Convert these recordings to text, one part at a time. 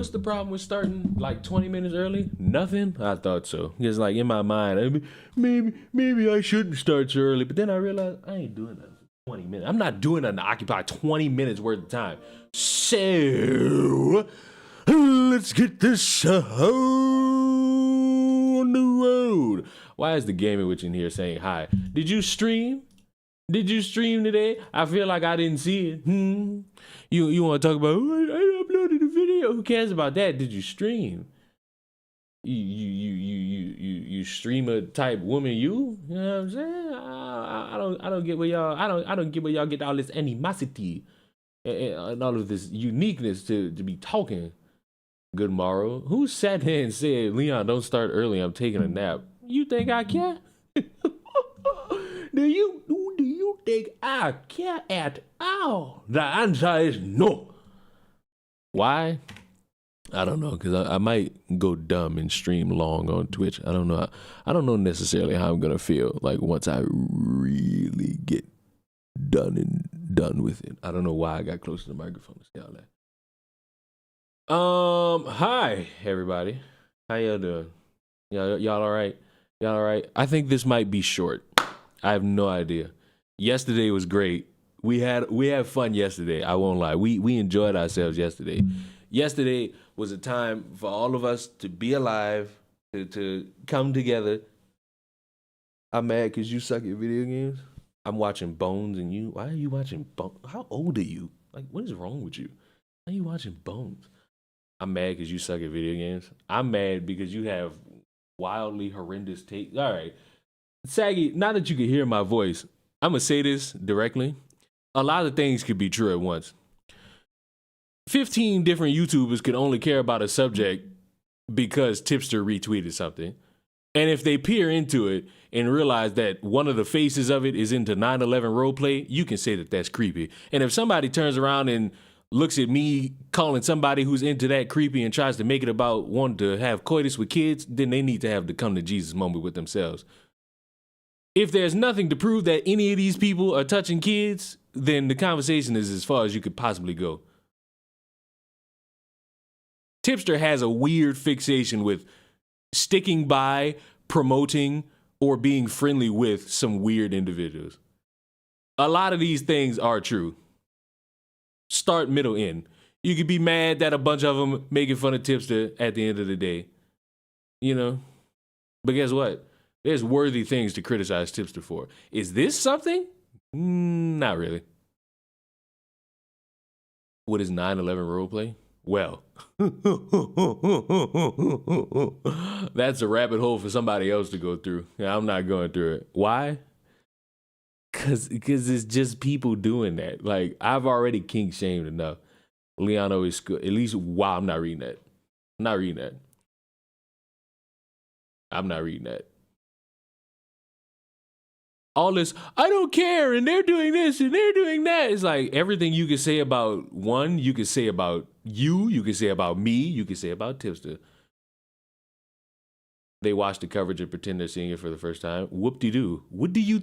What's the problem with starting like 20 minutes early? Nothing? I thought so. Because like in my mind, maybe I shouldn't start so early. But then I realized I ain't doing that for 20 minutes. I'm not doing that to occupy 20 minutes worth of time. So let's get this show on the road. Why is the gaming witch in here saying hi? Did you stream? Did you stream today? I feel like I didn't see it. You want to talk about? Oh, I uploaded a video. Who cares about that? Did you stream? You streamer type woman. You know what I'm saying? I don't get where y'all. I don't get where y'all get all this animosity and all of this uniqueness to be talking. Good morrow. Who sat there and said, Leon, don't start early. I'm taking a nap. You think I care? Do you think I care at all? The answer is no. Why? I don't know, because I might go dumb and stream long on Twitch. I don't know. I don't know necessarily how I'm gonna feel like once I really get done with it. I don't know why I got close to the microphone to say all that. Hi everybody. How y'all doing? Y'all all right? Y'all all right? I think this might be short. I have no idea. Yesterday was great. We had fun yesterday. I won't lie. We enjoyed ourselves yesterday. Yesterday was a time for all of us to be alive, to come together. I'm mad because you suck at video games. I'm watching Bones and you. Why are you watching Bones? How old are you? Like, what is wrong with you? Why are you watching Bones? I'm mad because you suck at video games. I'm mad because you have wildly horrendous takes. All right. Saggy, now that you can hear my voice, I'm going to say this directly. A lot of things could be true at once. 15 different YouTubers could only care about a subject because Tipster retweeted something. And if they peer into it and realize that one of the faces of it is into 9/11 roleplay, you can say that that's creepy. And if somebody turns around and looks at me calling somebody who's into that creepy and tries to make it about wanting to have coitus with kids, then they need to have the come to Jesus moment with themselves. If there's nothing to prove that any of these people are touching kids, then the conversation is as far as you could possibly go. Tipster has a weird fixation with sticking by, promoting, or being friendly with some weird individuals. A lot of these things are true. Start, middle, end. You could be mad that a bunch of them making fun of Tipster at the end of the day. You know? But guess what? There's worthy things to criticize Tipster for. Is this something? Not really. What is 9/11 roleplay? Well, that's a rabbit hole for somebody else to go through. I'm not going through it. Why? Because it's just people doing that. Like, I've already kink shamed enough. Leon is at least, wow, I'm not reading that. I'm not reading that. I'm not reading that. All this, I don't care, and they're doing this, and they're doing that. It's like everything you can say about one, you can say about you can say about me, you can say about Tipster. They watch the coverage and pretend they're seeing it for the first time. Whoop-de-doo. What do you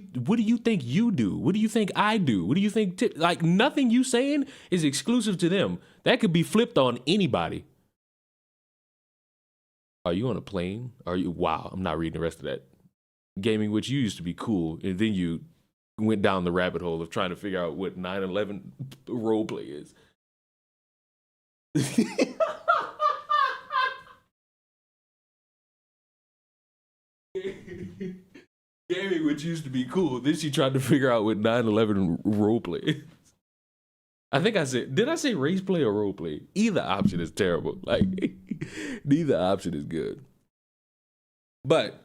think you do? What do you think I do? What do you think, like, nothing you saying is exclusive to them. That could be flipped on anybody. Are you on a plane? Are you, wow, I'm not reading the rest of that. Gaming, which you used to be cool, and then you went down the rabbit hole of trying to figure out what 9/11 roleplay is. Gaming, which used to be cool, then she tried to figure out what 9/11 roleplay is. I think I said, did I say race play or role play? Either option is terrible. Like, neither option is good. But,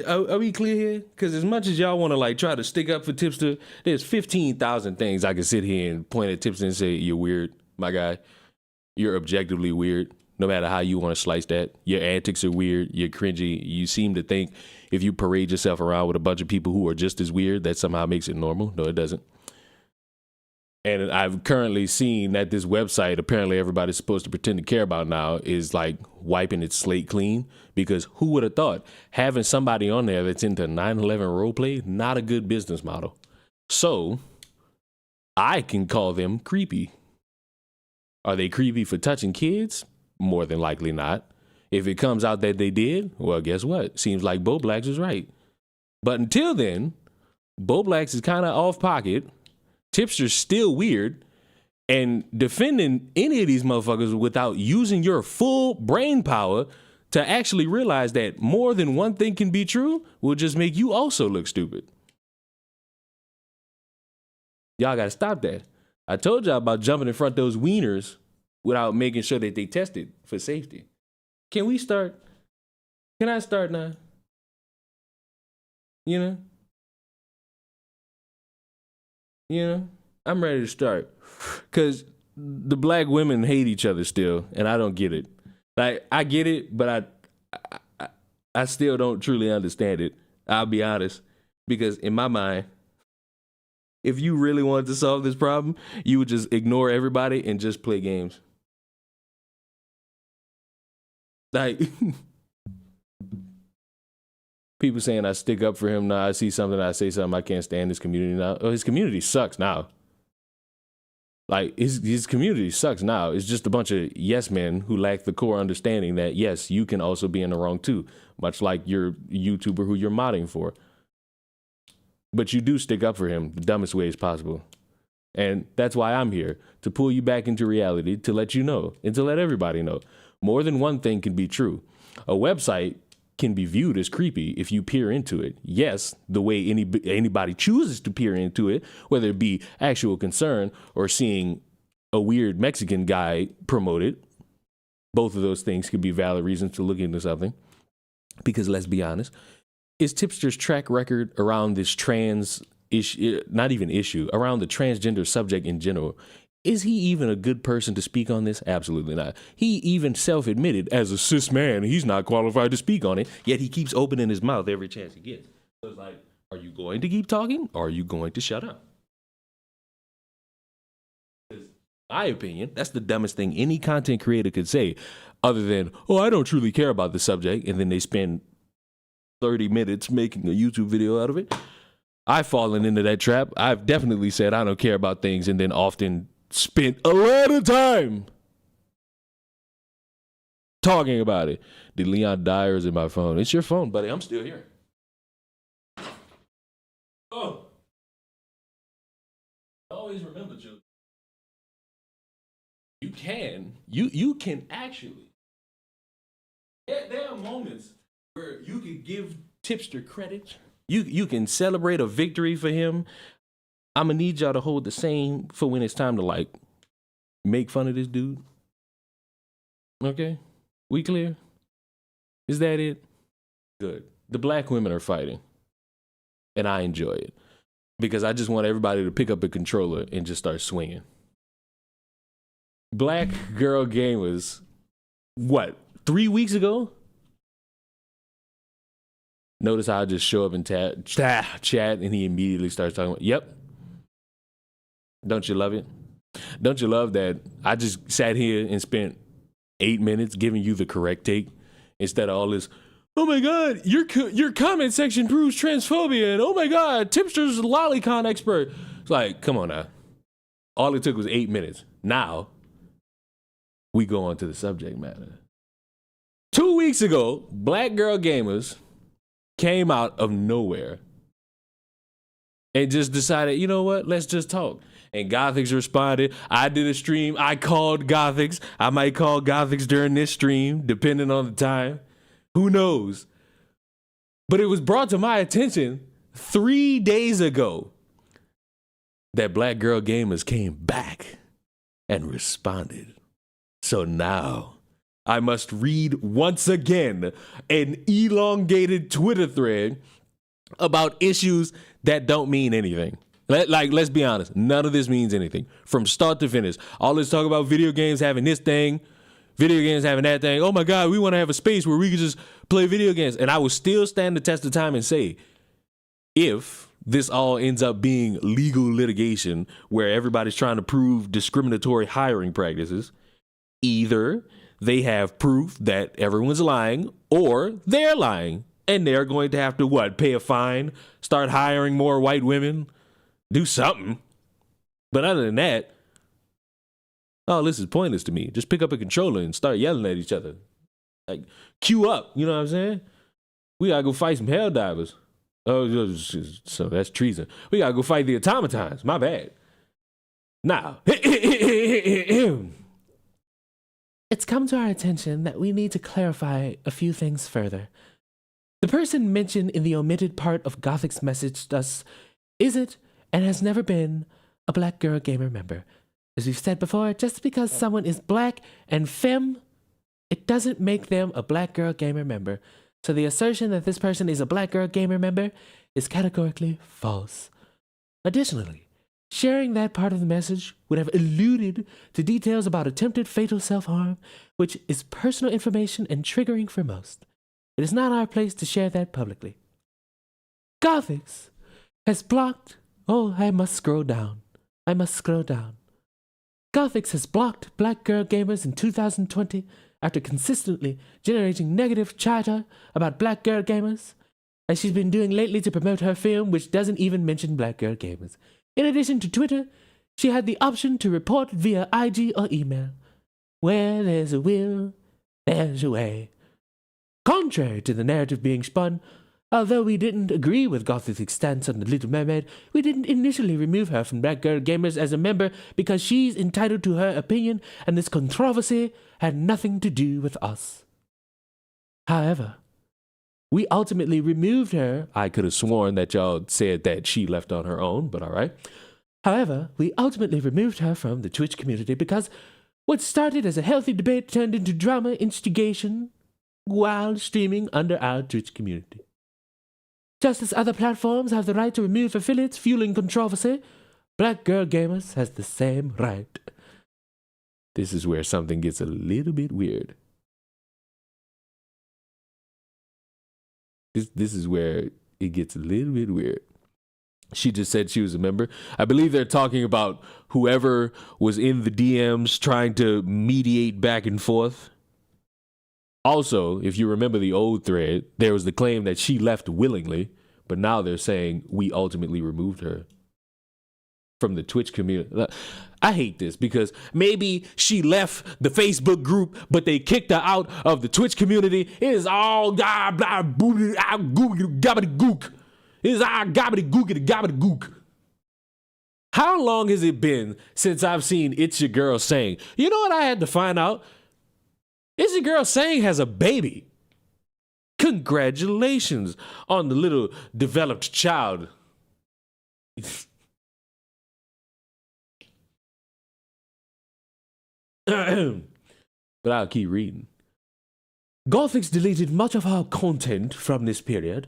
are we clear here? Because as much as y'all want to like try to stick up for Tipster, there's 15,000 things I can sit here and point at Tipster and say, you're weird, my guy. You're objectively weird, no matter how you want to slice that. Your antics are weird, you're cringy. You seem to think if you parade yourself around with a bunch of people who are just as weird, that somehow makes it normal. No, it doesn't. And I've currently seen that this website, apparently everybody's supposed to pretend to care about now, is like wiping its slate clean. Because who would have thought having somebody on there that's into 9/11 roleplay, not a good business model. So I can call them creepy. Are they creepy for touching kids? More than likely not. If it comes out that they did, well, guess what? Seems like Bo Blacks was right. But until then, Bo Blacks is kind of off pocket. Tipster's still weird. And defending any of these motherfuckers without using your full brain power to actually realize that more than one thing can be true will just make you also look stupid. Y'all got to stop that. I told y'all about jumping in front of those wieners without making sure that they tested for safety. Can we start? Can I start now? You know, I'm ready to start. Because the black women hate each other still, and I don't get it. Like, I get it, but I still don't truly understand it. I'll be honest. Because in my mind, if you really wanted to solve this problem, you would just ignore everybody and just play games. Like, people saying I stick up for him now. I see something, I say something. I can't stand his community now. Oh, his community sucks now. Like, his community sucks now. It's just a bunch of yes men who lack the core understanding that, yes, you can also be in the wrong too. Much like your YouTuber who you're modding for. But you do stick up for him the dumbest ways possible. And that's why I'm here, to pull you back into reality, to let you know, and to let everybody know. More than one thing can be true. A website can be viewed as creepy if you peer into it. Yes, the way anybody chooses to peer into it, whether it be actual concern or seeing a weird Mexican guy promote it, both of those things could be valid reasons to look into something. Because let's be honest, is Tipster's track record around this trans issue, not even issue, around the transgender subject in general, is he even a good person to speak on this? Absolutely not. He even self-admitted as a cis man, he's not qualified to speak on it, yet he keeps opening his mouth every chance he gets. So it's like, are you going to keep talking or are you going to shut up? In my opinion, that's the dumbest thing any content creator could say, other than, oh, I don't truly care about the subject, and then they spend 30 minutes making a YouTube video out of it. I've fallen into that trap. I've definitely said I don't care about things and then often spent a lot of time talking about it. Did Leon Dyer's in my phone? It's your phone, buddy. I'm still here. Oh. Always remember, children. You can actually. There are moments where you can give Tipster credit. You can celebrate a victory for him. I'm gonna need y'all to hold the same for when it's time to, like, make fun of this dude. Okay? We clear? Is that it? Good. The black women are fighting. And I enjoy it. Because I just want everybody to pick up a controller and just start swinging. Black girl gamers, what, 3 weeks ago? Notice how I just show up in chat and he immediately starts talking about, yep. Don't you love it? Don't you love that I just sat here and spent 8 minutes giving you the correct take instead of all this, oh my God, your comment section proves transphobia, and oh my God, Tipster's a lolicon expert. It's like, come on now. All it took was 8 minutes. Now, we go on to the subject matter. 2 weeks ago, black girl gamers came out of nowhere and just decided, you know what, let's just talk. And Gothics responded. I did a stream. I called Gothics. I might call Gothics during this stream, depending on the time. Who knows? But it was brought to my attention 3 days ago that black girl gamers came back and responded. So now I must read once again an elongated Twitter thread about issues that don't mean anything. Let's be honest. None of this means anything from start to finish. All this talk about video games having this thing, video games having that thing. Oh my God, we want to have a space where we can just play video games. And I will still stand the test of time and say, if this all ends up being legal litigation where everybody's trying to prove discriminatory hiring practices, either they have proof that everyone's lying or they're lying. And they're going to have to, what, pay a fine, start hiring more white women, do something. But other than that, Oh, this is pointless to me. Just pick up a controller and start yelling at each other. Like, queue up, you know what I'm saying? We gotta go fight some hell divers. Oh, so that's treason. We gotta go fight the automatons. My bad. Now, it's come to our attention that we need to clarify a few things further. The person mentioned in the omitted part of Gothic's message thus isn't and has never been a Black Girl Gamer member. As we've said before, just because someone is black and femme, it doesn't make them a Black Girl Gamer member. So the assertion that this person is a Black Girl Gamer member is categorically false. Additionally, sharing that part of the message would have alluded to details about attempted fatal self-harm, which is personal information and triggering for most. It is not our place to share that publicly. Gothix has blocked... Oh, I must scroll down. Gothix has blocked Black Girl Gamers in 2020 after consistently generating negative chatter about Black Girl Gamers, as she's been doing lately to promote her film, which doesn't even mention Black Girl Gamers. In addition to Twitter, she had the option to report via IG or email. Where there's a will, there's a way. Contrary to the narrative being spun, although we didn't agree with Gothic's stance on The Little Mermaid, we didn't initially remove her from Black Girl Gamers as a member because she's entitled to her opinion and this controversy had nothing to do with us. However, we ultimately removed her. I could have sworn that y'all said that she left on her own, but all right. However, we ultimately removed her from the Twitch community because what started as a healthy debate turned into drama instigation while streaming under our Twitch community. Just as other platforms have the right to remove affiliates fueling controversy, Black Girl Gamers has the same right. This is where something gets a little bit weird. This is where it gets a little bit weird. She just said she was a member. I believe they're talking about whoever was in the DMs trying to mediate back and forth. Also, if you remember the old thread, there was the claim that she left willingly, but now they're saying we ultimately removed her from the Twitch community. I hate this because maybe she left the Facebook group, but they kicked her out of the Twitch community. It is all gobbity gook. It is all gobbity gook. How long has it been since I've seen It's Your Girl Saying? You know what I had to find out? It's Your Girl Saying has a baby. Congratulations on the little developed child. But I'll keep reading. Gothix deleted much of her content from this period,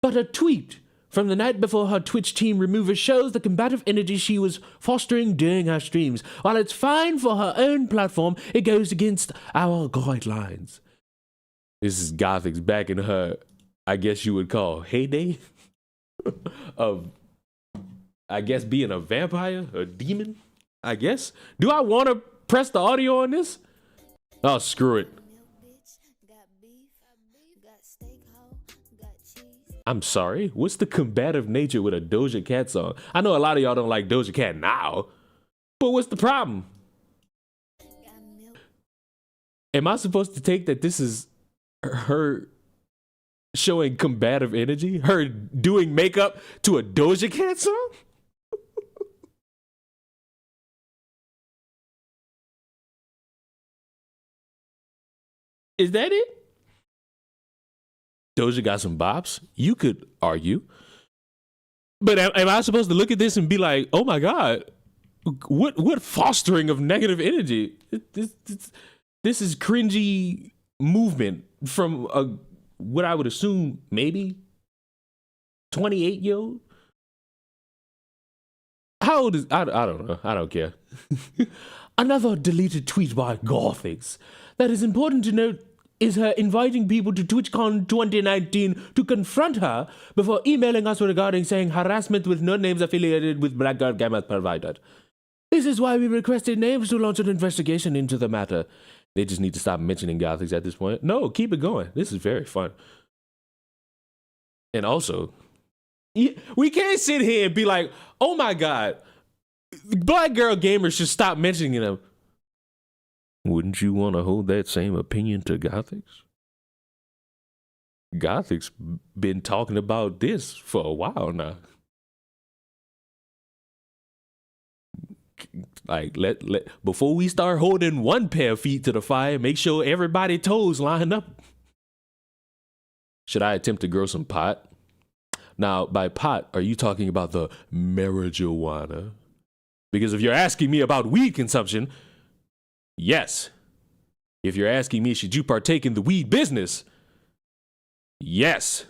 but a tweet from the night before her Twitch team remover shows the combative energy she was fostering during her streams. While it's fine for her own platform, it goes against our guidelines. This is Gothix back in her, I guess you would call, heyday of, I guess, being a vampire, a demon, I guess. Do I want to press the audio on this? Oh, screw it. I'm sorry, what's the combative nature with a Doja Cat song? I know a lot of y'all don't like Doja Cat now, but what's the problem? Am I supposed to take that this is her showing combative energy? Her doing makeup to a Doja Cat song? Is that it? Doja got some bops? You could argue. But am I supposed to look at this and be like, oh my God, what fostering of negative energy? This is cringy movement from what I would assume maybe 28-year-old? How old is, I don't know, I don't care. Another deleted tweet by Gothix that is important to note is her inviting people to TwitchCon 2019 to confront her before emailing us regarding saying harassment with no names affiliated with Black Girl Gamers provided. This is why we requested names to launch an investigation into the matter. They just need to stop mentioning Gothix at this point. No, keep it going. This is very fun. And also, we can't sit here and be like, oh my God, Black Girl Gamers should stop mentioning them. Wouldn't you want to hold that same opinion to Gothics? Gothics been talking about this for a while now. Like, let before we start holding one pair of feet to the fire, make sure everybody's toes line up. Should I attempt to grow some pot? Now, by pot, are you talking about the marijuana? Because if you're asking me about weed consumption, yes. If you're asking me, should you partake in the weed business? Yes.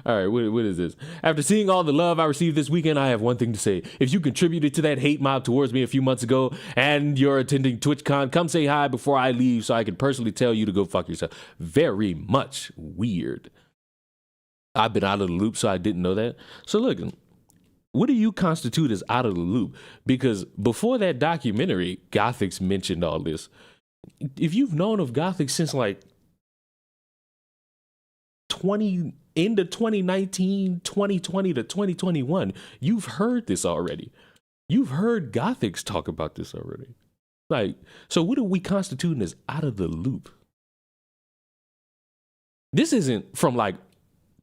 All right, what is this? After seeing all the love I received this weekend, I have one thing to say. If you contributed to that hate mob towards me a few months ago and you're attending TwitchCon, come say hi before I leave so I can personally tell you to go fuck yourself. Very much weird. I've been out of the loop, so I didn't know that. So look, what do you constitute as out of the loop? Because before that documentary, Gothics mentioned all this. If you've known of Gothics since like end of 2019, 2020 to 2021, you've heard this already. You've heard Gothics talk about this already. Like, so what are we constituting as out of the loop? This isn't from like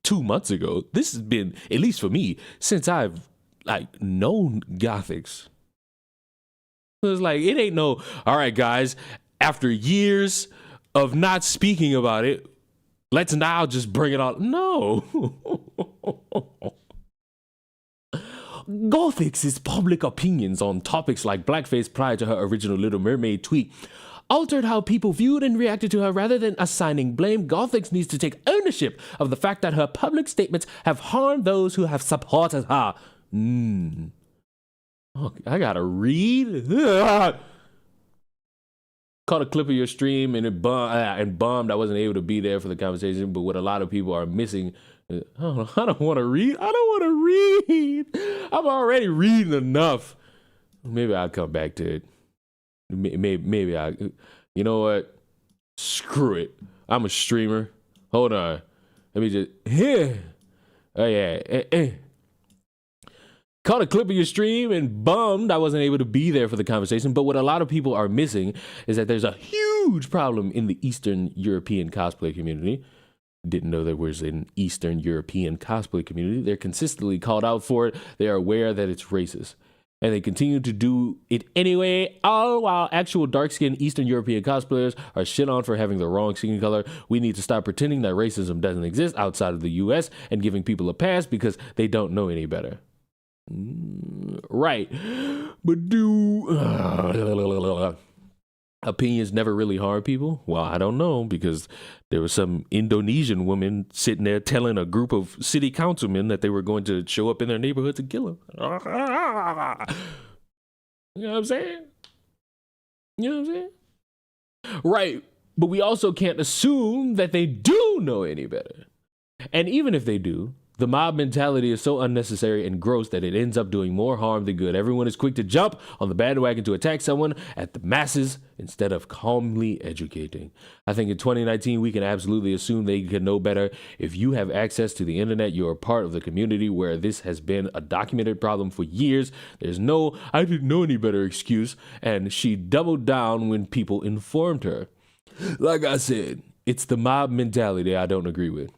2 months ago. This has been, at least for me, since I've like known Gothics. So it's like, it ain't no, all right, guys, after years of not speaking about it, let's now just bring it on. No. Gothics' public opinions on topics like blackface prior to her original Little Mermaid tweet altered how people viewed and reacted to her. Rather than assigning blame, Gothics needs to take ownership of the fact that her public statements have harmed those who have supported her. Oh, I gotta read. Caught a clip of your stream and bummed I wasn't able to be there for the conversation, but what a lot of people are missing. I don't want to read. I'm already reading enough. Maybe I'll come back to it. Maybe you know what? Screw it. I'm a streamer. Hold on. Let me just, oh yeah. Caught a clip of your stream and bummed I wasn't able to be there for the conversation. But what a lot of people are missing is that there's a huge problem in the Eastern European cosplay community. Didn't know there was an Eastern European cosplay community. They're consistently called out for it. They are aware that it's racist. And they continue to do it anyway, all while actual dark-skinned Eastern European cosplayers are shit on for having the wrong skin color. We need to stop pretending that racism doesn't exist outside of the US and giving people a pass because they don't know any better. Right, but opinions never really harm people? Well, I don't know, because there was some Indonesian woman sitting there telling a group of city councilmen that they were going to show up in their neighborhood to kill them. You know what I'm saying? Right, but we also can't assume that they do know any better. And even if they do, the mob mentality is so unnecessary and gross that it ends up doing more harm than good. Everyone is quick to jump on the bandwagon to attack someone at the masses instead of calmly educating. I think in 2019, we can absolutely assume they can know better. If you have access to the internet, you're a part of the community where this has been a documented problem for years. There's no, I didn't know any better excuse. And she doubled down when people informed her. Like I said, it's the mob mentality I don't agree with.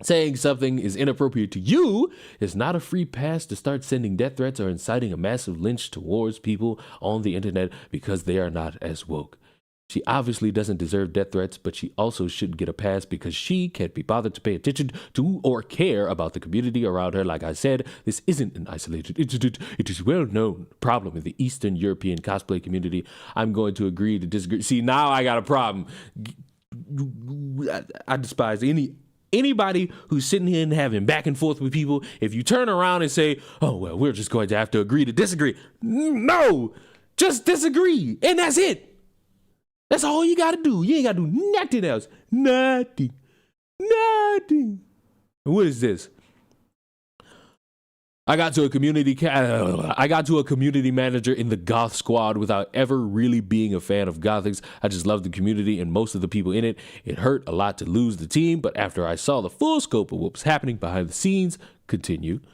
Saying something is inappropriate to you is not a free pass to start sending death threats or inciting a massive lynch towards people on the internet because they are not as woke. She obviously doesn't deserve death threats, but she also shouldn't get a pass because she can't be bothered to pay attention to or care about the community around her. Like I said, this isn't an isolated incident. It is a well-known problem in the Eastern European cosplay community. I'm going to agree to disagree. See, now I got a problem. I despise anybody who's sitting here and having back and forth with people. If you turn around and say, oh, well, we're just going to have to agree to disagree. No, just disagree. And that's it. That's all you got to do. You ain't got to do nothing else. Nothing. What is this? I got to a community manager in the goth squad without ever really being a fan of Gothics. I just loved the community and most of the people in it. It hurt a lot to lose the team, but after I saw the full scope of what was happening behind the scenes, continued,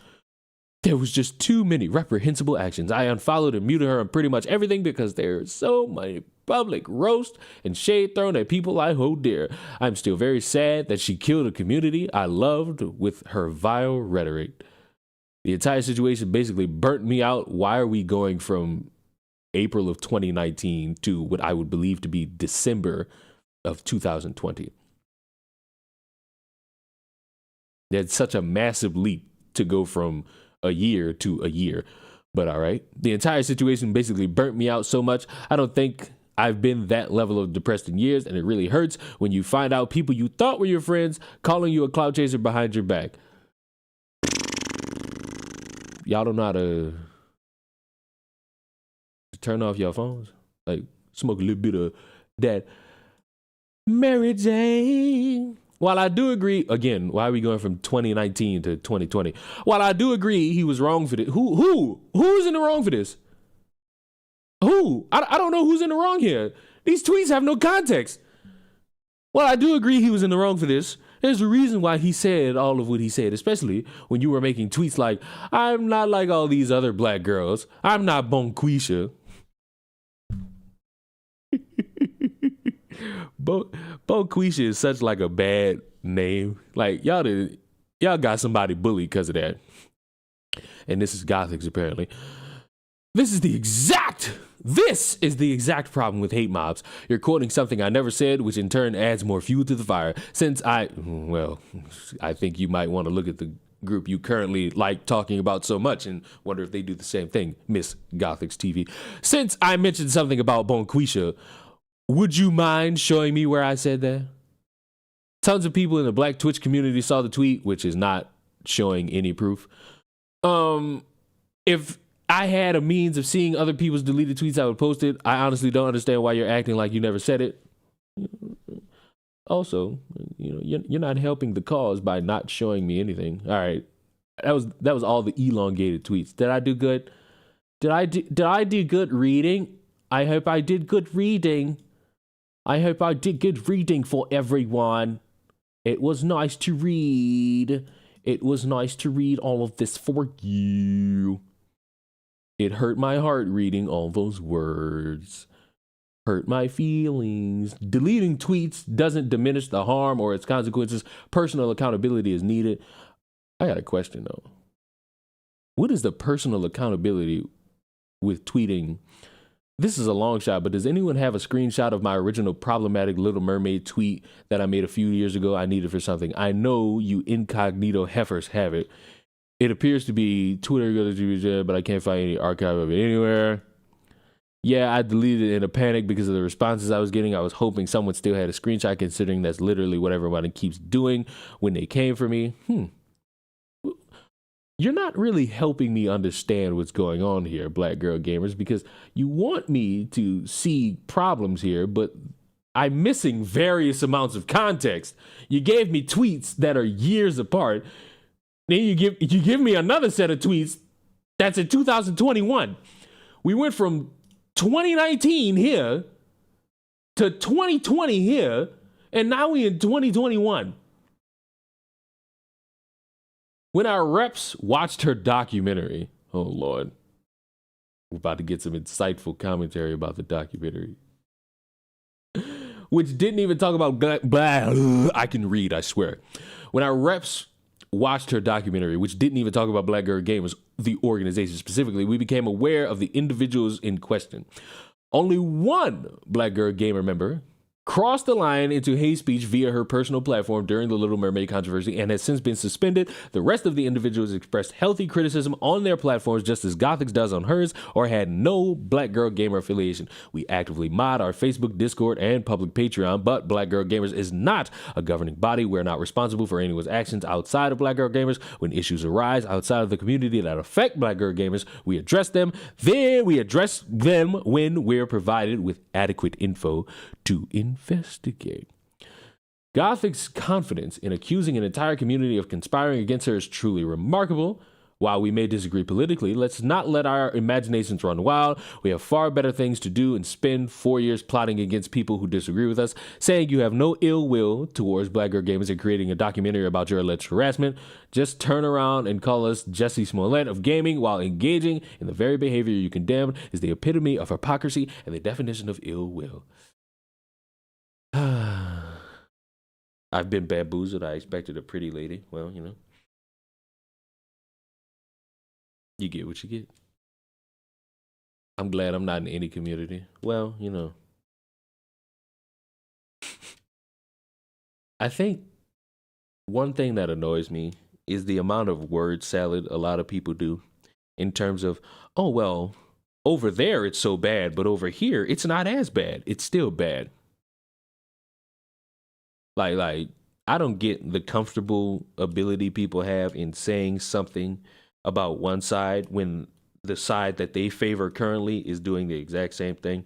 There was just too many reprehensible actions. I unfollowed and muted her on pretty much everything because there's so many public roast and shade thrown at people I hold dear. I'm still very sad that she killed a community I loved with her vile rhetoric. The entire situation basically burnt me out. Why are we going from April of 2019 to what I would believe to be December of 2020? That's such a massive leap to go from a year to a year. But all right. The entire situation basically burnt me out so much. I don't think I've been that level of depressed in years, and it really hurts when you find out people you thought were your friends calling you a clout chaser behind your back. Y'all don't know how to turn off your phones? Like, smoke a little bit of that Mary Jane. While I do agree, again, why are we going from 2019 to 2020? While I do agree he was wrong for this. Who's in the wrong for this? Who? I don't know who's in the wrong here. These tweets have no context. While I do agree he was in the wrong for this, there's a reason why he said all of what he said, especially when you were making tweets like, I'm not like all these other black girls. I'm not Bonquisha. Bonquisha is such like a bad name. Like y'all got somebody bullied because of that. And this is Gothics apparently. This is the exact problem with hate mobs. You're quoting something I never said, which in turn adds more fuel to the fire. I think you might want to look at the group you currently like talking about so much and wonder if they do the same thing, Miss Gothics TV. Since I mentioned something about Bonquisha, would you mind showing me where I said that? Tons of people in the Black Twitch community saw the tweet, which is not showing any proof. If I had a means of seeing other people's deleted tweets, I would post it. I honestly don't understand why you're acting like you never said it. Also, you're not helping the cause by not showing me anything. All right, that was all the elongated tweets. Did I do good? Did I do good reading? I hope I did good reading. I hope I did good reading for everyone. It was nice to read. It was nice to read all of this for you. It hurt my heart reading all those words. Hurt my feelings. Deleting tweets doesn't diminish the harm or its consequences. Personal accountability is needed. I got a question though. What is the personal accountability with tweeting? This is a long shot, but does anyone have a screenshot of my original problematic Little Mermaid tweet that I made a few years ago I needed for something? I know you incognito heifers have it. It appears to be Twitter, but I can't find any archive of it anywhere. Yeah, I deleted it in a panic because of the responses I was getting. I was hoping someone still had a screenshot, considering that's literally what everybody keeps doing when they came for me. You're not really helping me understand what's going on here, Black Girl Gamers, because you want me to see problems here, but I'm missing various amounts of context. You gave me tweets that are years apart. Then you give me another set of tweets that's in 2021. We went from 2019 here to 2020 here, and now we in 2021. When our reps watched her documentary, oh Lord, we're about to get some insightful commentary about the documentary, which didn't even talk about I can read, I swear. When our reps watched her documentary, which didn't even talk about Black Girl Gamers, the organization specifically, we became aware of the individuals in question. Only one Black Girl Gamer member crossed the line into hate speech via her personal platform during the Little Mermaid controversy and has since been suspended. The rest of the individuals expressed healthy criticism on their platforms, just as Gothics does on hers, or had no Black Girl Gamer affiliation. We actively mod our Facebook, Discord, and public Patreon, but Black Girl Gamers is not a governing body. We're not responsible for anyone's actions outside of Black Girl Gamers. When issues arise outside of the community that affect Black Girl Gamers, we address them. Then we address them when we're provided with adequate info to investigate. Gothic's confidence in accusing an entire community of conspiring against her is truly remarkable. While we may disagree politically, let's not let our imaginations run wild. We have far better things to do and spend 4 years plotting against people who disagree with us, saying you have no ill will towards Black girl gamers and creating a documentary about your alleged harassment. Just turn around and call us Jesse Smollett of gaming while engaging in the very behavior you condemned is the epitome of hypocrisy and the definition of ill will. I've been bamboozled. I expected a pretty lady. Well, you know. You get what you get. I'm glad I'm not in any community. Well, you know. I think one thing that annoys me is the amount of word salad a lot of people do in terms of, oh, well, over there it's so bad, but over here it's not as bad. It's still bad. Like I don't get the comfortable ability people have in saying something about one side when the side that they favor currently is doing the exact same thing.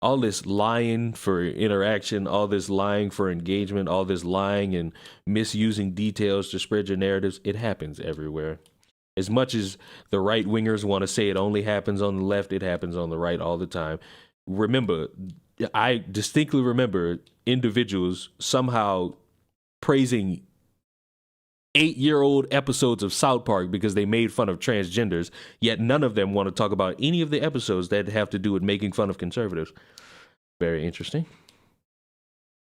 All this lying for interaction, all this lying for engagement, all this lying and misusing details to spread your narratives, it happens everywhere. As much as the right wingers want to say it only happens on the left, it happens on the right all the time. Remember, I distinctly remember individuals somehow praising 8-year-old episodes of South Park because they made fun of transgenders, yet none of them want to talk about any of the episodes that have to do with making fun of conservatives. Very interesting.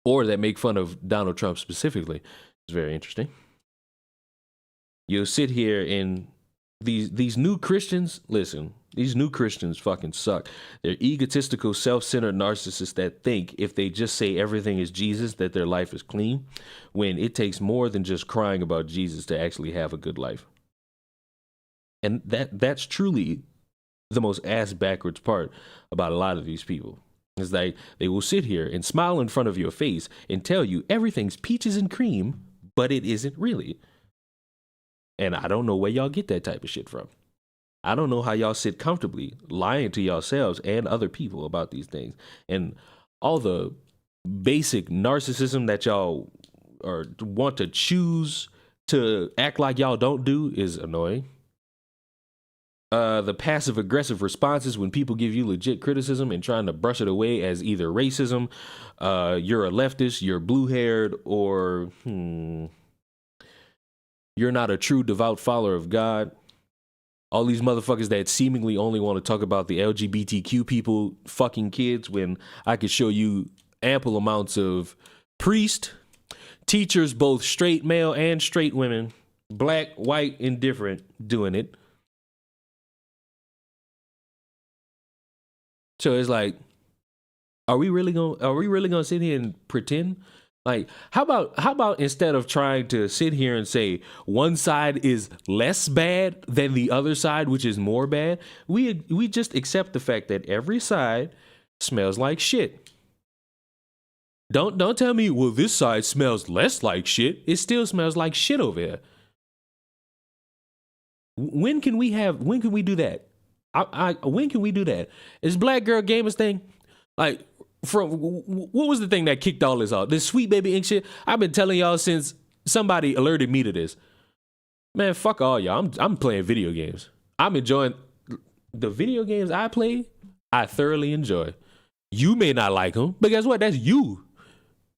Or that make fun of Donald Trump specifically. It's very interesting. You'll sit here and these new Christians, listen, these new Christians fucking suck. They're egotistical, self-centered narcissists that think if they just say everything is Jesus, that their life is clean, when it takes more than just crying about Jesus to actually have a good life. And that's truly the most ass backwards part about a lot of these people. Is like they will sit here and smile in front of your face and tell you everything's peaches and cream, but it isn't really. And I don't know where y'all get that type of shit from. I don't know how y'all sit comfortably lying to yourselves and other people about these things. And all the basic narcissism that y'all want to choose to act like y'all don't do is annoying. The passive aggressive responses when people give you legit criticism and trying to brush it away as either racism, you're a leftist, you're blue haired, or you're not a true devout follower of God. All these motherfuckers that seemingly only want to talk about the LGBTQ people fucking kids when I could show you ample amounts of priests, teachers, both straight male and straight women, black, white, indifferent, doing it. So it's like, are we really gonna sit here and pretend? Like, how about instead of trying to sit here and say one side is less bad than the other side, which is more bad, we just accept the fact that every side smells like shit. Don't tell me, well, this side smells less like shit. It still smells like shit over here. When can we do that? When can we do that? Is Black Girl Gamers thing like? From what was the thing that kicked all this off? This Sweet Baby Ink shit. I've been telling y'all since somebody alerted me to this. Man, fuck all y'all. I'm playing video games. I'm enjoying the video games I play. I thoroughly enjoy. You may not like them, but guess what? That's you.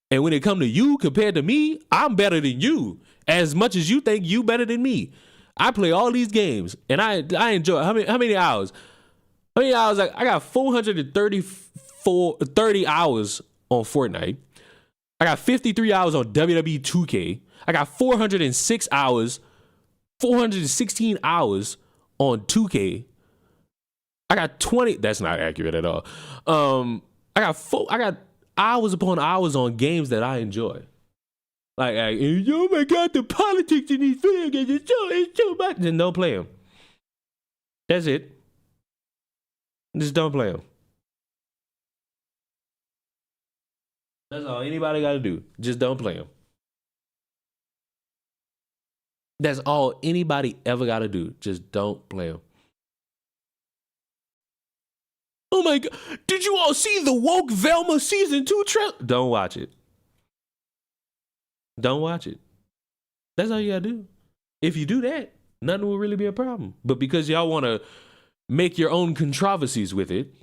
And when it come to you compared to me, I'm better than you. As much as you think you better than me, I play all these games and I enjoy. How many hours? How many hours? I got 30 hours on Fortnite. I got 53 hours on WWE 2K. I got 416 hours on 2K. I got 20. That's not accurate at all. I got hours upon hours on games that I enjoy. Like, oh my God, the politics in these video games is too much. Then don't play them. That's it. Just don't play them. That's all anybody got to do. Just don't play them. That's all anybody ever got to do. Just don't play them. Oh my God. Did you all see the woke Velma season 2 trailer? Don't watch it. Don't watch it. That's all you got to do. If you do that, nothing will really be a problem. But because y'all want to make your own controversies with it,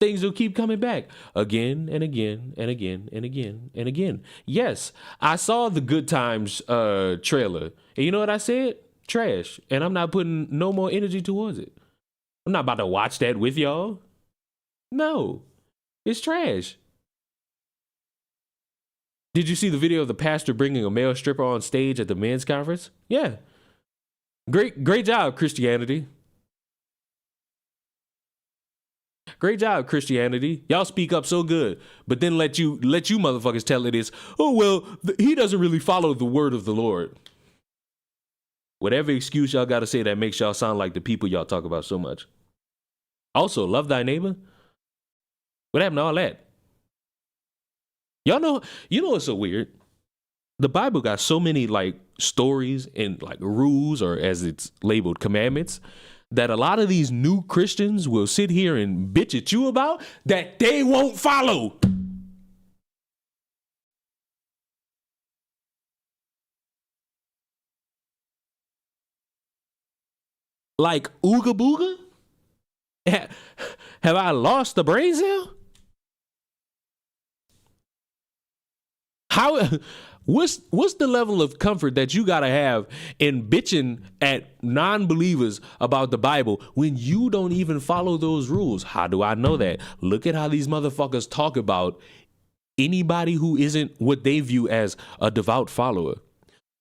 things will keep coming back again and again and again and again and again. Yes, I saw the Good Times trailer. And you know what I said? Trash. And I'm not putting no more energy towards it. I'm not about to watch that with y'all. No, it's trash. Did you see the video of the pastor bringing a male stripper on stage at the men's conference? Yeah. Great job, Christianity. Great job, Christianity. Y'all speak up so good, but then let you motherfuckers tell it is, oh, well, he doesn't really follow the word of the Lord. Whatever excuse y'all got to say that makes y'all sound like the people y'all talk about so much. Also, love thy neighbor. What happened to all that? Y'all know, what's so weird? The Bible got so many like stories and like rules, or as it's labeled, commandments, that a lot of these new Christians will sit here and bitch at you about that they won't follow. Like ooga booga? Have I lost the brain cell? How? What's the level of comfort that you gotta have in bitching at non-believers about the Bible when you don't even follow those rules? How do I know that? Look at how these motherfuckers talk about anybody who isn't what they view as a devout follower.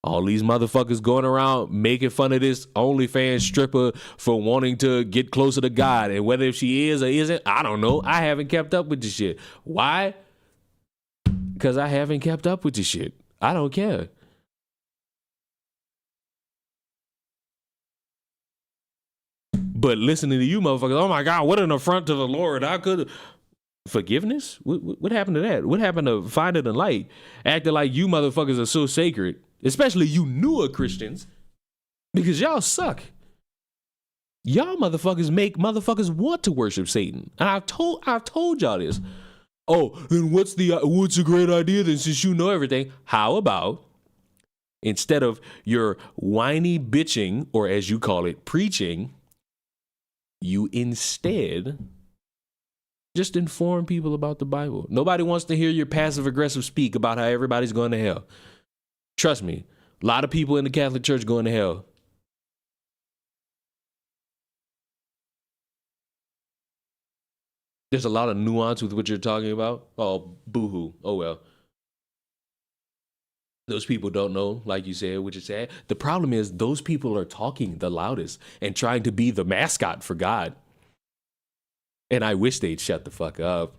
All these motherfuckers going around making fun of this OnlyFans stripper for wanting to get closer to God, and whether she is or isn't, I don't know. I haven't kept up with this shit. Why? Because I haven't kept up with this shit. I don't care. But listening to you motherfuckers, oh my God, what an affront to the Lord. I could. Forgiveness? What happened to that? What happened to finding the light? Acting like you motherfuckers are so sacred, especially you newer Christians, because y'all suck. Y'all motherfuckers make motherfuckers want to worship Satan. And I've told y'all this. Oh, then what's a great idea then, since you know everything? How about instead of your whiny bitching, or as you call it, preaching, you instead just inform people about the Bible. Nobody wants to hear your passive aggressive speak about how everybody's going to hell. Trust me, a lot of people in the Catholic Church going to hell. There's a lot of nuance with what you're talking about. Oh, boo-hoo. Oh, well. Those people don't know, like you said, which is sad. The problem is those people are talking the loudest and trying to be the mascot for God. And I wish they'd shut the fuck up.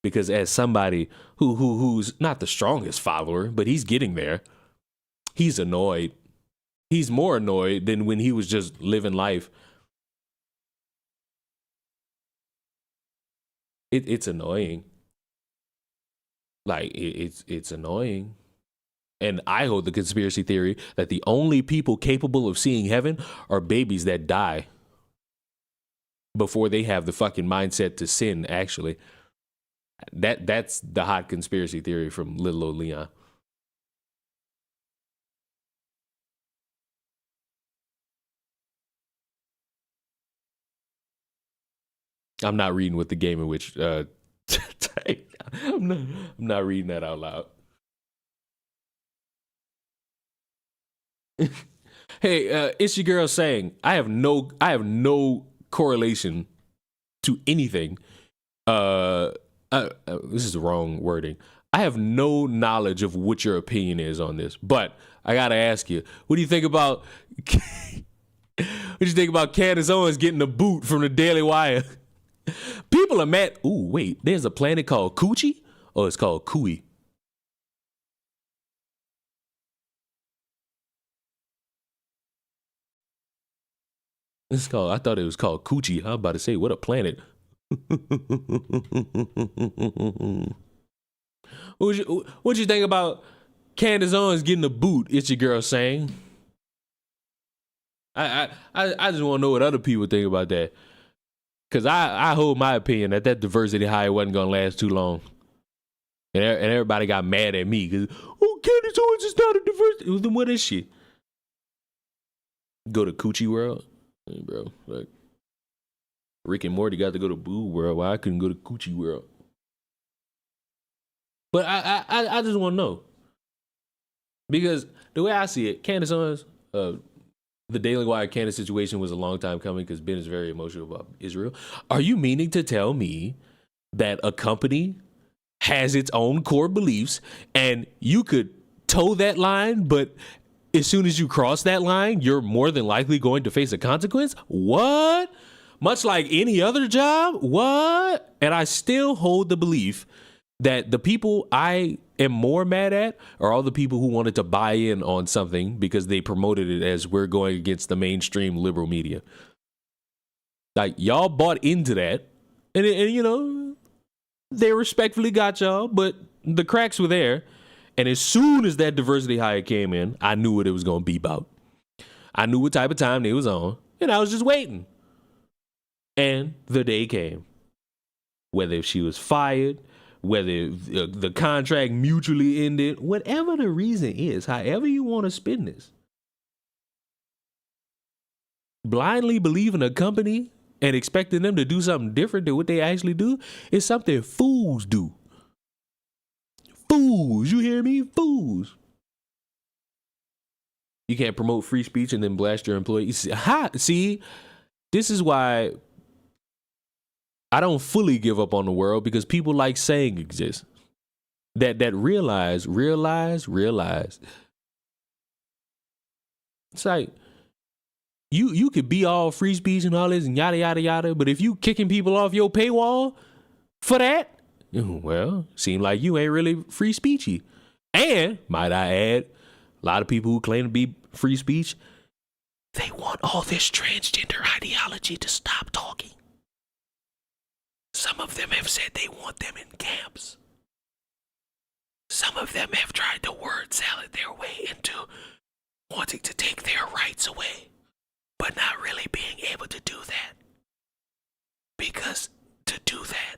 Because as somebody who's not the strongest follower, but he's getting there, he's annoyed. He's more annoyed than when he was just living life. It's annoying. Like, it's annoying. And I hold the conspiracy theory that the only people capable of seeing heaven are babies that die before they have the fucking mindset to sin, actually. That's the hot conspiracy theory from little old Leon. I'm not reading what the game in which I'm not reading that out loud. Hey, it's your girl saying I have no correlation to anything. This is the wrong wording. I have no knowledge of what your opinion is on this, but I gotta ask you, what do you think about Candace Owens getting the boot from the Daily Wire? People are mad. Ooh, wait, there's a planet called Coochie? Oh, it's called Cooey. I thought it was called Coochie. I was about to say, what a planet. What you think about Candace Owens getting the boot? It's your girl saying. I just want to know what other people think about that. Because I hold my opinion that diversity hire wasn't going to last too long. And everybody got mad at me. Because, Candace Owens is not a diversity. Then what is she? Go to Coochie World, hey, bro. Like Rick and Morty got to go to Boo World. Why I couldn't go to Coochie World? But I just want to know, because the way I see it, Candace Owens, the Daily Wire Candace situation was a long time coming because Ben is very emotional about Israel. Are you meaning to tell me that a company has its own core beliefs and you could toe that line, but as soon as you cross that line, you're more than likely going to face a consequence? What? Much like any other job? What? And I still hold the belief that the people I am more mad at are all the people who wanted to buy in on something because they promoted it as we're going against the mainstream liberal media. Like, y'all bought into that, and you know, they respectfully got y'all, but the cracks were there. And as soon as that diversity hire came in, I knew what it was going to be about. I knew what type of time they was on, and I was just waiting. And the day came. Whether she was fired, whether the contract mutually ended, whatever the reason is, however you want to spin this, blindly believing a company and expecting them to do something different than what they actually do is something fools do. Fools, you hear me? Fools. You can't promote free speech and then blast your employees. See, this is why I don't fully give up on the world, because people like saying exist. That realize. It's like you could be all free speech and all this and yada yada yada, but if you kicking people off your paywall for that, well, seem like you ain't really free speechy. And might I add, a lot of people who claim to be free speech, they want all this transgender ideology to stop talking. Some of them have said they want them in camps. Some of them have tried to word salad their way into wanting to take their rights away, but not really being able to do that. Because to do that,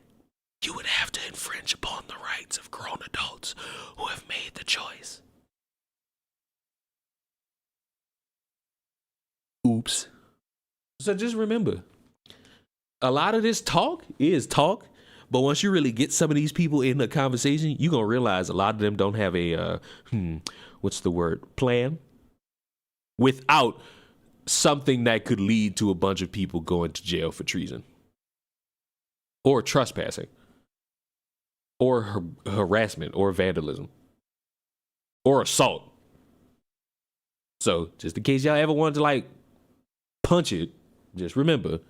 you would have to infringe upon the rights of grown adults who have made the choice. Oops. So just remember, a lot of this talk is talk, but once you really get some of these people in the conversation, you're going to realize a lot of them don't have a, plan without something that could lead to a bunch of people going to jail for treason or trespassing or harassment or vandalism or assault. So just in case y'all ever wanted to like punch it, just remember,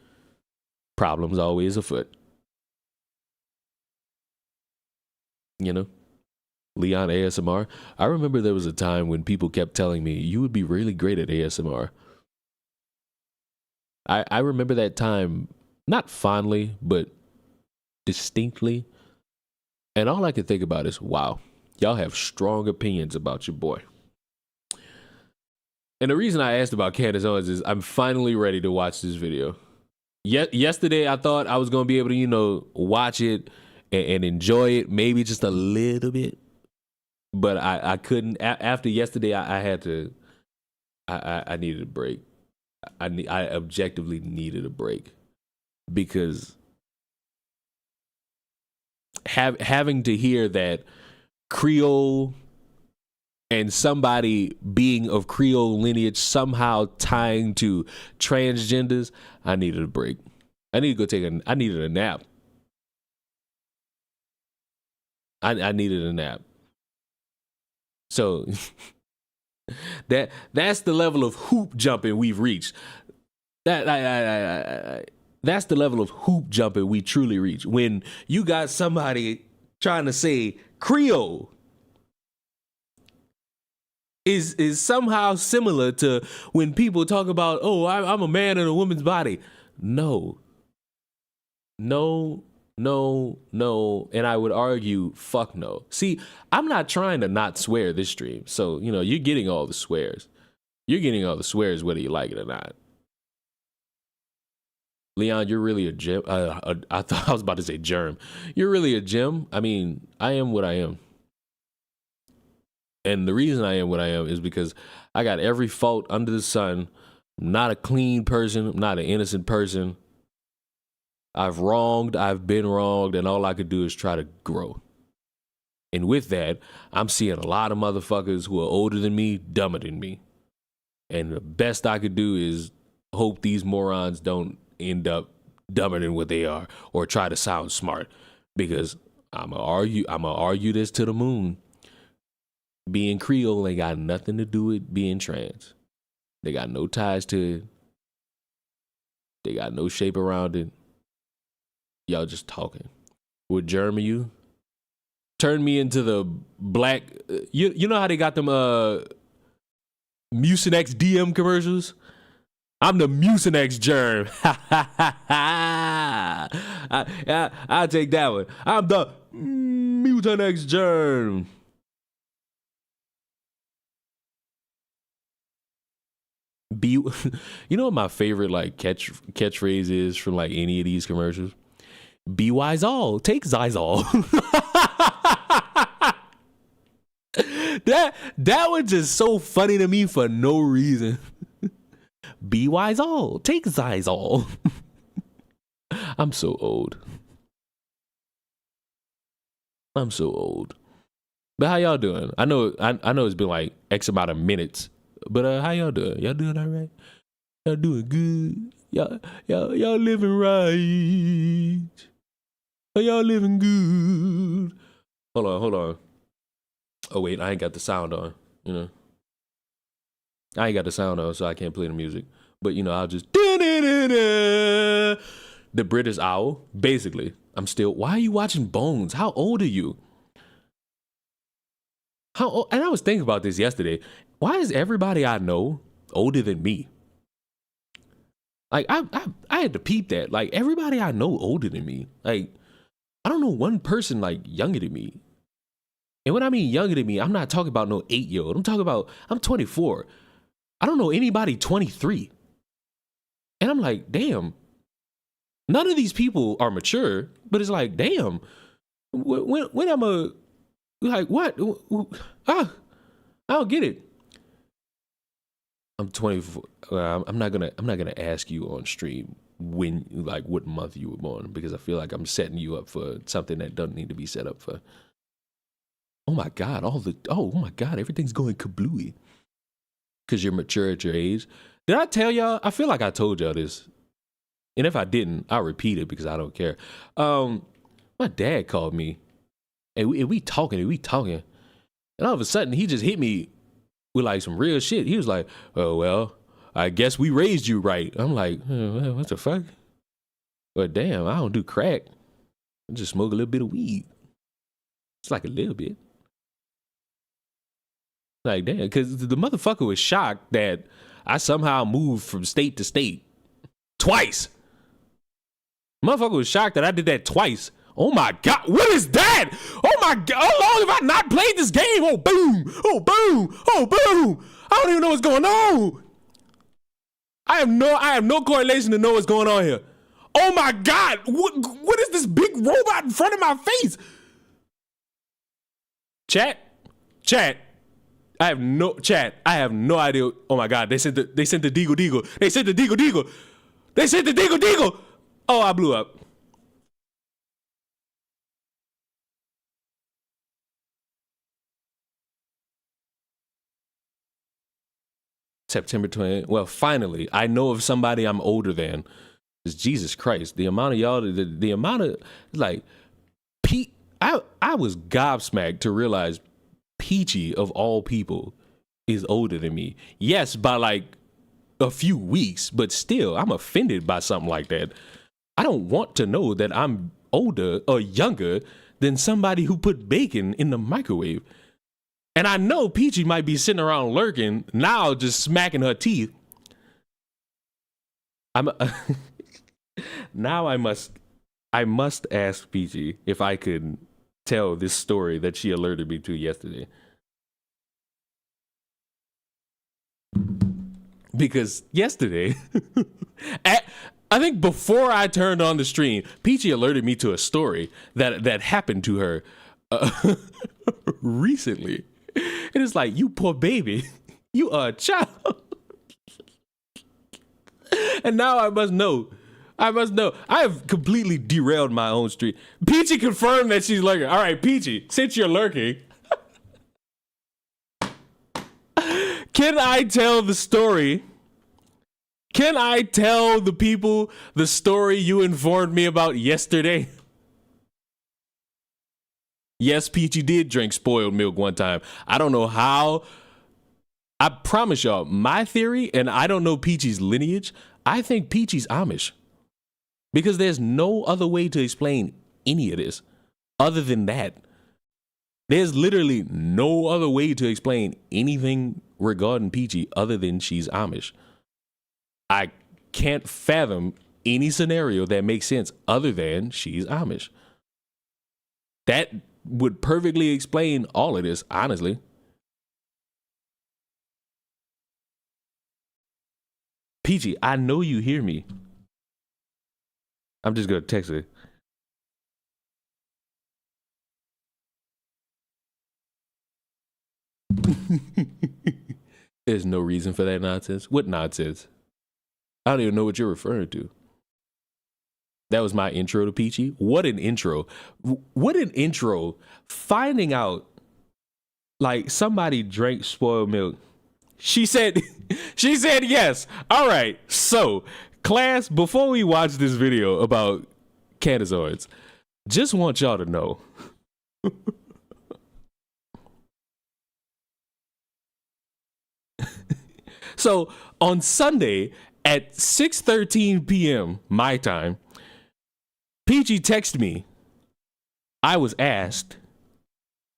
problems always afoot. You know, Leon ASMR. I remember there was a time when people kept telling me you would be really great at ASMR. I remember that time, not fondly, but distinctly. And all I could think about is, wow, y'all have strong opinions about your boy. And the reason I asked about Candace Owens is I'm finally ready to watch this video. Yesterday, I thought I was going to be able to, watch it and enjoy it, maybe just a little bit. But I couldn't. After yesterday, I had to, I needed a break. I objectively needed a break because having to hear that Creole and somebody being of Creole lineage somehow tying to transgenders, I needed a break. I needed a nap. I needed a nap. So that's the level of hoop jumping we've reached. That's the level of hoop jumping we truly reach. When you got somebody trying to say Creole is somehow similar to when people talk about, oh, I'm a man in a woman's body. No. And I would argue, fuck no. See, I'm not trying to not swear this stream. So, you're getting all the swears. You're getting all the swears whether you like it or not. Leon, you're really a gem. I thought I was about to say germ. You're really a gem. I mean, I am what I am. And the reason I am what I am is because I got every fault under the sun, I'm not a clean person. I'm not an innocent person. I've been wronged, and all I could do is try to grow. And with that, I'm seeing a lot of motherfuckers who are older than me, dumber than me. And the best I could do is hope these morons don't end up dumber than what they are or try to sound smart. Because I'ma argue this to the moon. Being Creole ain't got nothing to do with being trans. They got no ties to it. They got no shape around it. Y'all just talking. Would germ you? Turn me into the black. You know how they got them Mucinex DM commercials? I'm the Mucinex germ. I'll take that one. I'm the Mucinex germ. You know what my favorite like catchphrase is from like any of these commercials? Be wise all, take Zysol. That was just so funny to me for no reason. Be wise all, take Zysol. I'm so old. But how y'all doing? I know it's been like X amount of minutes. But how y'all doing? Y'all doing all right? Y'all doing good? Y'all living right? Y'all living good? Hold on. Oh wait, I ain't got the sound on. I ain't got the sound on, so I can't play the music. But I'll just the British Owl. Basically, I'm still. Why are you watching Bones? How old are you? How old? And I was thinking about this yesterday. Why is everybody I know older than me? Like I had to peep that. Like everybody I know older than me. Like I don't know one person like younger than me. And when I mean younger than me, I'm not talking about no 8-year-old. I'm talking about I'm 24. I don't know anybody 23. And I'm like, damn. None of these people are mature, but it's like, damn. When I'm like what? I don't get it. I'm 24. I'm not gonna ask you on stream when, like, what month you were born, because I feel like I'm setting you up for something that doesn't need to be set up for. Oh my God! Oh my God! Everything's going kablooey because you're mature at your age. Did I tell y'all? I feel like I told y'all this, and if I didn't, I'll repeat it because I don't care. My dad called me, and we talking, and all of a sudden he just hit me with like some real shit. He was like, "Oh well, I guess we raised you right." I'm like, "What the fuck?" But damn, I don't do crack. I just smoke a little bit of weed. It's like a little bit. Like damn, because the motherfucker was shocked that I somehow moved from state to state twice. Motherfucker was shocked that I did that twice. Oh my God, what is that? Oh my God, how long have I not played this game? Oh boom, oh boom, oh boom. I don't even know what's going on. I have no correlation to know what's going on here. Oh my God, what is this big robot in front of my face? Chat. I have no idea. Oh my God, they sent the deagle. They sent the deagle. Oh, I blew up. September 20th. Well, finally, I know of somebody I'm older than. It's Jesus Christ. The amount of y'all, the amount of, like, I was gobsmacked to realize Peachy, of all people, is older than me. Yes, by like a few weeks, but still, I'm offended by something like that. I don't want to know that I'm older or younger than somebody who put bacon in the microwave. And I know Peachy might be sitting around lurking now, just smacking her teeth. Now I must ask Peachy if I could tell this story that she alerted me to yesterday. Because yesterday, I think before I turned on the stream, Peachy alerted me to a story that happened to her recently. And it's like, you poor baby, you are a child. And now I must know. I must know. I have completely derailed my own street. Peachy confirmed that she's lurking. All right, Peachy, since you're lurking, can I tell the story? Can I tell the people the story you informed me about yesterday? Yes, Peachy did drink spoiled milk one time. I don't know how. I promise y'all, my theory, and I don't know Peachy's lineage, I think Peachy's Amish. Because there's no other way to explain any of this other than that. There's literally no other way to explain anything regarding Peachy other than she's Amish. I can't fathom any scenario that makes sense other than she's Amish. That would perfectly explain all of this, honestly. Peachy, I know you hear me. I'm just going to text her. There's no reason for that nonsense. What nonsense? I don't even know what you're referring to. That was my intro to Peachy. What an intro. What an intro. Finding out like somebody drank spoiled milk. She said yes. All right. So, class, before we watch this video about Candace Owens, just want y'all to know. So, on Sunday at 6:13 p.m. my time, Peachy texted me. I was asked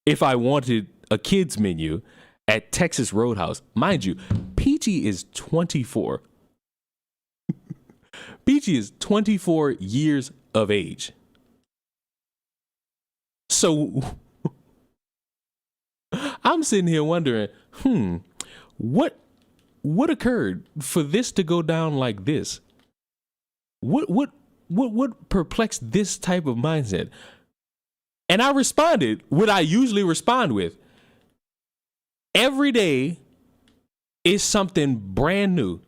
if I wanted a kids menu at Texas Roadhouse. Mind you, Peachy is 24. Peachy is 24 years of age. So I'm sitting here wondering, what occurred for this to go down like this? What perplexed this type of mindset? And I responded what I usually respond with. Every day is something brand new.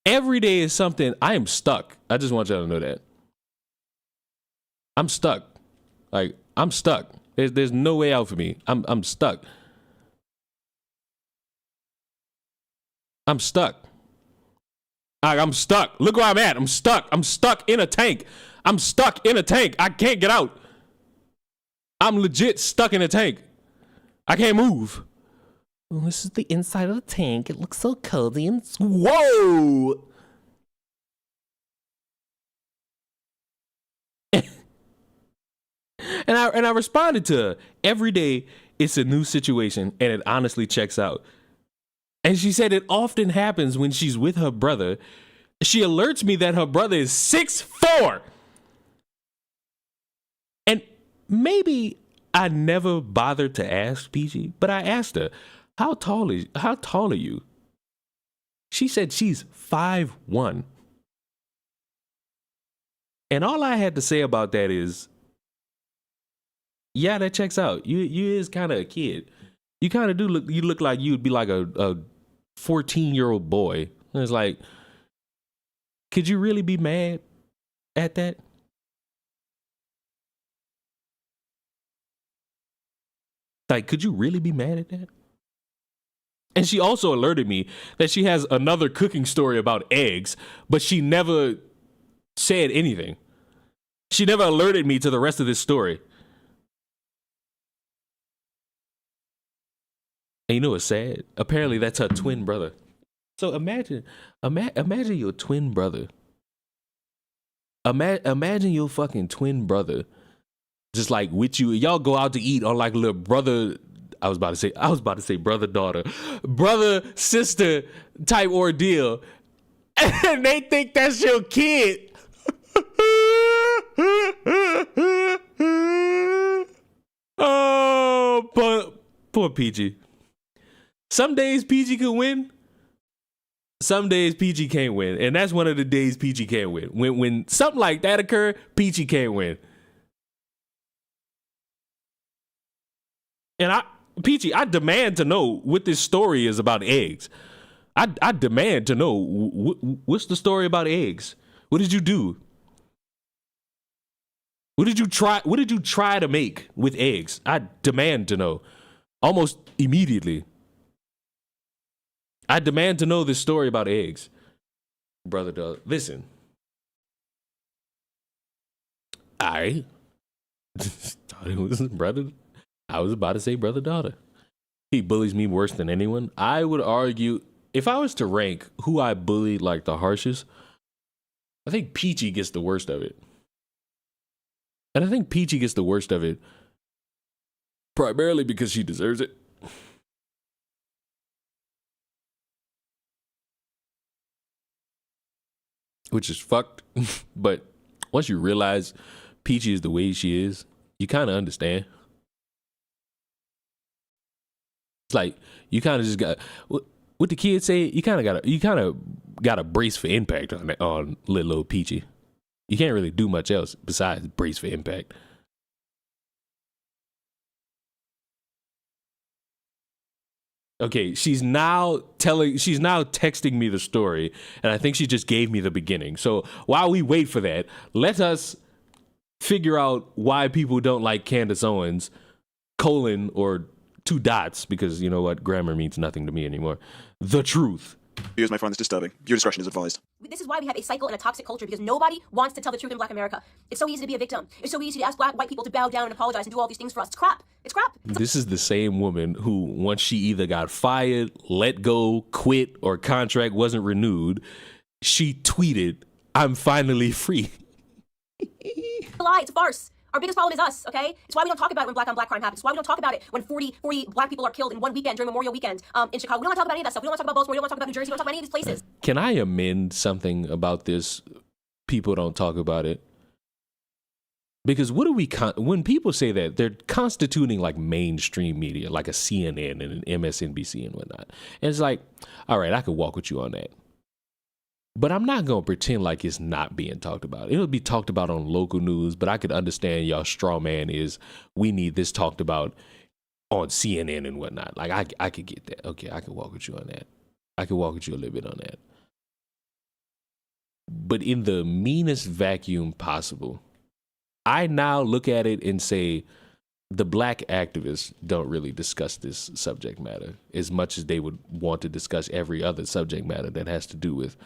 Every day is something. I am stuck. I just want y'all to know that. I'm stuck. Like, I'm stuck. There's no way out for me. I'm stuck. I'm stuck. I'm stuck. Look where I'm at. I'm stuck. I'm stuck in a tank. I'm stuck in a tank. I can't get out. I'm legit stuck in a tank. I can't move. Well, this is the inside of the tank. It looks so cozy and whoa. And I responded to her. Every day it's a new situation, and it honestly checks out. And she said it often happens when she's with her brother. She alerts me that her brother is 6'4". And maybe I never bothered to ask Peachy, but I asked her, how tall are you? She said she's 5'1". And all I had to say about that is, yeah, that checks out. You is kind of a kid. You kind of do look like you'd be like a 14-year-old boy. And it's like, could you really be mad at that? Like, could you really be mad at that? And she also alerted me that she has another cooking story about eggs, but she never said anything. She never alerted me to the rest of this story. And you know what's sad? Apparently that's her twin brother. So imagine your twin brother. Imagine your fucking twin brother just like with you. Y'all go out to eat on like a little brother. I was about to say brother daughter, brother sister type ordeal, and they think that's your kid. Oh, poor Peachy. Some days Peachy can win. Some days Peachy can't win, and that's one of the days Peachy can't win. When something like that occur, Peachy can't win. And Peachy, I demand to know what this story is about eggs. I demand to know what's the story about eggs? What did you do? What did you try to make with eggs? I demand to know. Almost immediately. I demand to know this story about eggs. Brother daughter. Listen. I thought it was brother. I was about to say brother daughter. He bullies me worse than anyone. I would argue, if I was to rank who I bullied like the harshest, I think Peachy gets the worst of it. And I think Peachy gets the worst of it primarily because she deserves it. Which is fucked. But once you realize Peachy is the way she is, you kind of understand. It's like you kind of just got what the kids say. You kind of gotta brace for impact on little old Peachy. You can't really do much else besides brace for impact. Okay, she's now texting me the story, and I think she just gave me the beginning. So while we wait for that, let us figure out why people don't like Candace Owens, or 2 dots, because you know what, grammar means nothing to me anymore. The truth. Here's my friend, it's disturbing. Your discretion is advised. This is why we have a cycle and a toxic culture, because nobody wants to tell the truth in Black America. It's so easy to be a victim. It's so easy to ask white people to bow down and apologize and do all these things for us. It's crap. It's crap. This is the same woman who, once she either got fired, let go, quit, or contract wasn't renewed, she tweeted, "I'm finally free." It's a lie. It's a farce. Our biggest problem is us, okay? It's why we don't talk about it when black on black crime happens. It's why we don't talk about it when 40 black people are killed in one weekend during Memorial Weekend in Chicago. We don't want to talk about any of that stuff. We don't want to talk about Baltimore. We don't want to talk about New Jersey. We don't talk about any of these places. Can I amend something about this? People don't talk about it. Because when people say that, they're constituting like mainstream media, like a CNN and an MSNBC and whatnot. And it's like, all right, I could walk with you on that. But I'm not going to pretend like it's not being talked about. It'll be talked about on local news, but I could understand y'all straw man is, we need this talked about on CNN and whatnot. Like, I could get that. Okay, I could walk with you on that. I could walk with you a little bit on that. But in the meanest vacuum possible, I now look at it and say, the black activists don't really discuss this subject matter as much as they would want to discuss every other subject matter that has to do with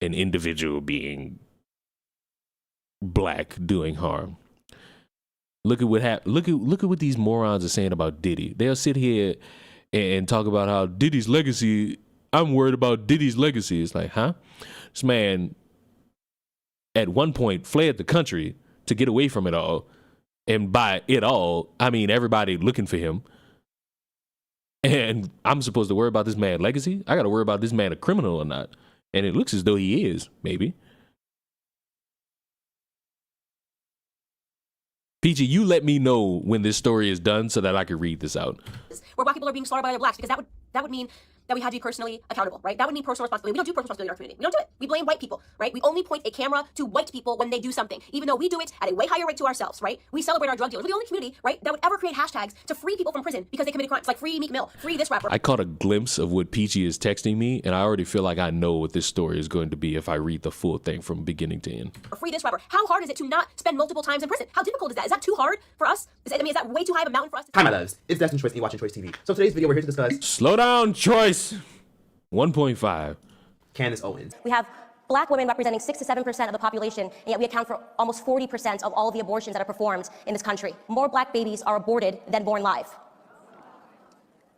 an individual being black doing harm. Look at what look at what these morons are saying about Diddy. They'll sit here and talk about how Diddy's legacy. I'm worried about Diddy's legacy. It's like, huh? This man at one point fled the country to get away from it all, and by it all, I mean everybody looking for him. And I'm supposed to worry about this man's legacy? I got to worry about this man a criminal or not. And it looks as though he is, maybe. PG, you let me know when this story is done so that I can read this out. Where black people are being slaughtered by other blacks, because that would mean that we had to be personally accountable, right? That would mean personal responsibility. We don't do personal responsibility in our community. We don't do it. We blame white people, right? We only point a camera to white people when they do something, even though we do it at a way higher rate to ourselves, right? We celebrate our drug dealers. We're the only community, right, that would ever create hashtags to free people from prison because they committed crimes, like free Meek Mill, free this rapper. I caught a glimpse of what Peachy is texting me, and I already feel like I know what this story is going to be if I read the full thing from beginning to end. Or free this rapper. How hard is it to not spend multiple times in prison? How difficult is that? Is that too hard for us? Is that way too high of a mountain for us? Hi, my loves. It's Destin Choice, and you're watching Choice TV. So today's video, we're here to discuss... Slow down, Choice. 1.5. Candace Owens. We have black women representing 6 to 7% of the population, and yet we account for almost 40% of all of the abortions that are performed in this country. More black babies are aborted than born live.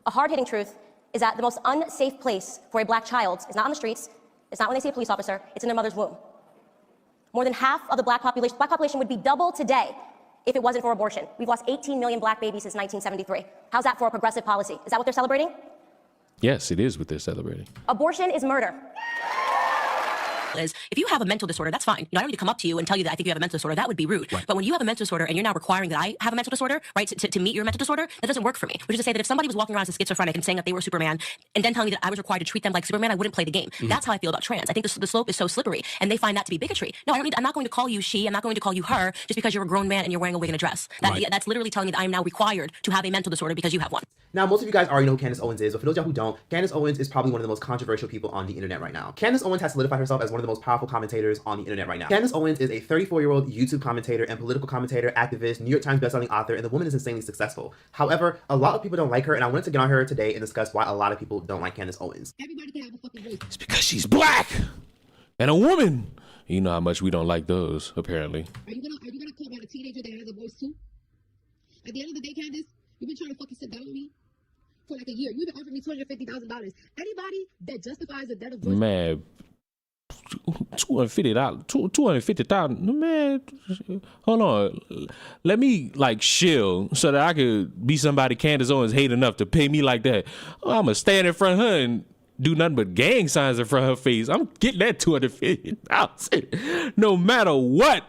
A hard-hitting truth is that the most unsafe place for a black child is not on the streets, it's not when they see a police officer, it's in their mother's womb. More than half of the black population would be double today if it wasn't for abortion. We've lost 18 million black babies since 1973. How's that for a progressive policy? Is that what they're celebrating? Yes, it is what they're celebrating. Abortion is murder. is if you have a mental disorder, that's fine. I don't need to come up to you and tell you that I think you have a mental disorder. That would be rude. Right. But when you have a mental disorder and you're now requiring that I have a mental disorder, right, to meet your mental disorder, that doesn't work for me. Which is to say that if somebody was walking around as a schizophrenic and saying that they were Superman and then telling me that I was required to treat them like Superman, I wouldn't play the game. That's how I feel about trans. I think the slope is so slippery and they find that to be bigotry. No, I'm not going to call you she. I'm not going to call you her just because you're a grown man and you're wearing a wig and a dress. That's literally telling me that I am now required to have a mental disorder because you have one. Now, most of you guys already know who Candace Owens is, but for those of y'all who don't, Candace Owens is probably one of the most controversial people on the internet right now. Candace Owens has solidified herself as one of the most powerful commentators on the internet right now. Candace Owens is a 34-year-old YouTube commentator and political commentator, activist, New York Times bestselling author, and the woman is insanely successful. However, a lot of people don't like her, and I wanted to get on her today and discuss why a lot of people don't like Candace Owens. Everybody can have a fucking voice. It's because she's black and a woman. You know how much we don't like those, apparently. Are you gonna call out a teenager that has a voice too? At the end of the day, Candace, you've been trying to fucking sit down with me for like a year. You've been offering me $250,000. Anybody that justifies the death of George, man, $250,000, man. Hold on, let me like shill so that I could be somebody Candace Owens hate enough to pay me like that. I'm gonna stand in front of her and do nothing but gang signs in front of her face. I'm getting that $250,000 no matter what.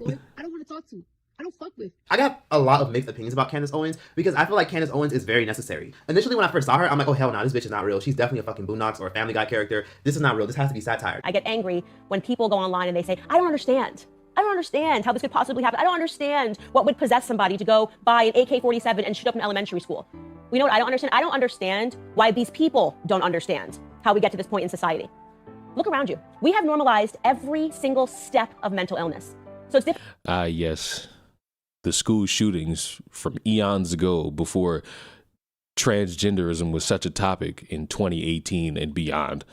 boy, I don't want to talk to. I don't fuck with. I got a lot of mixed opinions about Candace Owens because I feel like Candace Owens is very necessary. Initially, when I first saw her, I'm like, oh, hell no, this bitch is not real. She's definitely a fucking Boondocks or a Family Guy character. This is not real. This has to be satire. I get angry when people go online and they say, I don't understand. I don't understand how this could possibly happen. I don't understand what would possess somebody to go buy an AK-47 and shoot up an elementary school. You know what I don't understand? I don't understand why these people don't understand how we get to this point in society. Look around you. We have normalized every single step of mental illness. So it's different. Yes. The school shootings from eons ago, before transgenderism was such a topic in 2018 and beyond.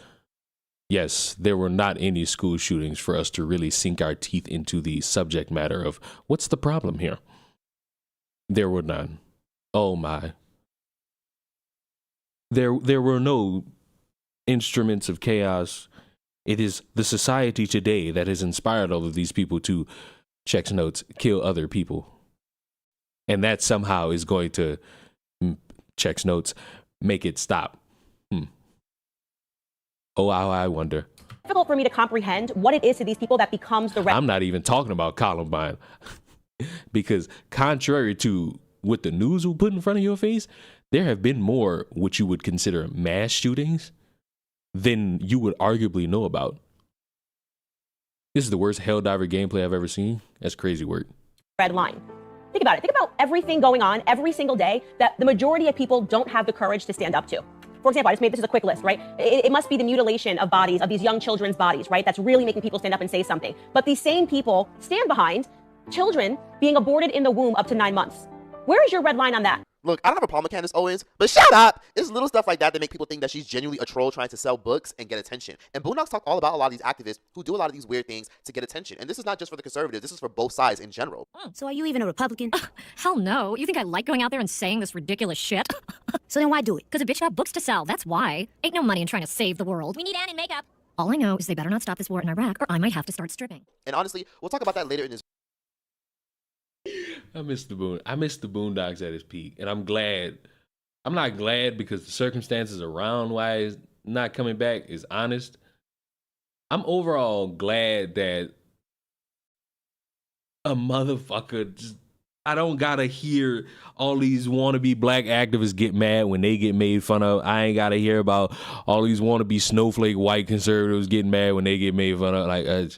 Yes, there were not any school shootings for us to really sink our teeth into the subject matter of what's the problem here. There were none. Oh my. There were no instruments of chaos. It is the society today that has inspired all of these people to, checks notes, kill other people. And that somehow is going to, checks notes, make it stop. Oh, I wonder. Difficult for me to comprehend what it is to these people that becomes the I'm not even talking about Columbine. Because contrary to what the news will put in front of your face, there have been more what you would consider mass shootings than you would arguably know about. This is the worst Helldiver gameplay I've ever seen. That's crazy work. red line. Think about it. Think about everything going on every single day that the majority of people don't have the courage to stand up to. For example, I just made this as a quick list, right? It must be the mutilation of bodies, of these young children's bodies, right? That's really making people stand up and say something. But these same people stand behind children being aborted in the womb up to 9 months. Where is your red line on that? Look, I don't have a problem with Candace Owens, but shut up! It's little stuff like that that make people think that she's genuinely a troll trying to sell books and get attention. And Boondocks talk all about a lot of these activists who do a lot of these weird things to get attention. And this is not just for the conservatives, this is for both sides in general. So are you even a Republican? Hell no. You think I like going out there and saying this ridiculous shit? So then why do it? Because a bitch got books to sell, that's why. Ain't no money in trying to save the world. We need Ann in makeup. All I know is they better not stop this war in Iraq or I might have to start stripping. And honestly, we'll talk about that later in this. I miss the Boondocks at its peak, and I'm glad. I'm not glad because the circumstances around why it's not coming back is honest. I'm overall glad that a motherfucker just, I don't gotta hear all these wannabe black activists get mad when they get made fun of. I ain't gotta hear about all these wannabe snowflake white conservatives getting mad when they get made fun of. Like,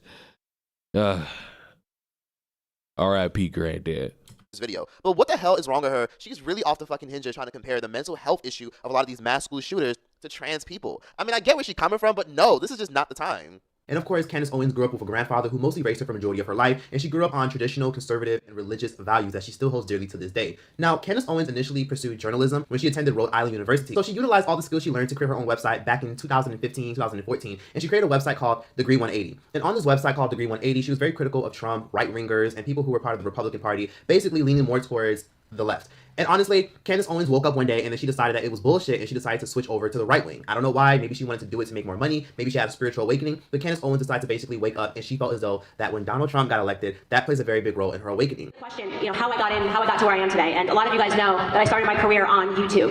R.I.P. Granddad. This video. But what the hell is wrong with her? She's really off the fucking hinges trying to compare the mental health issue of a lot of these mass school shooters to trans people. I mean, I get where she's coming from, but no, this is just not the time. And of course, Candace Owens grew up with a grandfather who mostly raised her for the majority of her life, and she grew up on traditional, conservative, and religious values that she still holds dearly to this day. Now, Candace Owens initially pursued journalism when she attended Rhode Island University. So she utilized all the skills she learned to create her own website back in 2015, 2014, and she created a website called Degree 180. And on this website called Degree 180, she was very critical of Trump, right-wingers, and people who were part of the Republican Party, basically leaning more towards the left. And honestly, Candace Owens woke up one day and then she decided that it was bullshit and she decided to switch over to the right wing. I don't know why. Maybe she wanted to do it to make more money. Maybe she had a spiritual awakening. But Candace Owens decided to basically wake up and she felt as though that when Donald Trump got elected, that plays a very big role in her awakening. Question, how I got to where I am today. And a lot of you guys know that I started my career on YouTube,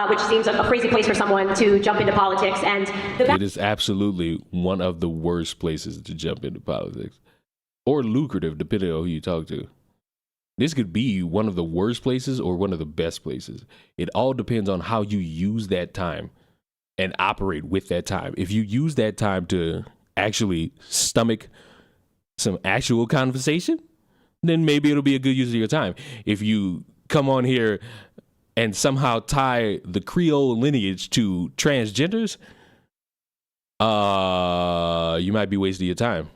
which seems a crazy place for someone to jump into politics. And it is absolutely one of the worst places to jump into politics, or lucrative, depending on who you talk to. This could be one of the worst places or one of the best places. It all depends on how you use that time and operate with that time. If you use that time to actually stomach some actual conversation, then maybe it'll be a good use of your time. If you come on here and somehow tie the Creole lineage to transgenders, you might be wasting your time.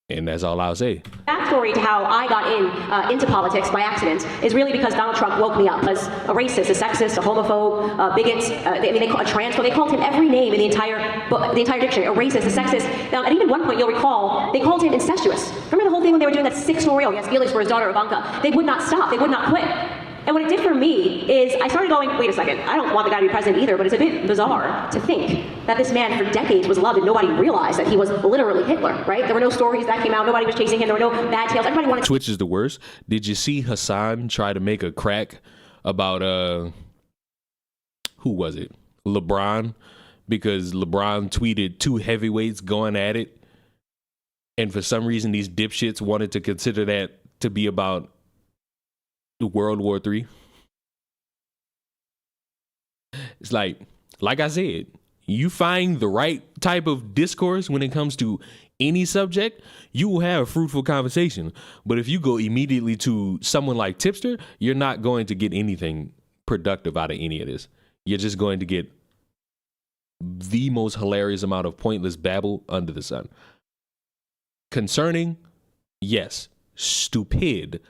And that's all I'll say. Backstory to how I got into politics by accident is really because Donald Trump woke me up as a racist, a sexist, a homophobe, a bigot, they call a transphobe. They called him every name in the entire dictionary, a racist, a sexist. Now, at even one point, you'll recall, they called him incestuous. Remember the whole thing when they were doing that sick story against Felix for his daughter Ivanka? They would not stop. They would not quit. And what it did for me is I started going, wait a second, I don't want the guy to be president either, but it's a bit bizarre to think that this man for decades was loved and nobody realized that he was literally Hitler, right? There were no stories that came out, nobody was chasing him, there were no bad tales, everybody wanted... Twitch is the worst. Did you see Hassan try to make a crack about, who was it? LeBron? Because LeBron tweeted two heavyweights going at it. And for some reason, these dipshits wanted to consider that to be about World War III. It's like I said, you find the right type of discourse when it comes to any subject, you will have a fruitful conversation. But if you go immediately to someone like Tipster, you're not going to get anything productive out of any of this. You're just going to get the most hilarious amount of pointless babble under the sun. Concerning, yes. Stupid,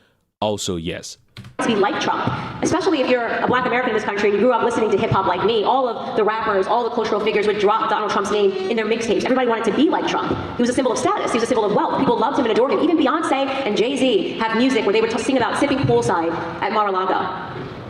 also yes. To be like Trump, especially if you're a black American in this country and you grew up listening to hip hop like me. All of the rappers, all the cultural figures would drop Donald Trump's name in their mixtapes. Everybody wanted to be like Trump. He was a symbol of status. He was a symbol of wealth. People loved him and adored him. Even Beyonce and Jay-Z have music where they would sing about sipping poolside at Mar-a-Lago.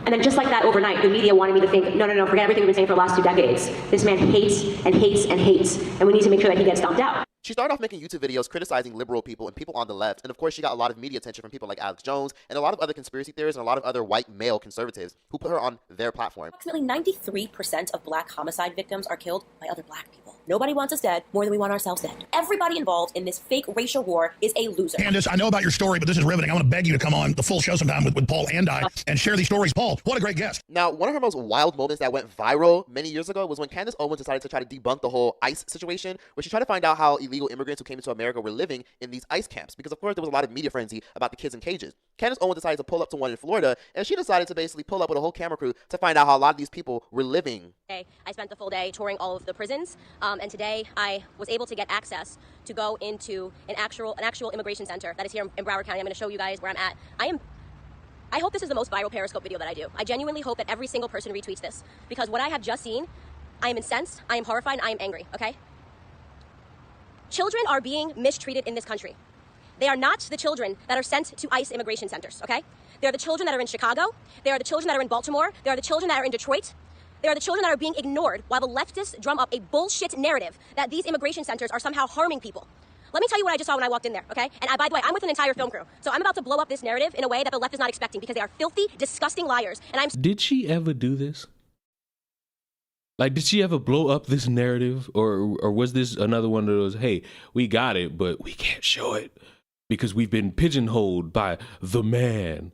And then just like that overnight, the media wanted me to think, no, forget everything we've been saying for the last 2 decades. This man hates and hates and hates, and we need to make sure that he gets dumped out. She started off making YouTube videos criticizing liberal people and people on the left, and of course she got a lot of media attention from people like Alex Jones and a lot of other conspiracy theorists and a lot of other white male conservatives who put her on their platform. Approximately 93% of black homicide victims are killed by other black people. Nobody wants us dead more than we want ourselves dead. Everybody involved in this fake racial war is a loser. Candace, I know about your story, but this is riveting. I want to beg you to come on the full show sometime with Paul and I and share these stories. Paul, what a great guest. Now, one of her most wild moments that went viral many years ago was when Candace Owens decided to try to debunk the whole ICE situation, where she tried to find out how illegal immigrants who came into America were living in these ICE camps, because of course there was a lot of media frenzy about the kids in cages. Candace Owens decided to pull up to one in Florida, and she decided to basically pull up with a whole camera crew to find out how a lot of these people were living. I spent the full day touring all of the prisons, and today I was able to get access to go into an actual immigration center that is here in Broward County. I'm going to show you guys where I'm at. I hope this is the most viral Periscope video that I do. I genuinely hope that every single person retweets this, because what I have just seen, I am incensed, I am horrified, and I am angry, okay? Children are being mistreated in this country. They are not the children that are sent to ICE immigration centers, okay? They are the children that are in Chicago. They are the children that are in Baltimore. They are the children that are in Detroit. They are the children that are being ignored while the leftists drum up a bullshit narrative that these immigration centers are somehow harming people. Let me tell you what I just saw when I walked in there, okay? And by the way, I'm with an entire film crew. So I'm about to blow up this narrative in a way that the left is not expecting, because they are filthy, disgusting liars. And Did she ever do this? Like, did she ever blow up this narrative? Or was this another one of those, hey, we got it, but we can't show it because we've been pigeonholed by the man?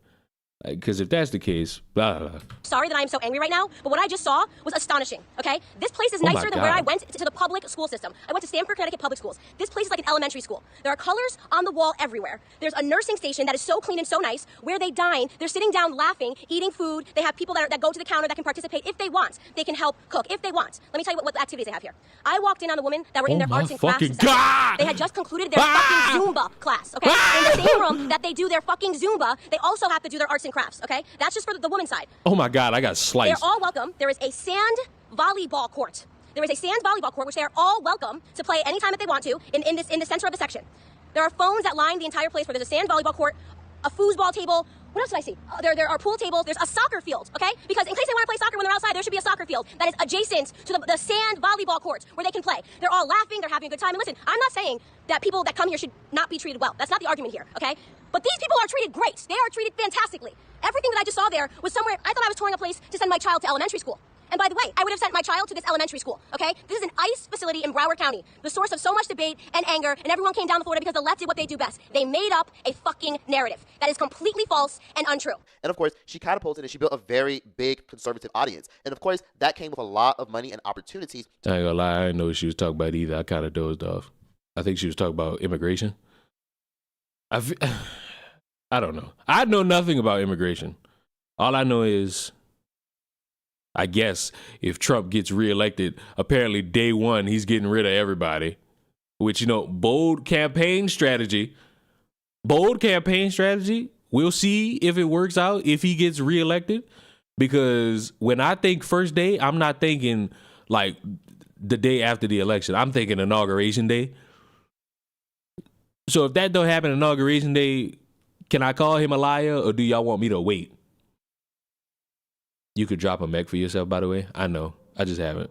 Because if that's the case, blah, blah. Sorry that I'm so angry right now, but what I just saw was astonishing, okay? This place is nicer than where I went to the public school system. I went to Stamford, Connecticut public schools. This place is like an elementary school. There are colors on the wall everywhere. There's a nursing station that is so clean and so nice, where they dine. They're sitting down laughing, eating food. They have people that go to the counter that can participate if they want. They can help cook if they want. Let me tell you what activities they have here. I walked in on the women that were in their arts and crafts session. They had just concluded their fucking Zumba class, okay? In the same room that they do their fucking Zumba, they also have to do their arts and crafts, okay? That's just for the women's side. Oh my God, I got sliced. They're all welcome. There is a sand volleyball court. There is a sand volleyball court, which they are all welcome to play anytime that they want to in the center of the section. There are phones that line the entire place, where there's a sand volleyball court, a foosball table, What else did I see? There are pool tables. There's a soccer field, okay? Because in case they want to play soccer when they're outside, there should be a soccer field that is adjacent to the sand volleyball courts where they can play. They're all laughing. They're having a good time. And listen, I'm not saying that people that come here should not be treated well. That's not the argument here, okay? But these people are treated great. They are treated fantastically. Everything that I just saw there was somewhere. I thought I was touring a place to send my child to elementary school. And by the way, I would have sent my child to this elementary school, okay? This is an ICE facility in Broward County, the source of so much debate and anger, and everyone came down to Florida because the left did what they do best. They made up a fucking narrative that is completely false and untrue. And of course, she catapulted and she built a very big conservative audience. And of course, that came with a lot of money and opportunities. I ain't gonna lie, I didn't know what she was talking about either. I kind of dozed off. I think she was talking about immigration. I don't know. I know nothing about immigration. All I know is, I guess if Trump gets reelected, apparently day one, he's getting rid of everybody, which, you know, bold campaign strategy. We'll see if it works out, if he gets reelected, because when I think first day, I'm not thinking like the day after the election. I'm thinking inauguration day. So if that don't happen inauguration day, can I call him a liar, or do y'all want me to wait? You could drop a mech for yourself, by the way. I know. I just haven't.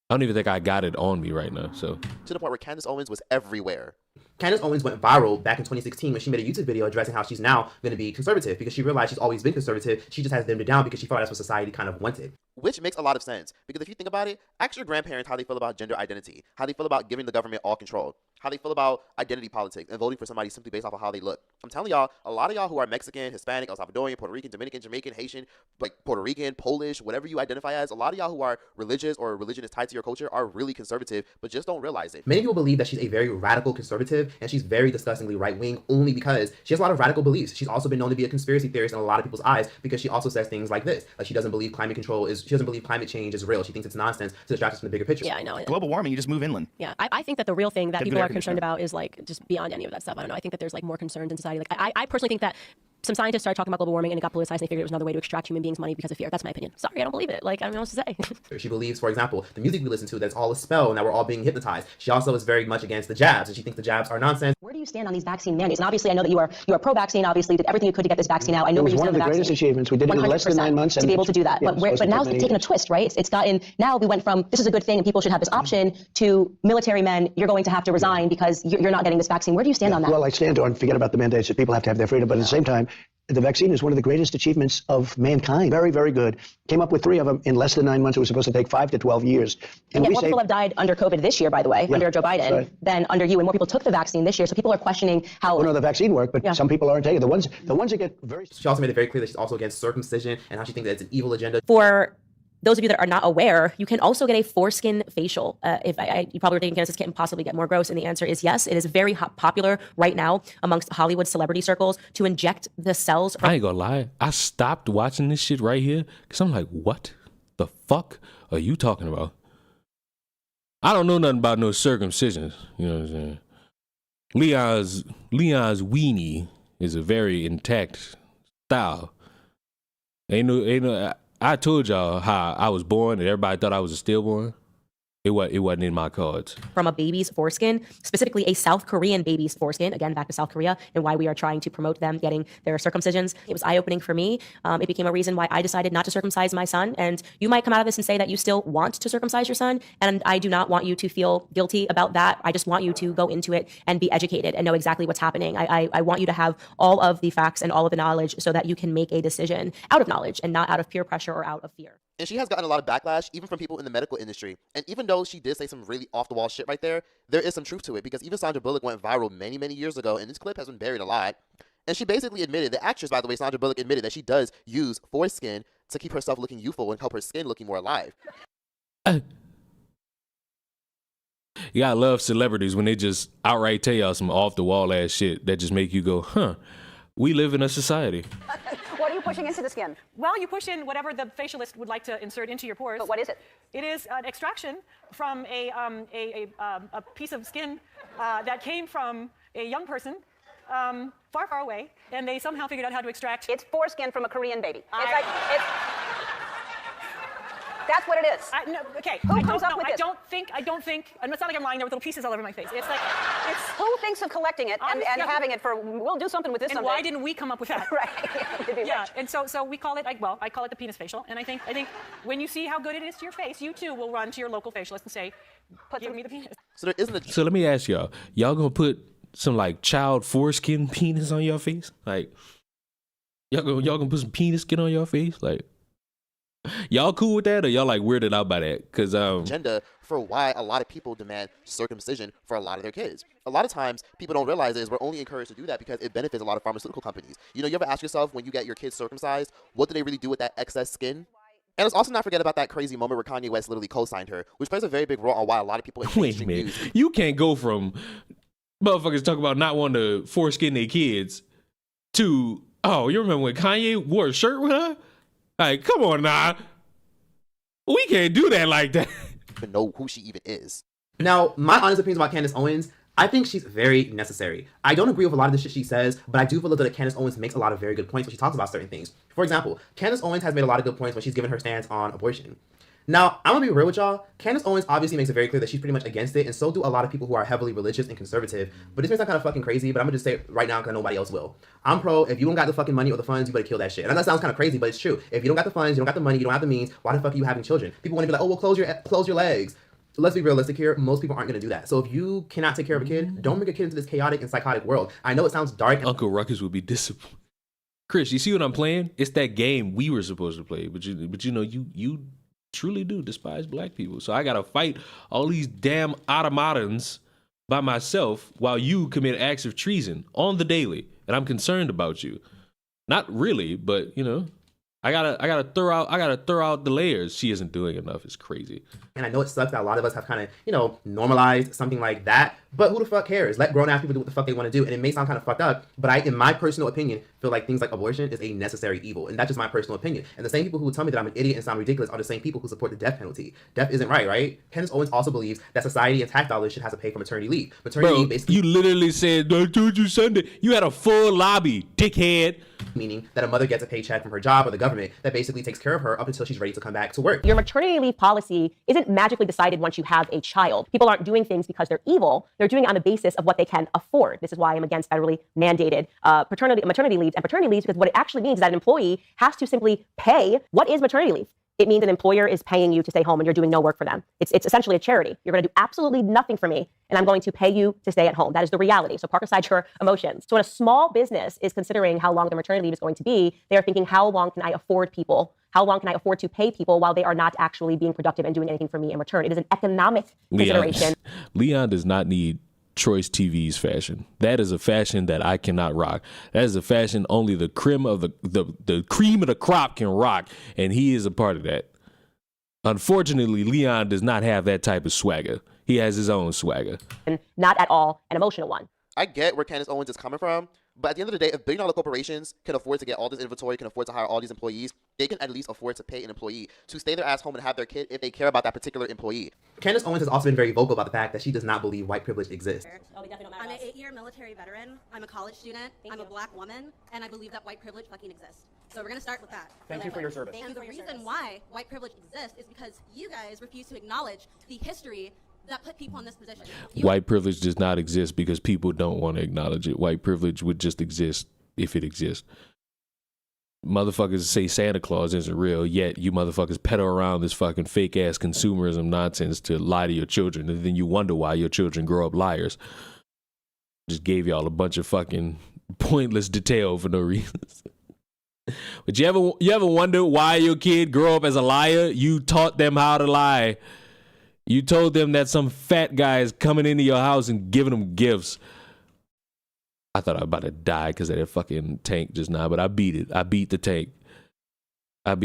I don't even think I got it on me right now. So To the point where Candace Owens was everywhere. Candace Owens went viral back in 2016 when she made a YouTube video addressing how she's now going to be conservative because she realized she's always been conservative. She just has dimmed it down because she thought that's what society kind of wanted. Which makes a lot of sense. Because if you think about it, ask your grandparents how they feel about gender identity, how they feel about giving the government all control, how they feel about identity politics and voting for somebody simply based off of how they look. I'm telling y'all, a lot of y'all who are Mexican, Hispanic, El Salvadorian, Puerto Rican, Dominican, Jamaican, Haitian, like Puerto Rican, Polish, whatever you identify as, a lot of y'all who are religious or religion is tied to your culture are really conservative, but just don't realize it. Many people believe that she's a very radical conservative and she's very disgustingly right-wing only because she has a lot of radical beliefs. She's also been known to be a conspiracy theorist in a lot of people's eyes because she also says things like this. Like she doesn't believe climate change is real. She thinks it's nonsense to distract us from the bigger picture. Yeah, I know. Global warming, you just move inland. Yeah, I think that the real thing that Have people good are air concerned conditioner. about is like just beyond any of that stuff. I don't know. I think that there's like more concerns in society. Like I personally think that some scientists started talking about global warming and it got politicized and they figured it was another way to extract human beings' money because of fear. That's my opinion. Sorry, I don't believe it. Like, I don't know what to say. She believes, for example, the music we listen to, that's all a spell and that we're all being hypnotized. She also is very much against the jabs and she thinks the jabs are nonsense. Where do you stand on these vaccine mandates? And obviously, I know that you are pro-vaccine. Obviously, did everything you could to get this vaccine out. I know It was you one stand of the on greatest vaccine. achievements. We did it in less than 9 months. To be able to do that. Yeah, But now it's taken a twist, right? It's gotten, now we went from this is a good thing and people should have this option to military men, you're going to have to resign because you're not getting this vaccine. Where do you stand on that? Well, I stand on, forget about the mandates, that people have to have their freedom, but at the same time, the vaccine is one of the greatest achievements of mankind. Very, very good. Came up with 3 of them in less than 9 months. It was supposed to take 5 to 12 years. And yet more people have died under COVID this year, by the way, under Joe Biden, than under you. And more people took the vaccine this year. So people are questioning how... Well, no, the vaccine worked, but some people aren't taking it. The ones that get very... She also made it very clear that she's also against circumcision and how she thinks that it's an evil agenda. For those of you that are not aware, you can also get a foreskin facial. You probably are thinking, Candace, this can't possibly get more gross. And the answer is yes. It is very popular right now amongst Hollywood celebrity circles to inject the cells. I ain't gonna lie. I stopped watching this shit right here because I'm like, what the fuck are you talking about? I don't know nothing about no circumcisions. You know what I'm saying? Leon's weenie is a very intact style. Ain't no. I told y'all how I was born and everybody thought I was a stillborn. It wasn't in my cards. From a baby's foreskin, specifically a South Korean baby's foreskin, again, back to South Korea and why we are trying to promote them getting their circumcisions. It was eye-opening for me. It became a reason why I decided not to circumcise my son. And you might come out of this and say that you still want to circumcise your son. And I do not want you to feel guilty about that. I just want you to go into it and be educated and know exactly what's happening. I want you to have all of the facts and all of the knowledge so that you can make a decision out of knowledge and not out of peer pressure or out of fear. And she has gotten a lot of backlash, even from people in the medical industry. And even though she did say some really off-the-wall shit right there is some truth to it. Because even Sandra Bullock went viral many, many years ago, and this clip has been buried a lot. And she basically admitted, the actress, by the way, Sandra Bullock, admitted that she does use foreskin to keep herself looking youthful and help her skin looking more alive. You gotta love celebrities when they just outright tell y'all some off-the-wall ass shit that just make you go, huh, we live in a society. What are you pushing into the skin? Well, you push in whatever the facialist would like to insert into your pores. But what is it? It is an extraction from a piece of skin that came from a young person far, far away, and they somehow figured out how to extract. It's foreskin from a Korean baby. That's what it is. No, okay. Who I comes don't up know. with I this? don't think. It's not like I'm lying there with little pieces all over my face. It's like, it's. Who thinks of collecting it and Yeah, having it for, we'll do something with this And someday. why didn't we come up with that? Right. Yeah, and so we call it, I call it the penis facial. And I think when you see how good it is to your face, you too will run to your local facialist and say, give me the penis. So there isn't a. So let me ask y'all gonna put some like child foreskin penis on your face? Like y'all gonna put some penis skin on your face? Like y'all cool with that, or y'all like weirded out by that? Cause agenda for why a lot of people demand circumcision for a lot of their kids. A lot of times people don't realize is we're only encouraged to do that because it benefits a lot of pharmaceutical companies. You know, you ever ask yourself when you get your kids circumcised, what do they really do with that excess skin? And let's also not forget about that crazy moment where Kanye West literally co-signed her, which plays a very big role on why a lot of people in wait a minute, you can't go from motherfuckers talk about not wanting to foreskin their kids to, oh, you remember when Kanye wore a shirt with her? Like, come on now. We can't do that like that. Even know who she even is. Now, my honest opinions about Candace Owens, I think she's very necessary. I don't agree with a lot of the shit she says, but I do feel that Candace Owens makes a lot of very good points when she talks about certain things. For example, Candace Owens has made a lot of good points when she's given her stance on abortion. Now, I'm gonna be real with y'all. Candace Owens obviously makes it very clear that she's pretty much against it, and so do a lot of people who are heavily religious and conservative. But this may sound kind of fucking crazy, but I'm gonna just say it right now because nobody else will. I'm pro, if you don't got the fucking money or the funds, you better kill that shit. And I know that sounds kind of crazy, but it's true. If you don't got the funds, you don't got the money, you don't have the means, why the fuck are you having children? People want to be like, oh, well, close your legs. Let's be realistic here. Most people aren't going to do that. So if you cannot take care of a kid, don't bring a kid into this chaotic and psychotic world. I know it sounds dark. Uncle Ruckus would be disappointed. Chris, you see what I'm playing? It's that game we were supposed to play, but you know, you truly do despise black people. So I gotta fight all these damn automatons by myself while you commit acts of treason on the daily, and I'm concerned about you. Not really, but you know, I gotta throw out the layers. She isn't doing enough. It's crazy. And I know it sucks that a lot of us have kind of, you know, normalized something like that. But who the fuck cares? Let grown ass people do what the fuck they want to do. And it may sound kind of fucked up, but I, in my personal opinion, feel like things like abortion is a necessary evil. And that's just my personal opinion. And the same people who tell me that I'm an idiot and sound ridiculous are the same people who support the death penalty. Death isn't right? Candace Owens also believes that society and tax dollars should have to pay for maternity leave. Maternity leave basically, you literally said, I told you Sunday. You had a full lobby, dickhead. Meaning that a mother gets a paycheck from her job or the government that basically takes care of her up until she's ready to come back to work. Your maternity leave policy isn't magically decided once you have a child. People aren't doing things because they're evil. They're doing it on the basis of what they can afford. This is why I'm against federally mandated maternity leaves and paternity leaves, because what it actually means is that an employee has to simply pay. What is maternity leave? It means an employer is paying you to stay home and you're doing no work for them. It's essentially a charity. You're going to do absolutely nothing for me, and I'm going to pay you to stay at home. That is the reality. So park aside your emotions. So when a small business is considering how long their maternity leave is going to be, they are thinking, how long can I afford people? How long can I afford to pay people while they are not actually being productive and doing anything for me in return? It is an economic consideration. Leon does not need Choice TV's fashion. That is a fashion that I cannot rock. That is a fashion only the cream of the cream of the crop can rock, and he is a part of that. Unfortunately, Leon does not have that type of swagger. He has his own swagger. And not at all an emotional one. I get where Candace Owens is coming from, but at the end of the day, if billion-dollar corporations can afford to get all this inventory, can afford to hire all these employees, they can at least afford to pay an employee to stay their ass home and have their kid if they care about that particular employee. Candace Owens has also been very vocal about the fact that she does not believe white privilege exists. I'm an 8-year military veteran. I'm a college student. I'm a black woman, and I believe that white privilege fucking exists. So we're going to start with that. Thank you for your service. And the reason why white privilege exists is because you guys refuse to acknowledge the history that put people in this position. White privilege does not exist because people don't want to acknowledge it. White privilege would just exist if it exists. Motherfuckers say Santa Claus isn't real, yet you motherfuckers peddle around this fucking fake ass consumerism nonsense to lie to your children, and then you wonder why your children grow up liars. Just gave y'all a bunch of fucking pointless detail for no reason. But you ever wonder why your kid grow up as a liar? You taught them how to lie. You told them that some fat guy is coming into your house and giving them gifts. I thought I was about to die because of that fucking tank just now, but I beat it. I beat the tank. I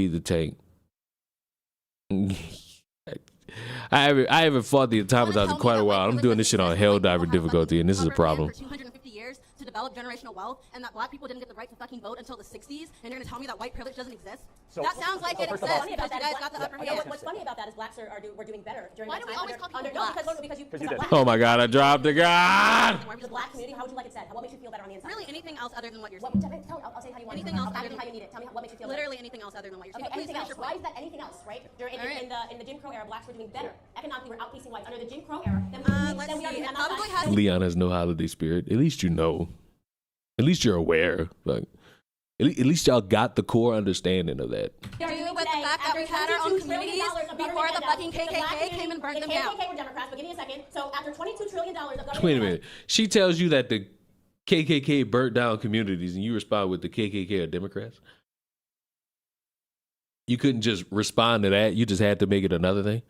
haven't fought the automatons in quite a while. I'm doing this shit on Helldiver difficulty, and this is a problem. For 250 years to develop generational wealth and that black people didn't get the right to fucking vote until the 60s, and you're gonna tell me that white privilege doesn't exist? So, that sounds like it exists because you guys got the upper hand. What's funny about that is blacks we're doing better during Why that do we time always under, call people under, blacks? no, because you Oh my God, I dropped the God. The black community, how would you like it said? What makes you feel better on the inside? Really, anything else other than what you're What, saying. I'll say how you want Anything it. else I'll other than how you need it. Tell me what makes you feel literally better. anything else other than what you're saying. Okay, Please anything else. finish your Why point. is that anything else, right? In the Jim Crow era, blacks were doing better. Economically, we're outpacing whites. Under the Jim Crow era, then we are doing that. Leon has no holiday spirit. At least you know. At least you're aware. Like, at least y'all got the core understanding of that. Do with the fact that we had our own communities before the fucking KKK came and burned them down. The KKK were Democrats, but give me a second. So after $22 trillion of government... Wait a minute. She tells you that the KKK burnt down communities and you respond with the KKK are Democrats? You couldn't just respond to that. You just had to make it another thing?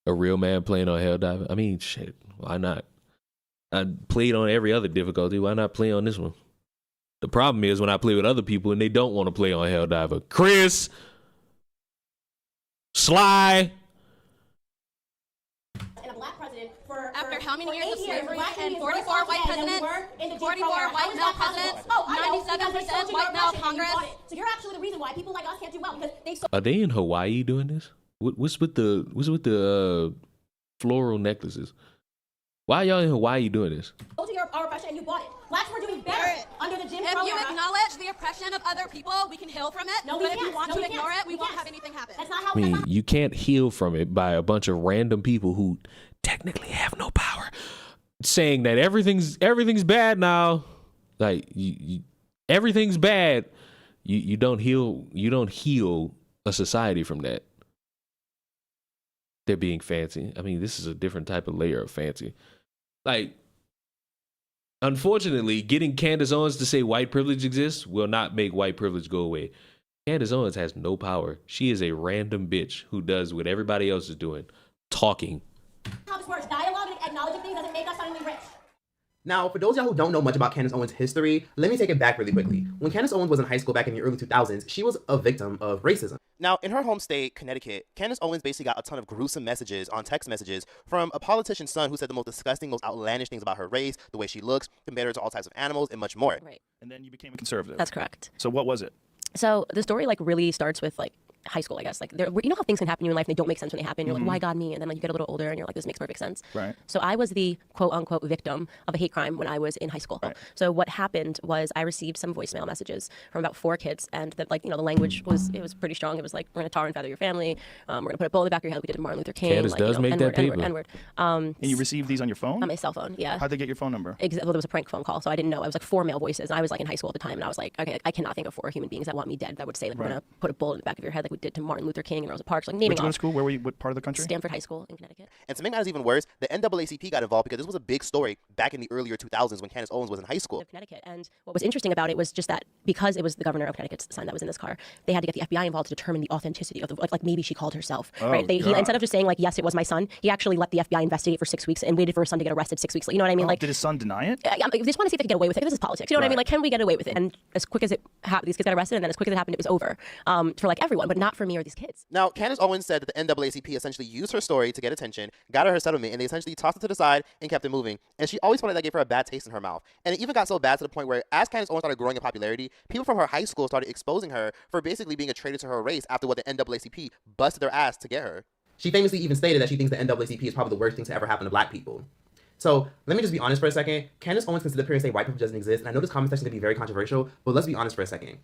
A real man playing on Helldiver? I mean, shit. Why not? I played on every other difficulty. Why not play on this one? The problem is when I play with other people and they don't want to play on Helldiver. Chris, Sly. And a black president for after how many years of 8 slavery black and communities 44 white than we presidents, were in the Jim 44 Crow era. white How is male that possible? presidents, Oh, I know, 97% because they sold you white your male oppression and you Congress. bought it. So you're actually the reason why people like us can't do well, because they sold Are they in Hawaii doing this? What's with the floral necklaces? Why y'all in Hawaii doing this? you our oppression and you bought it. Blacks were doing better under the Jim Crow era. If you acknowledge the oppression of other people, we can heal from it. No, but if you want to ignore it, we won't have anything happen. That's not how I mean, you can't heal from it by a bunch of random people who technically have no power saying that everything's bad now. Like everything's bad. You don't heal a society from that. They're being fancy. I mean, this is a different type of layer of fancy. Like, unfortunately, getting Candace Owens to say white privilege exists will not make white privilege go away. Candace Owens has no power. She is a random bitch who does what everybody else is doing, talking. How this works. Dialogue and acknowledging things doesn't make us suddenly rich. Now, for those of y'all who don't know much about Candace Owens' history, let me take it back really quickly. When Candace Owens was in high school back in the early 2000s, she was a victim of racism. Now, in her home state, Connecticut, Candace Owens basically got a ton of gruesome messages on text messages from a politician's son who said the most disgusting, most outlandish things about her race, the way she looks, compared her to all types of animals, and much more. Right. And then you became a conservative. That's correct. So what was it? So the story really starts with high school, I guess. You know how things can happen in your life and they don't make sense when they happen. You're like, why God me? And then you get a little older and you're like, this makes perfect sense. Right. So I was the quote unquote victim of a hate crime when I was in high school. Right. So what happened was I received some voicemail messages from about 4 kids, and the language was pretty strong. It was like, we're gonna tar and feather your family. We're gonna put a bullet in the back of your head. We did Martin Luther King. Candace does make that paper. N-word. And you received these on your phone? On my cell phone, yeah. How'd they get your phone number? Well, there was a prank phone call, so I didn't know. I was like 4 male voices, and I was like in high school at the time, and I was like, okay, I cannot think of 4 human beings that want me dead that would say that we're gonna put a bullet in the back of your head like we did to Martin Luther King and Rosa Parks, like naming Where'd you go to off. school? Where were you? What part of the country? Stanford High School in Connecticut. And to make matters even worse, the NAACP got involved because this was a big story back in the earlier 2000s when Candace Owens was in high school. Of Connecticut. And what was interesting about it was just that because it was the governor of Connecticut's son that was in this car, they had to get the FBI involved to determine the authenticity of like maybe she called herself. Right? He, instead of just saying yes, it was my son, he actually let the FBI investigate for 6 weeks and waited for his son to get arrested 6 weeks later. You know what I mean? Did his son deny it? I just want to see if they could get away with it. This is politics. You know what I mean? Like, can we get away with it? And as quick as it happened, these kids got arrested, and then as quick as it happened, it was over for everyone, but not for me or these kids. Now, Candace Owens said that the NAACP essentially used her story to get attention, got her settlement, and they essentially tossed it to the side and kept it moving. And she always felt like that gave her a bad taste in her mouth. And it even got so bad to the point where, as Candace Owens started growing in popularity, people from her high school started exposing her for basically being a traitor to her race after what the NAACP busted their ass to get her. She famously even stated that she thinks the NAACP is probably the worst thing to ever happen to black people. So let me just be honest for a second. Candace Owens can sit up here and say white privilege doesn't exist, and I know this comment section can be very controversial, but let's be honest for a second.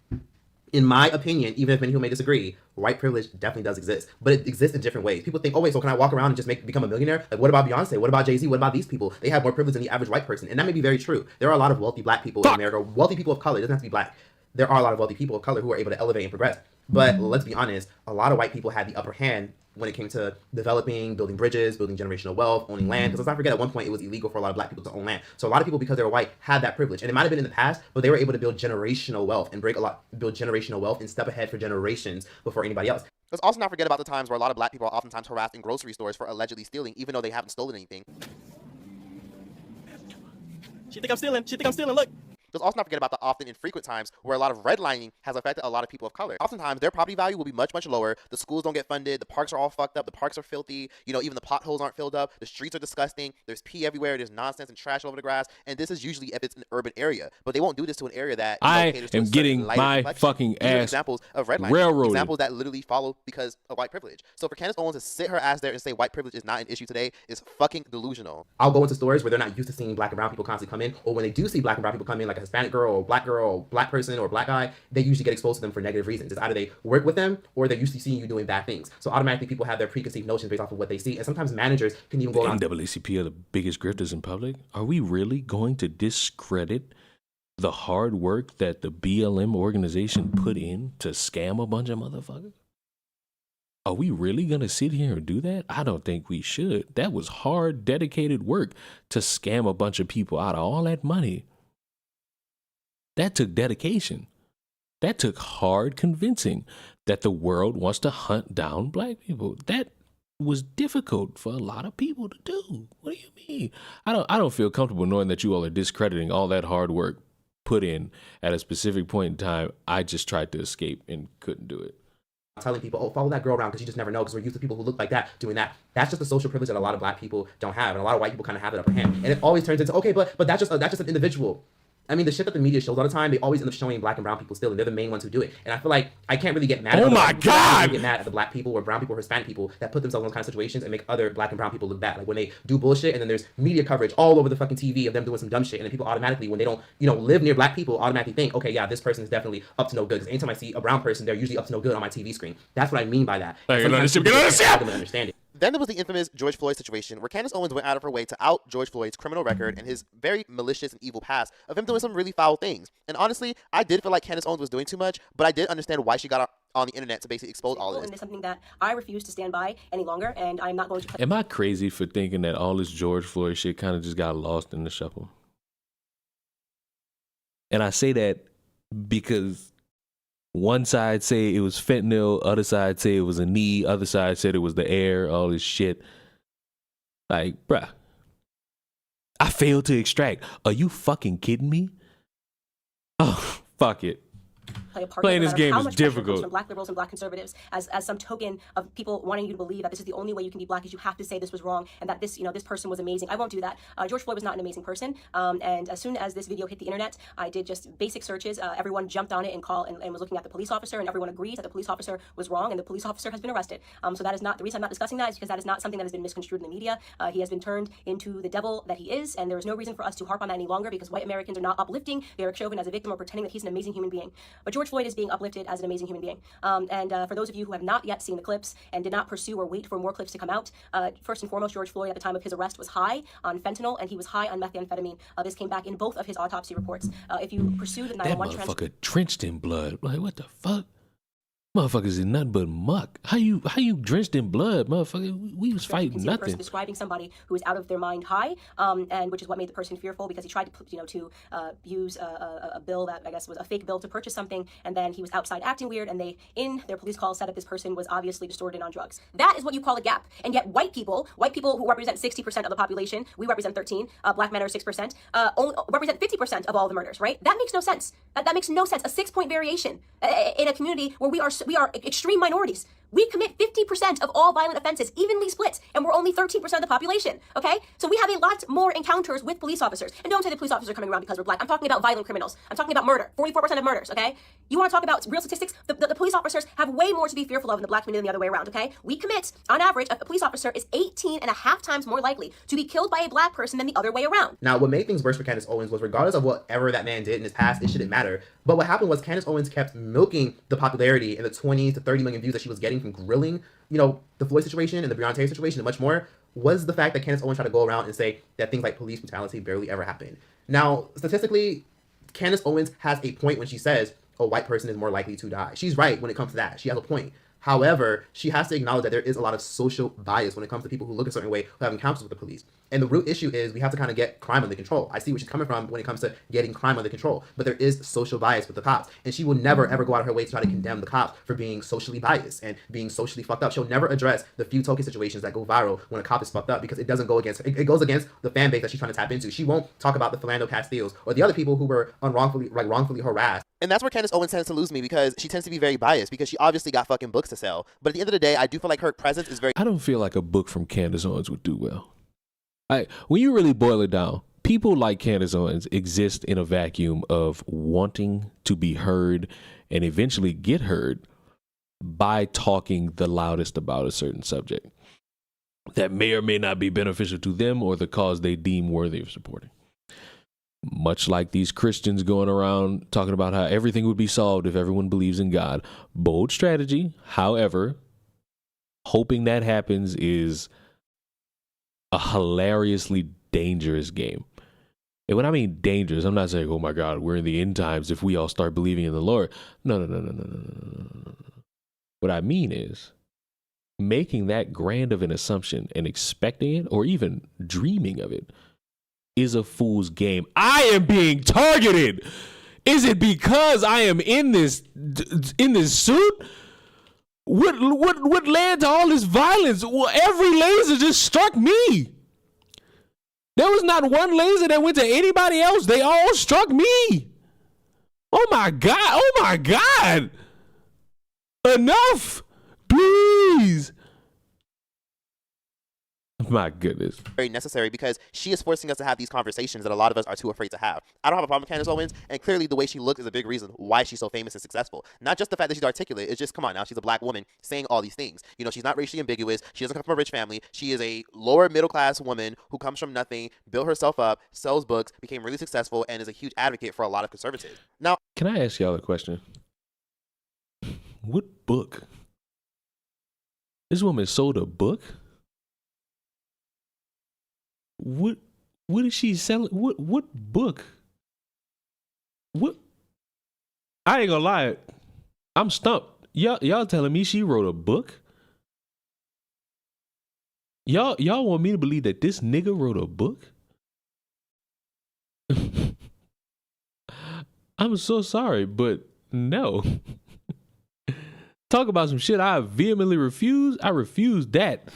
In my opinion, even if many people may disagree, white privilege definitely does exist, but it exists in different ways. People think, oh wait, so can I walk around and just become a millionaire? Like, what about Beyonce? What about Jay-Z? What about these people? They have more privilege than the average white person, and that may be very true. There are a lot of wealthy black people in America, wealthy people of color. It doesn't have to be black. There are a lot of wealthy people of color who are able to elevate and progress. But let's be honest, a lot of white people had the upper hand when it came to developing, building bridges, building generational wealth, owning land. Because let's not forget, at one point it was illegal for a lot of black people to own land. So a lot of people, because they were white, had that privilege. And it might have been in the past, but they were able to build generational wealth and build generational wealth and step ahead for generations before anybody else. Let's also not forget about the times where a lot of black people are oftentimes harassed in grocery stores for allegedly stealing, even though they haven't stolen anything. She think I'm stealing. Look. Let's also not forget about the often infrequent times where a lot of redlining has affected a lot of people of color. Oftentimes, their property value will be much, much lower. The schools don't get funded. The parks are all fucked up. The parks are filthy. You know, even the potholes aren't filled up. The streets are disgusting. There's pee everywhere. There's nonsense and trash all over the grass. And this is usually if it's an urban area. But they won't do this to an area that I am getting my fucking ass examples of redlining. railroaded. Examples that literally follow because of white privilege. So for Candace Owens to sit her ass there and say white privilege is not an issue today is fucking delusional. I'll go into stores where they're not used to seeing black and brown people constantly come in, or when they do see black and brown people come in, like a Hispanic girl or black person or black guy, they usually get exposed to them for negative reasons. It's either they work with them or they're used to seeing you doing bad things. So automatically people have their preconceived notions based off of what they see, and sometimes managers can even go around. NAACP are the biggest grifters in public. Are we really going to discredit the hard work that the BLM organization put in to scam a bunch of motherfuckers? Are we really going to sit here and do that? I don't think we should. That was hard, dedicated work to scam a bunch of people out of all that money. That took dedication. That took hard convincing that the world wants to hunt down black people. That was difficult for a lot of people to do. What do you mean? I don't feel comfortable knowing that you all are discrediting all that hard work put in at a specific point in time. I just tried to escape and couldn't do it. Telling people, oh, follow that girl around because you just never know, because we're used to people who look like that doing that. That's just a social privilege that a lot of black people don't have, and a lot of white people kind of have that upper hand. And it always turns into, okay, but that's just an individual. I mean, the shit that the media shows all the time, they always end up showing black and brown people still, and they're the main ones who do it. And I feel like I can't really get mad at I can't get mad at the black people or brown people or Hispanic people that put themselves in those kind of situations and make other black and brown people look bad. Like when they do bullshit and then there's media coverage all over the fucking TV of them doing some dumb shit, and then people automatically, when they don't, live near black people, automatically think, okay, yeah, this person is definitely up to no good. Because anytime I see a brown person, they're usually up to no good on my TV screen. That's what I mean by that. Understand it. Then there was the infamous George Floyd situation where Candace Owens went out of her way to out George Floyd's criminal record and his very malicious and evil past of him doing some really foul things. And honestly, I did feel like Candace Owens was doing too much, but I did understand why she got on the internet to basically expose all of this. And it's something that I refuse to stand by any longer, and I'm not going to. Am I crazy for thinking that all this George Floyd shit kind of just got lost in the shuffle? And I say that because one side say it was fentanyl, other side say it was a knee, other side said it was the air, all this shit. Like, bruh, I failed to extract. Are you fucking kidding me? Oh, fuck it. Play a part Playing no this game how is much pressure comes difficult. from black liberals and black conservatives as some token of people wanting you to believe that this is the only way you can be black, is you have to say this was wrong and that this this person was amazing. I won't do that. George Floyd was not an amazing person, and as soon as this video hit the internet, I did just basic searches. Everyone jumped on it and was looking at the police officer, and everyone agrees that the police officer was wrong and the police officer has been arrested. So that is not the reason I'm not discussing that, is because that is not something that has been misconstrued in the media. He has been turned into the devil that he is, and there is no reason for us to harp on that any longer, because white Americans are not uplifting Derek Chauvin as a victim or pretending that he's an amazing human being. But George Floyd is being uplifted as an amazing human being. For those of you who have not yet seen the clips and did not pursue or wait for more clips to come out, first and foremost, George Floyd at the time of his arrest was high on fentanyl and he was high on methamphetamine. This came back in both of his autopsy reports. If you pursue the 911 that motherfucker drenched in blood. Like, what the fuck? Motherfuckers is nothing but muck. How you drenched in blood, motherfucker? We was fighting nothing. The person describing somebody who is out of their mind high, and which is what made the person fearful, because he tried to use a bill that I guess was a fake bill to purchase something, and then he was outside acting weird, and they in their police call said that this person was obviously distorted on drugs. That is what you call a gap. And yet white people who represent 60% of the population, we represent 13, black men are 6%, only represent 50% of all the murders. Right? That makes no sense. That makes no sense. A 6-point variation in a community where we are extreme minorities. We commit 50% of all violent offenses, evenly split, and we're only 13% of the population, okay? So we have a lot more encounters with police officers. And don't say the police officers are coming around because we're black. I'm talking about violent criminals. I'm talking about murder. 44% of murders, okay? You want to talk about real statistics? The police officers have way more to be fearful of in the black community than the other way around, okay? We commit, on average, a police officer is 18.5 times more likely to be killed by a black person than the other way around. Now, what made things worse for Candace Owens was, regardless of whatever that man did in his past, it shouldn't matter. But what happened was Candace Owens kept milking the popularity and the 20 to 30 million views that she was getting from grilling, the Floyd situation and the Breonna Taylor situation and much more, was the fact that Candace Owens tried to go around and say that things like police brutality barely ever happen. Now, statistically, Candace Owens has a point when she says a white person is more likely to die. She's right when it comes to that. She has a point. However, she has to acknowledge that there is a lot of social bias when it comes to people who look a certain way, who have encounters with the police. And the root issue is we have to kind of get crime under control. I see where she's coming from when it comes to getting crime under control, but there is social bias with the cops, and she will never ever go out of her way to try to condemn the cops for being socially biased and being socially fucked up. She'll never address the few token situations that go viral when a cop is fucked up, because it doesn't go against her. It goes against the fan base that she's trying to tap into. She won't talk about the Philando Castiles or the other people who were wrongfully harassed. And that's where Candace Owens tends to lose me, because she tends to be very biased, because she obviously got fucking books to sell. But at the end of the day, I do feel like her presence is very... I don't feel like a book from Candace Owens would do well. When you really boil it down, people like Candace Owens exist in a vacuum of wanting to be heard and eventually get heard by talking the loudest about a certain subject that may or may not be beneficial to them or the cause they deem worthy of supporting. Much like these Christians going around talking about how everything would be solved if everyone believes in God. Bold strategy. However, hoping that happens is a hilariously dangerous game. And when I mean dangerous, I'm not saying, oh my God, we're in the end times if we all start believing in the Lord. No. What I mean is making that grand of an assumption and expecting it or even dreaming of it is a fool's game. I am being targeted. Is it because I am in this suit? What led to all this violence? Well, every laser just struck me. There was not one laser that went to anybody else. They all struck me. Oh my God. Oh my God. Enough. Please. My goodness. Very necessary, because she is forcing us to have these conversations that a lot of us are too afraid to have. I don't have a problem with Candace Owens, and clearly the way she looks is a big reason why she's so famous and successful. Not just the fact that she's articulate, it's just, come on now, she's a black woman saying all these things. You know, she's not racially ambiguous, she doesn't come from a rich family, she is a lower middle class woman who comes from nothing, built herself up, sells books, became really successful, and is a huge advocate for a lot of conservatives. Now, can I ask y'all a question? What book? This woman sold a book? What is she selling? What book? What? I ain't gonna lie. I'm stumped. Y'all telling me she wrote a book? Y'all want me to believe that this nigga wrote a book? I'm so sorry, but no. Talk about some shit I vehemently refuse. I refuse that.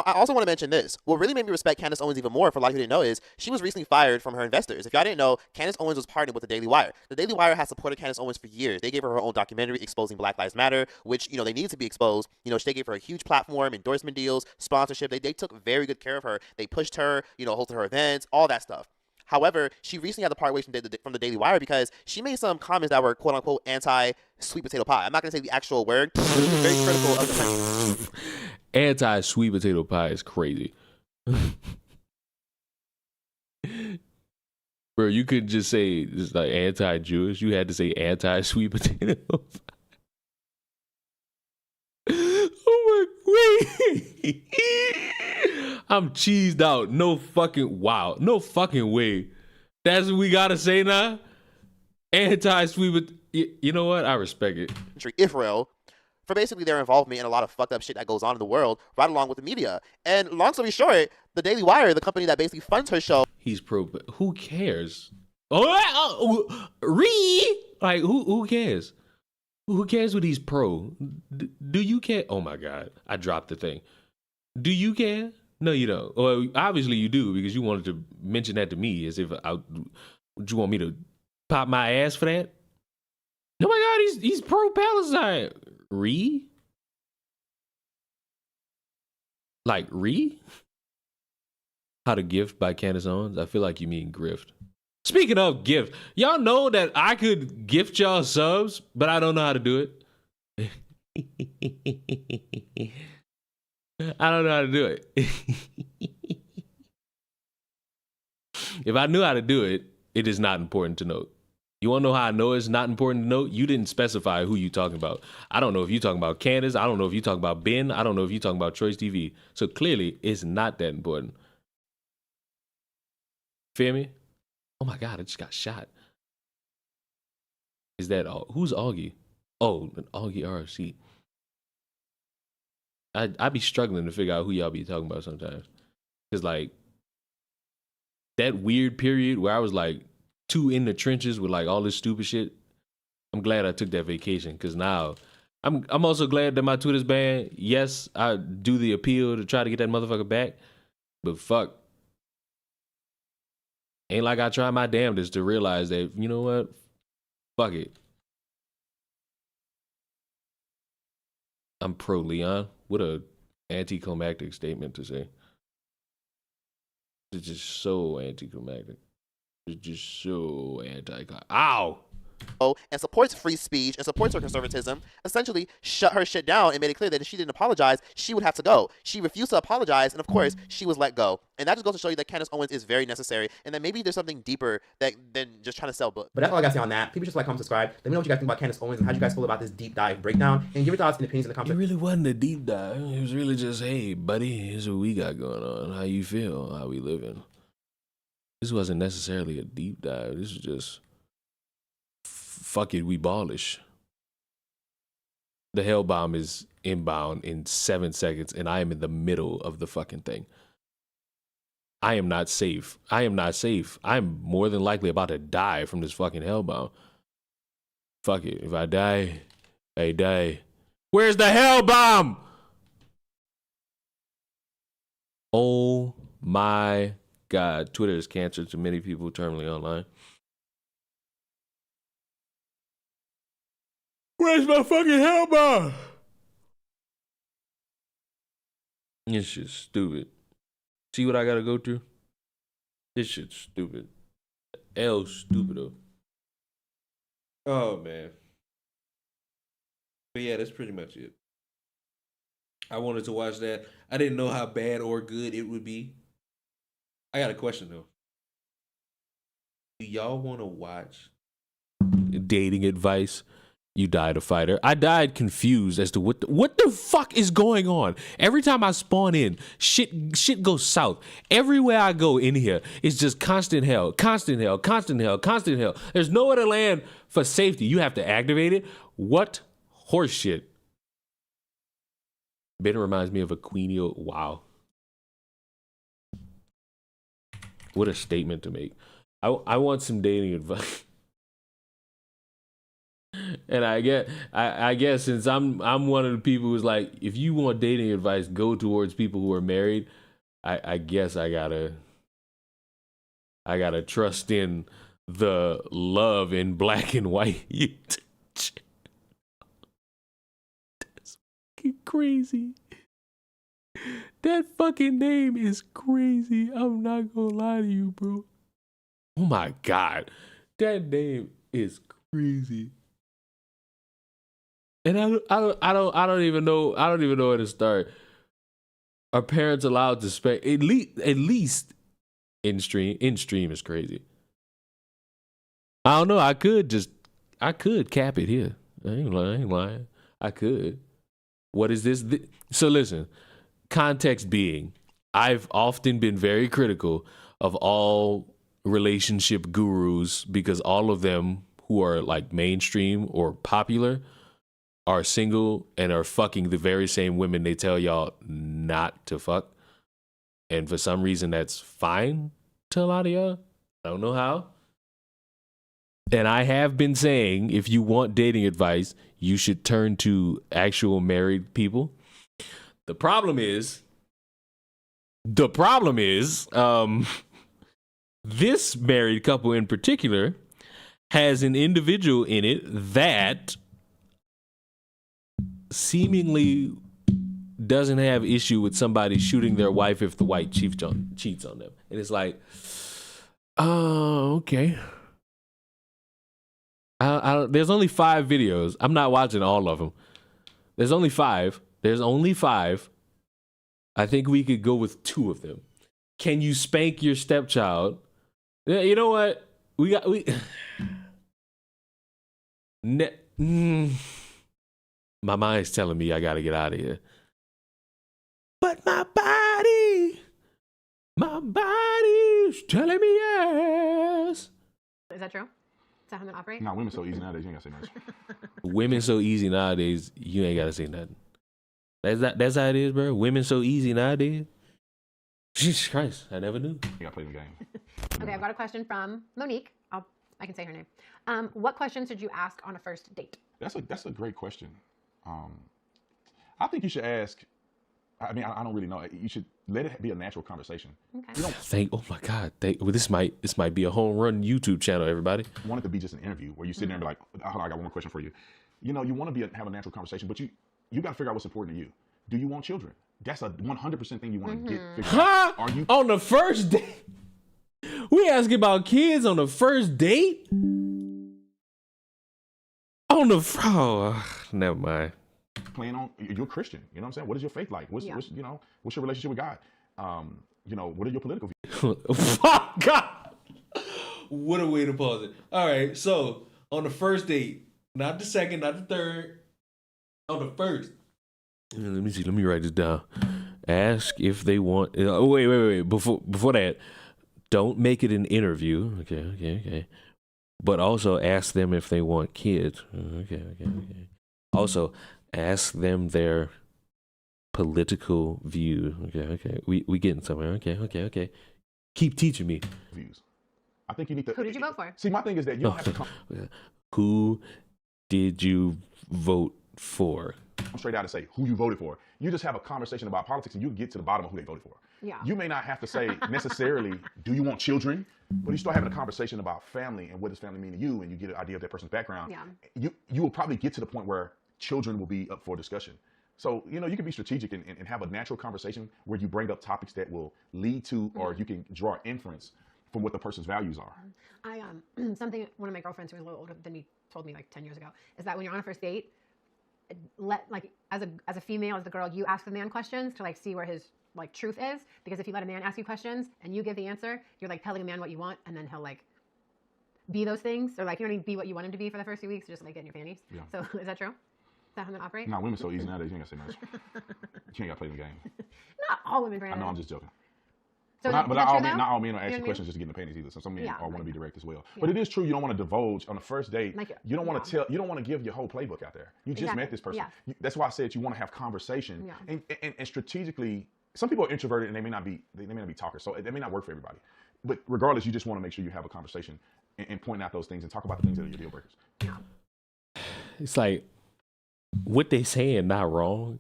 I also want to mention this. What really made me respect Candace Owens even more, for a lot of you didn't know, is she was recently fired from her investors. If y'all didn't know, Candace Owens was partnered with the Daily Wire. The Daily Wire has supported Candace Owens for years. They gave her own documentary exposing Black Lives Matter, which, you know, they needed to be exposed. You know, they gave her a huge platform, endorsement deals, sponsorship. They took very good care of her. They pushed her, you know, hosted her events, all that stuff. However, she recently had to part ways from the Daily Wire because she made some comments that were quote unquote anti-sweet potato pie. I'm not going to say the actual word, but she was very critical of the country. Anti-sweet potato pie is crazy. Bro, you couldn't just say it's like anti-Jewish. You had to say anti-sweet potato pie. Oh my, wait. I'm cheesed out. No fucking way. That's what we gotta say now? Anti-sweet potato. You know what? I respect it. Israel, for basically their involvement in a lot of fucked up shit that goes on in the world, right along with the media. And long story short, the Daily Wire, the company that basically funds her show. He's pro. Who cares? Like who cares? Who cares what he's pro? Do you care? Oh my God, I dropped the thing. Do you care? No, you don't. Well, obviously you do, because you wanted to mention that to me as if would you want me to pop my ass for that? Oh my God, he's pro-Palestine. Like How to Gift by Candace Owens? I feel like you mean grift. Speaking of gift, y'all know that I could gift y'all subs, but I don't know how to do it. I don't know how to do it. If I knew how to do it, it is not important to note. You want to know how I know it's not important to note? You didn't specify who you talking about. I don't know if you're talking about Candace. I don't know if you're talking about Ben. I don't know if you're talking about Choice TV. So clearly, it's not that important. Feel me? Oh my God, I just got shot. Is that all? Who's Augie? Oh, an Augie RFC. I be struggling to figure out who y'all be talking about sometimes. Because, like, that weird period where I was like too in the trenches with like all this stupid shit. I'm glad I took that vacation because now I'm also glad that my Twitter's banned. Yes, I do the appeal to try to get that motherfucker back, but fuck. Ain't like I try my damnedest to realize that, you know what? Fuck it. I'm pro Leon. What a anticlimactic statement to say. It's just so anticlimactic. It's just so Ow! And supports free speech and supports her conservatism, essentially shut her shit down and made it clear that if she didn't apologize, she would have to go. She refused to apologize, and of course, she was let go. And that just goes to show you that Candace Owens is very necessary, and that maybe there's something deeper than just trying to sell books. But that's all I got to say on that. People just like, comment, subscribe. Let me know what you guys think about Candace Owens and how you guys feel about this deep dive breakdown. And give your thoughts and opinions in the comments. It really wasn't a deep dive. It was really just, hey, buddy, here's what we got going on. How you feel? How we living? This wasn't necessarily a deep dive. This was just, fuck it, we ballish. The hell bomb is inbound in 7 seconds, and I am in the middle of the fucking thing. I am not safe. I am not safe. I'm more than likely about to die from this fucking hell bomb. Fuck it. If I die, I die. Where's the hell bomb? Oh my God. Twitter is cancer to many people terminally online. Where's my fucking hell bomb? This shit's stupid. See what I gotta go through? This shit's stupid. L stupido. Oh man. But yeah, that's pretty much it. I wanted to watch that. I didn't know how bad or good it would be. I got a question though. Do y'all want to watch dating advice? You died a fighter. I died confused as to what the fuck is going on. Every time I spawn in, shit goes south. Everywhere I go in here, it's just constant hell, constant hell, constant hell, constant hell. There's nowhere to land for safety. You have to activate it. What horse shit? Ben reminds me of a Queenio. Wow. What a statement to make. I want some dating advice. And I guess since I'm one of the people who's like, if you want dating advice, go towards people who are married. I guess I gotta trust in the love in black and white. That's fucking crazy. That fucking name is crazy. I'm not gonna lie to you, bro. Oh my God, that name is crazy. And I don't even know where to start. Are parents allowed to spec at least in stream is crazy. I don't know. I could cap it here. I ain't lying. I could. What is this? So listen, context being, I've often been very critical of all relationship gurus because all of them who are like mainstream or popular are single and are fucking the very same women they tell y'all not to fuck. And for some reason, that's fine to a lot of y'all. I don't know how. And I have been saying, if you want dating advice, you should turn to actual married people. The problem is, this married couple in particular has an individual in it that seemingly doesn't have issue with somebody shooting their wife if the wife cheats on them. And it's like, oh, okay. There's only 5 videos. I'm not watching all of them. There's only 5. I think we could go with 2 of them. Can you spank your stepchild? You know what? My mind's telling me I gotta get out of here. But my body's telling me yes. Is that true? Is that how they operate? No, women so easy nowadays, you ain't gotta say much. Women so easy nowadays, you ain't gotta say nothing. That's how it is, bro. Women so easy nowadays. Jesus Christ, I never knew. You gotta play the game. Okay, I've got a question from Monique. I can say her name. What questions should you ask on a first date? That's a great question. I think you should ask. I mean, I don't really know. You should let it be a natural conversation. Okay. Oh my God! Well, this might be a home run YouTube channel. Everybody. You want it to be just an interview where you sit there and be like, "Hold on, I got one more question for you." You know, you want to have a natural conversation, but you got to figure out what's important to you. Do you want children? That's a 100% thing you want to get figured out. Are you on the first date? We asking about kids on the first date? On the never mind. Playing on, you're a Christian. You know what I'm saying? What is your faith like? What's your relationship with God? What are your political views? Oh, God. What a way to pause it. All right, so on the first date, not the second, not the third, on the first. Let me see. Let me write this down. Ask if they want. Wait. Before that, don't make it an interview. Okay. But also ask them if they want kids. Okay. Also, ask them their political view. Okay. We getting somewhere. Okay. Keep teaching me. Views. I think you need to. Who did you vote for? See, my thing is that you don't have to come. Who did you vote for? I'm straight out and say who you voted for. You just have a conversation about politics and you get to the bottom of who they voted for. Yeah. You may not have to say necessarily, do you want children? But you start having a conversation about family and what does family mean to you, and you get an idea of that person's background. Yeah. You will probably get to the point where children will be up for discussion. So, you can be strategic and have a natural conversation where you bring up topics that will lead to, or you can draw inference from what the person's values are. Something one of my girlfriends who was a little older than me told me like 10 years ago is that when you're on a first date, as a female, as the girl, you ask the man questions to see where his truth is, because if you let a man ask you questions and you give the answer, you're telling a man what you want, and then he'll be those things, or be what you want him to be for the first few weeks, just get in your panties. Yeah. So is that true? Is that how men operate? No, women's so easy nowadays. You ain't gotta say much. You ain't gotta play the game. Not all women, Brandon. I know, I'm just joking. So not all men are asking questions just to get in the panties either. So some men want to be direct as well. Yeah. But it is true. You don't want to divulge on the first date. You don't want to tell. You don't want to give your whole playbook out there. You just met this person. Yeah. That's why I said you want to have conversation and strategically. Some people are introverted and they may not be talkers, so it may not work for everybody. But regardless, you just want to make sure you have a conversation and point out those things and talk about the things that are your deal breakers. Yeah. It's what they saying not wrong.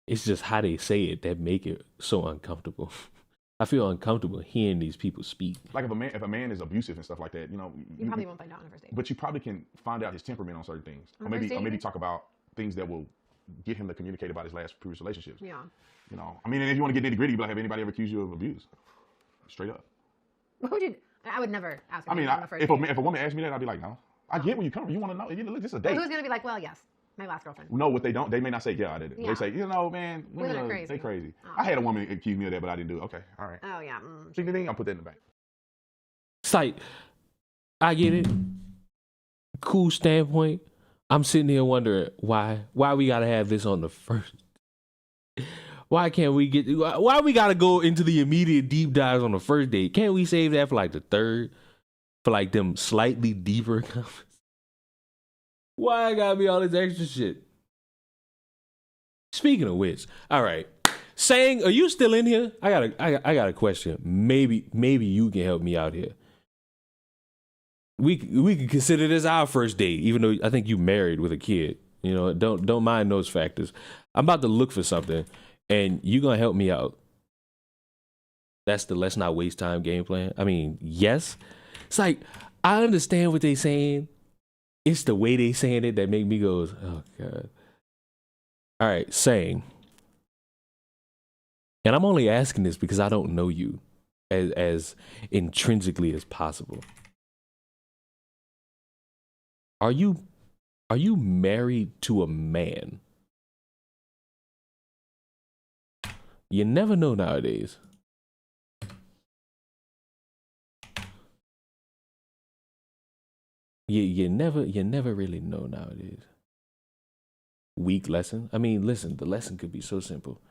It's just how they say it that make it so uncomfortable. I feel uncomfortable hearing these people speak. Like if a man is abusive and stuff like that, you probably won't find out on the first date. But you probably can find out his temperament on certain things, or maybe talk about things that will get him to communicate about his last previous relationships. Yeah. I mean, and if you want to get nitty gritty, you'd be like, have anybody ever accused you of abuse? Straight up. What would you? I would never ask. I mean, if a woman asked me that, I'd be like, no. I get where you come from. You want to know. Look, this is a date. Well, who's gonna be like, well, yes, my last girlfriend. No, what they don't. They may not say, yeah, I did it. Yeah. They say, man, women are crazy. They crazy. Oh. I had a woman accuse me of that, but I didn't do it. Okay, all right. Oh yeah. I'll put that in the bank. It's I get it. Cool standpoint. I'm sitting here wondering why we gotta have this on the first. Why can't we why we gotta go into the immediate deep dives on the first date? Can't we save that for the third? For them slightly deeper conversations? Why I gotta be all this extra shit? Speaking of which, all right. Saying, are you still in here? I got a question. Maybe you can help me out here. We could consider this our first date, even though I think you married with a kid. Don't mind those factors. I'm about to look for something, and you gonna help me out. That's the let's not waste time game plan. I mean, yes. It's I understand what they saying. It's the way they saying it that make me go, oh God. All right, saying. And I'm only asking this because I don't know you as intrinsically as possible. Are you married to a man? You never know nowadays. You never really know nowadays. Weak lesson. I mean, listen, the lesson could be so simple.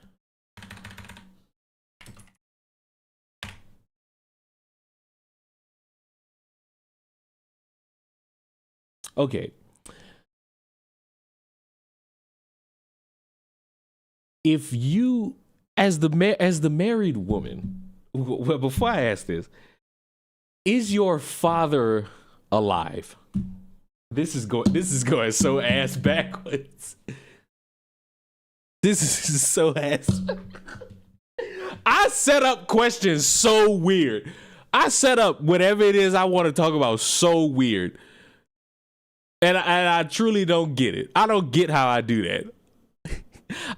Okay. If you, as the married woman, well, before I ask this, Is your father alive? This is going so ass backwards. This is so ass. I set up questions so weird. I set up whatever it is I want to talk about so weird. And I truly don't get it. I don't get how I do that.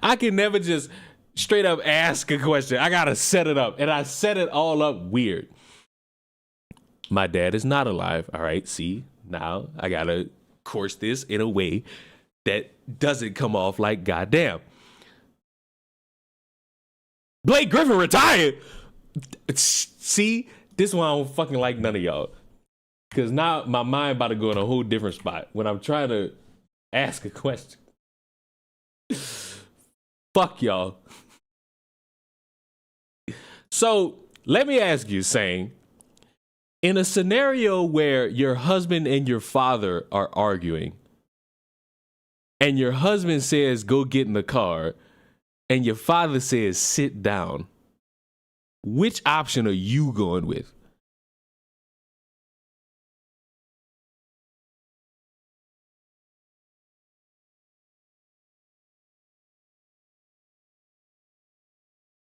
I can never just straight up ask a question. I gotta set it up. And I set it all up weird. My dad is not alive. All right, see? Now I gotta course this in a way that doesn't come off like goddamn. Blake Griffin retired. See? This one I don't fucking like none of y'all. Because now my mind about to go in a whole different spot when I'm trying to ask a question. Fuck y'all. So let me ask you, saying, in a scenario where your husband and your father are arguing, and your husband says, go get in the car, and your father says, sit down, which option are you going with?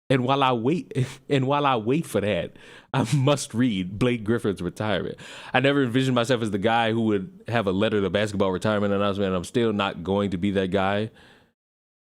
And while I wait for that, I must read Blake Griffin's retirement. I never envisioned myself as the guy who would have a letter to basketball retirement announcement, and I'm still not going to be that guy.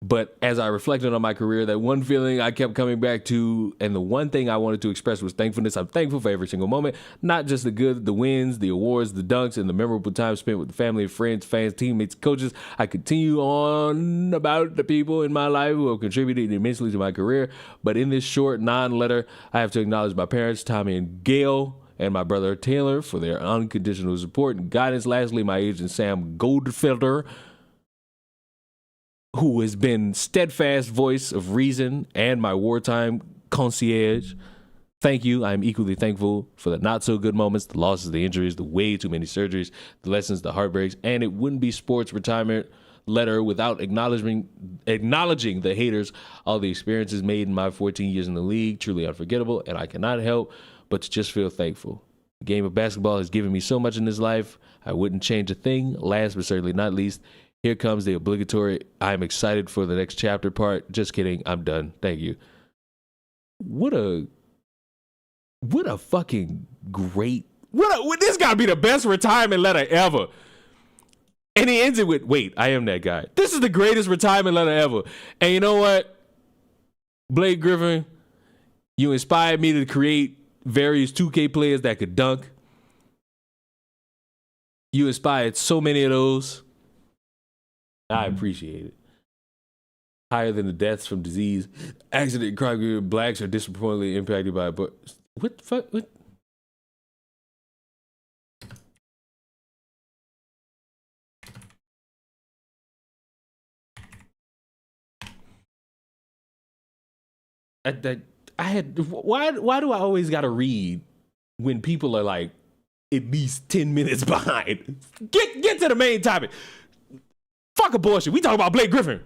But as I reflected on my career, that one feeling I kept coming back to, and the one thing I wanted to express was thankfulness. I'm thankful for every single moment, not just the good, the wins, the awards, the dunks, and the memorable time spent with the family and friends, fans, teammates, coaches. I continue on about the people in my life who have contributed immensely to my career. But in this short non-letter, I have to acknowledge my parents, Tommy and Gail, and my brother Taylor for their unconditional support and guidance. Lastly, my agent Sam Goldfelder, who has been steadfast voice of reason and my wartime concierge. Thank you. I am equally thankful for the not so good moments, the losses, the injuries, the way too many surgeries, the lessons, the heartbreaks, and it wouldn't be sports retirement letter without acknowledging the haters. All the experiences made in my 14 years in the league, truly unforgettable, and I cannot help but to just feel thankful. The game of basketball has given me so much in this life. I wouldn't change a thing. Last but certainly not least, here comes the obligatory, I'm excited for the next chapter part. Just kidding, I'm done. Thank you. What a fucking great, this gotta be the best retirement letter ever. And he ends it with, wait, I am that guy. This is the greatest retirement letter ever. And you know what? Blake Griffin, you inspired me to create various 2K players that could dunk. You inspired so many of those. I appreciate it. Higher than the deaths from disease, accident, crime, blacks are disproportionately impacted by it. But what the fuck? What? Why do I always gotta read when people are like at least 10 minutes behind? Get to the main topic. Fuck abortion. We talk about Blake Griffin.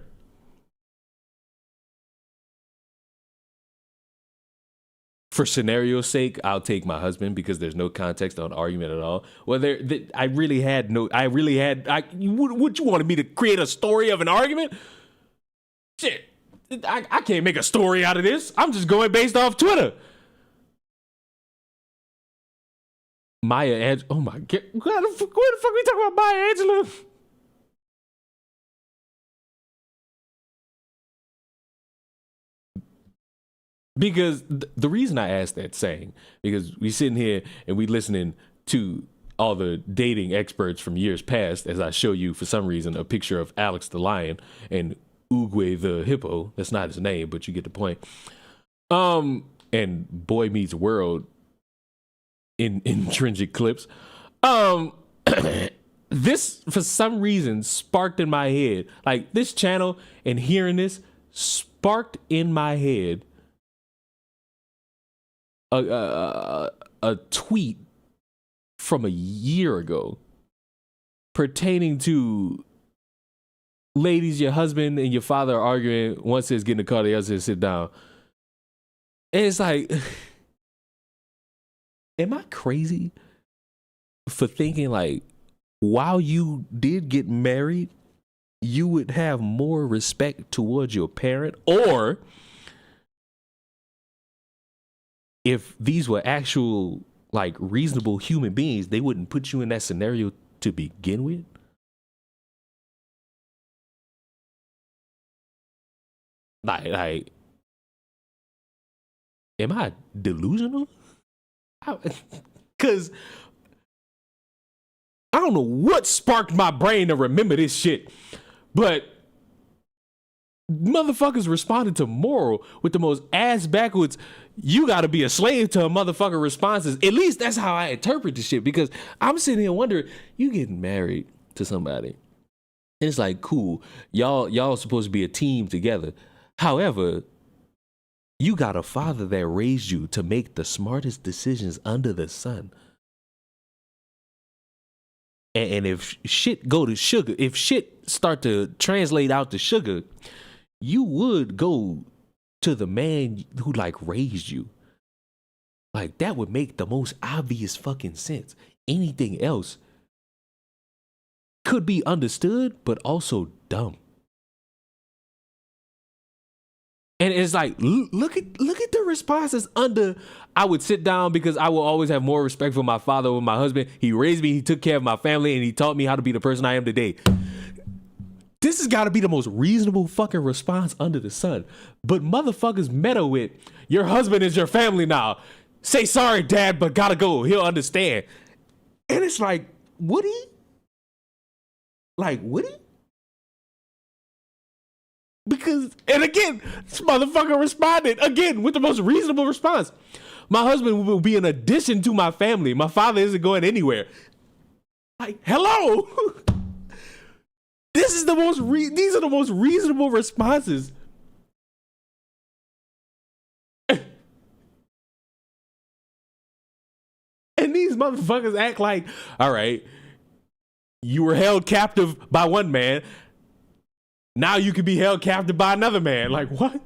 For scenario's sake, I'll take my husband because there's no context on argument at all. Well, what you wanted me to create a story of an argument? Shit. I can't make a story out of this. I'm just going based off Twitter. Maya Angelou. Oh my God. Where the fuck we talking about Maya Angelou? Because the reason I asked that saying, because we sitting here and we listening to all the dating experts from years past, as I show you for some reason a picture of Alex the lion and Uguay the hippo. That's not his name, but you get the point. And Boy Meets World in intrinsic clips. This for some reason sparked in my head, like this channel and hearing this sparked in my head a tweet from a year ago pertaining to ladies, your husband and your father are arguing. One says get in the car, the other says sit down. And it's like, am I crazy for thinking like while you did get married, you would have more respect towards your parent? Or if these were actual like reasonable human beings, they wouldn't put you in that scenario to begin with? Like, am I delusional? Because I don't know what sparked my brain to remember this shit, but motherfuckers responded to Moral with the most ass backwards, you gotta be a slave to a motherfucker responses. At least that's how I interpret the shit, because I'm sitting here wondering, you getting married to somebody, and it's like, cool, y'all supposed to be a team together. However, you got a father that raised you to make the smartest decisions under the sun. And if shit go to sugar, if shit start to translate out to sugar, you would go to the man who like raised you. Like, that would make the most obvious fucking sense. Anything else could be understood, but also dumb. And it's like, look at the responses under, I would sit down because I will always have more respect for my father over my husband. He raised me, he took care of my family, and he taught me how to be the person I am today. This has got to be the most reasonable fucking response under the sun. But motherfuckers meddle with, your husband is your family now. Say sorry, dad, but gotta go. He'll understand. And it's like, would he? Like, would he? Because, and again, this motherfucker responded again with the most reasonable response. My husband will be an addition to my family. My father isn't going anywhere. Like, hello. This is the most, these are the most reasonable responses. And these motherfuckers act like, all right, you were held captive by one man. Now you can be held captive by another man. Like, what?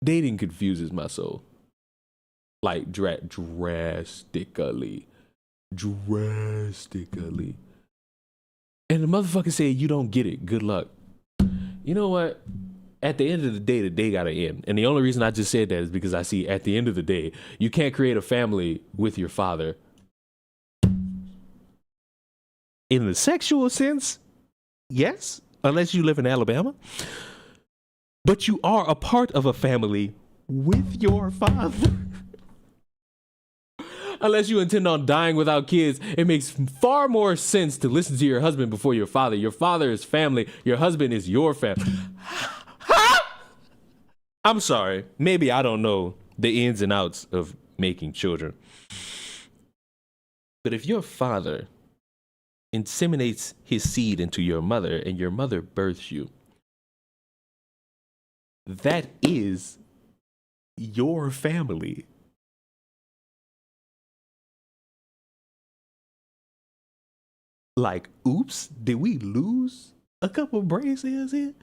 Dating confuses my soul. Like, drastically. Drastically. And the motherfucker said, you don't get it. Good luck. You know what? At the end of the day gotta end. And the only reason I just said that is because I see at the end of the day, you can't create a family with your father. In the sexual sense, yes, unless you live in Alabama. But you are a part of a family with your father. Unless you intend on dying without kids, it makes far more sense to listen to your husband before your father. Your father is family. Your husband is your family. I'm sorry. Maybe I don't know the ins and outs of making children. But if your father inseminates his seed into your mother and your mother births you, that is your family. Like, oops, did we lose a couple brain cells here?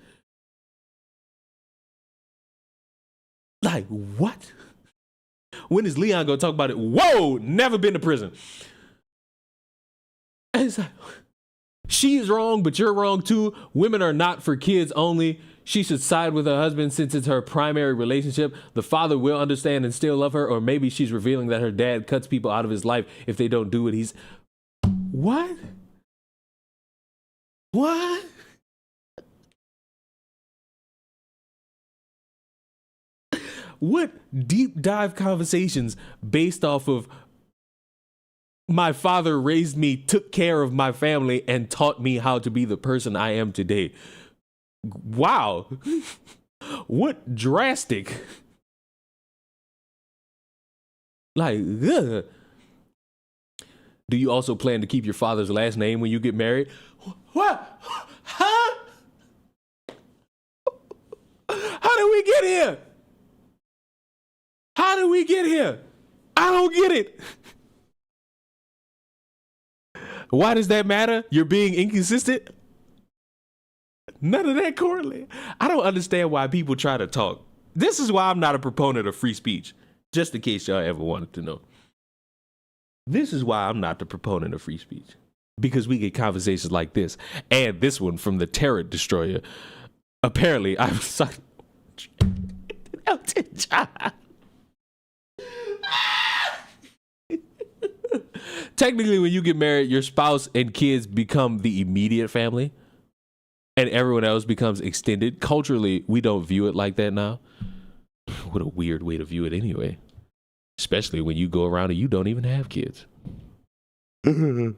Like, what? When is Leon gonna talk about it? Whoa, never been to prison. And it's like, she is wrong, but you're wrong too. Women are not for kids only. She should side with her husband since it's her primary relationship. The father will understand and still love her, or maybe she's revealing that her dad cuts people out of his life if they don't do what he's... What? What? What deep dive conversations based off of my father raised me, took care of my family, and taught me how to be the person I am today? Wow. What drastic. Like, ugh. Do you also plan to keep your father's last name when you get married? What? Huh? How did we get here? How did we get here? I don't get it. Why does that matter? You're being inconsistent? None of that correlate. I don't understand why people try to talk. This is why I'm not a proponent of free speech. Just in case y'all ever wanted to know. This is why I'm not the proponent of free speech. Because we get conversations like this. And this one from the Terror Destroyer. Apparently, I'm sorry. Elton John. Technically, when you get married, your spouse and kids become the immediate family. And everyone else becomes extended. Culturally, we don't view it like that now. What a weird way to view it anyway. Especially when you go around and you don't even have kids. In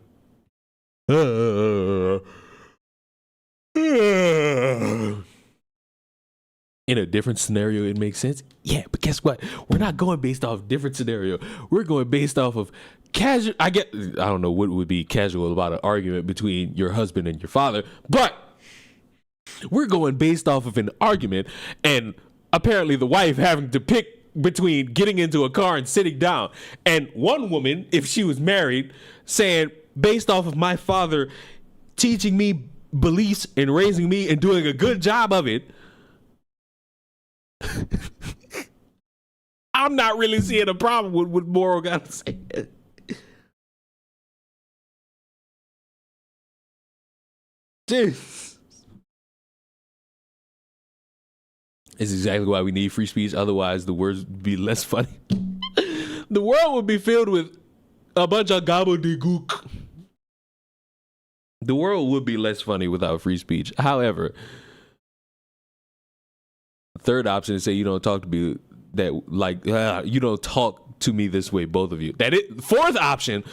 a different scenario, it makes sense. Yeah, but guess what? We're not going based off different scenario. We're going based off of casual. I don't know what would be casual about an argument between your husband and your father, but we're going based off of an argument and apparently the wife having to pick between getting into a car and sitting down. And one woman, if she was married, saying, based off of my father teaching me beliefs and raising me and doing a good job of it, I'm not really seeing a problem with what Moral got to say. Dude. It's exactly why we need free speech. Otherwise, the words would be less funny. The world would be filled with a bunch of gobbledygook. The world would be less funny without free speech. However, third option is say you don't talk to me you don't talk to me this way, both of you. Fourth option,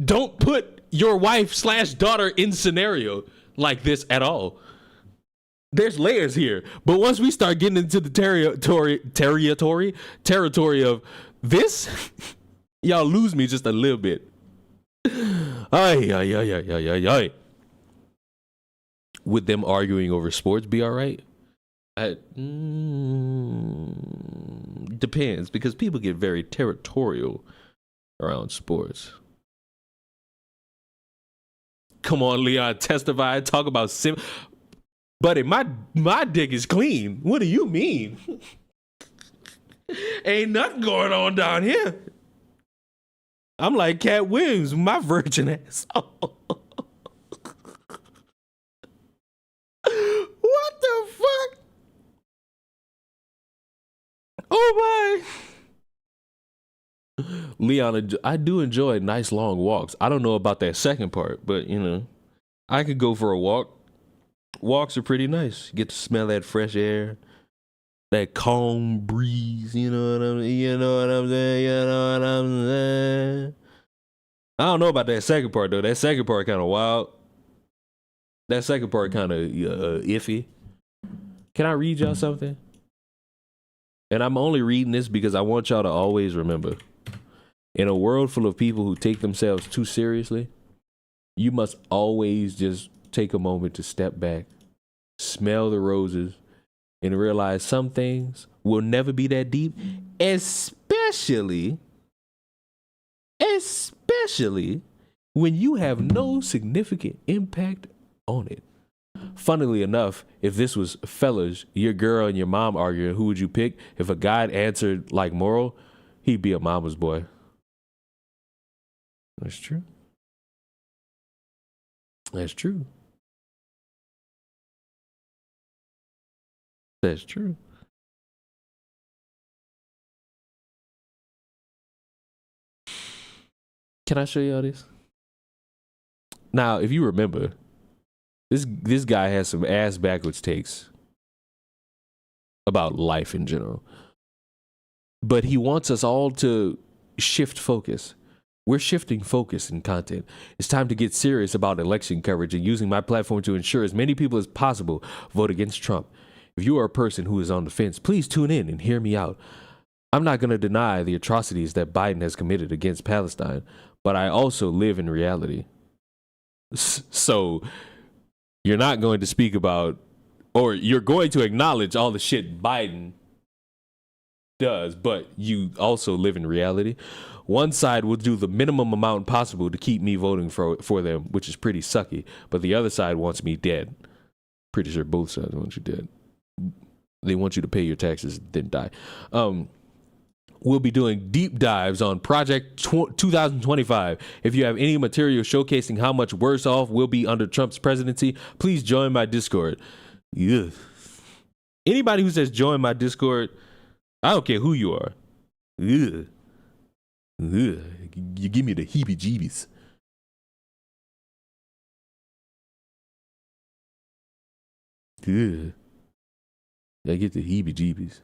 don't put your wife/daughter in scenario like this at all. There's layers here, but once we start getting into the territory of this, y'all lose me just a little bit. Ay. Would them arguing over sports be all right? Depends, because people get very territorial around sports. Come on, Leon, testify, talk about Buddy, my dick is clean. What do you mean? Ain't nothing going on down here. I'm like Cat Williams, my virgin ass. What the fuck? Oh my. Leon, I do enjoy nice long walks. I don't know about that second part, but I could go for a walk. Walks are pretty nice. You get to smell that fresh air, that calm breeze. You know what I'm saying? I don't know about that second part though. That second part kind of wild. That second part kind of iffy. Can I read y'all something? And I'm only reading this because I want y'all to always remember, in a world full of people who take themselves too seriously, you must always just take a moment to step back, smell the roses, and realize some things will never be that deep, especially when you have no significant impact on it. Funnily enough, if this was fellas, your girl and your mom arguing, who would you pick? If a guy answered like Moral, he'd be a mama's boy. That's true. That's true. That's true. Can I show y'all this? Now, if you remember, this guy has some ass backwards takes about life in general. But he wants us all to shift focus. We're shifting focus in content. It's time to get serious about election coverage and using my platform to ensure as many people as possible vote against Trump. If you are a person who is on the fence, please tune in and hear me out. I'm not going to deny the atrocities that Biden has committed against Palestine, but I also live in reality. So you're not going to speak about, or you're going to acknowledge all the shit Biden does, but you also live in reality. One side will do the minimum amount possible to keep me voting for them, which is pretty sucky, but the other side wants me dead. Pretty sure both sides want you dead. They want you to pay your taxes, then die. We'll be doing deep dives on Project 2025. If you have any material showcasing how much worse off we'll be under Trump's presidency, please join my Discord. Ugh. Anybody who says join my Discord, I don't care who you are. Ugh. Ugh. You give me the heebie-jeebies. Ugh. I get the heebie-jeebies.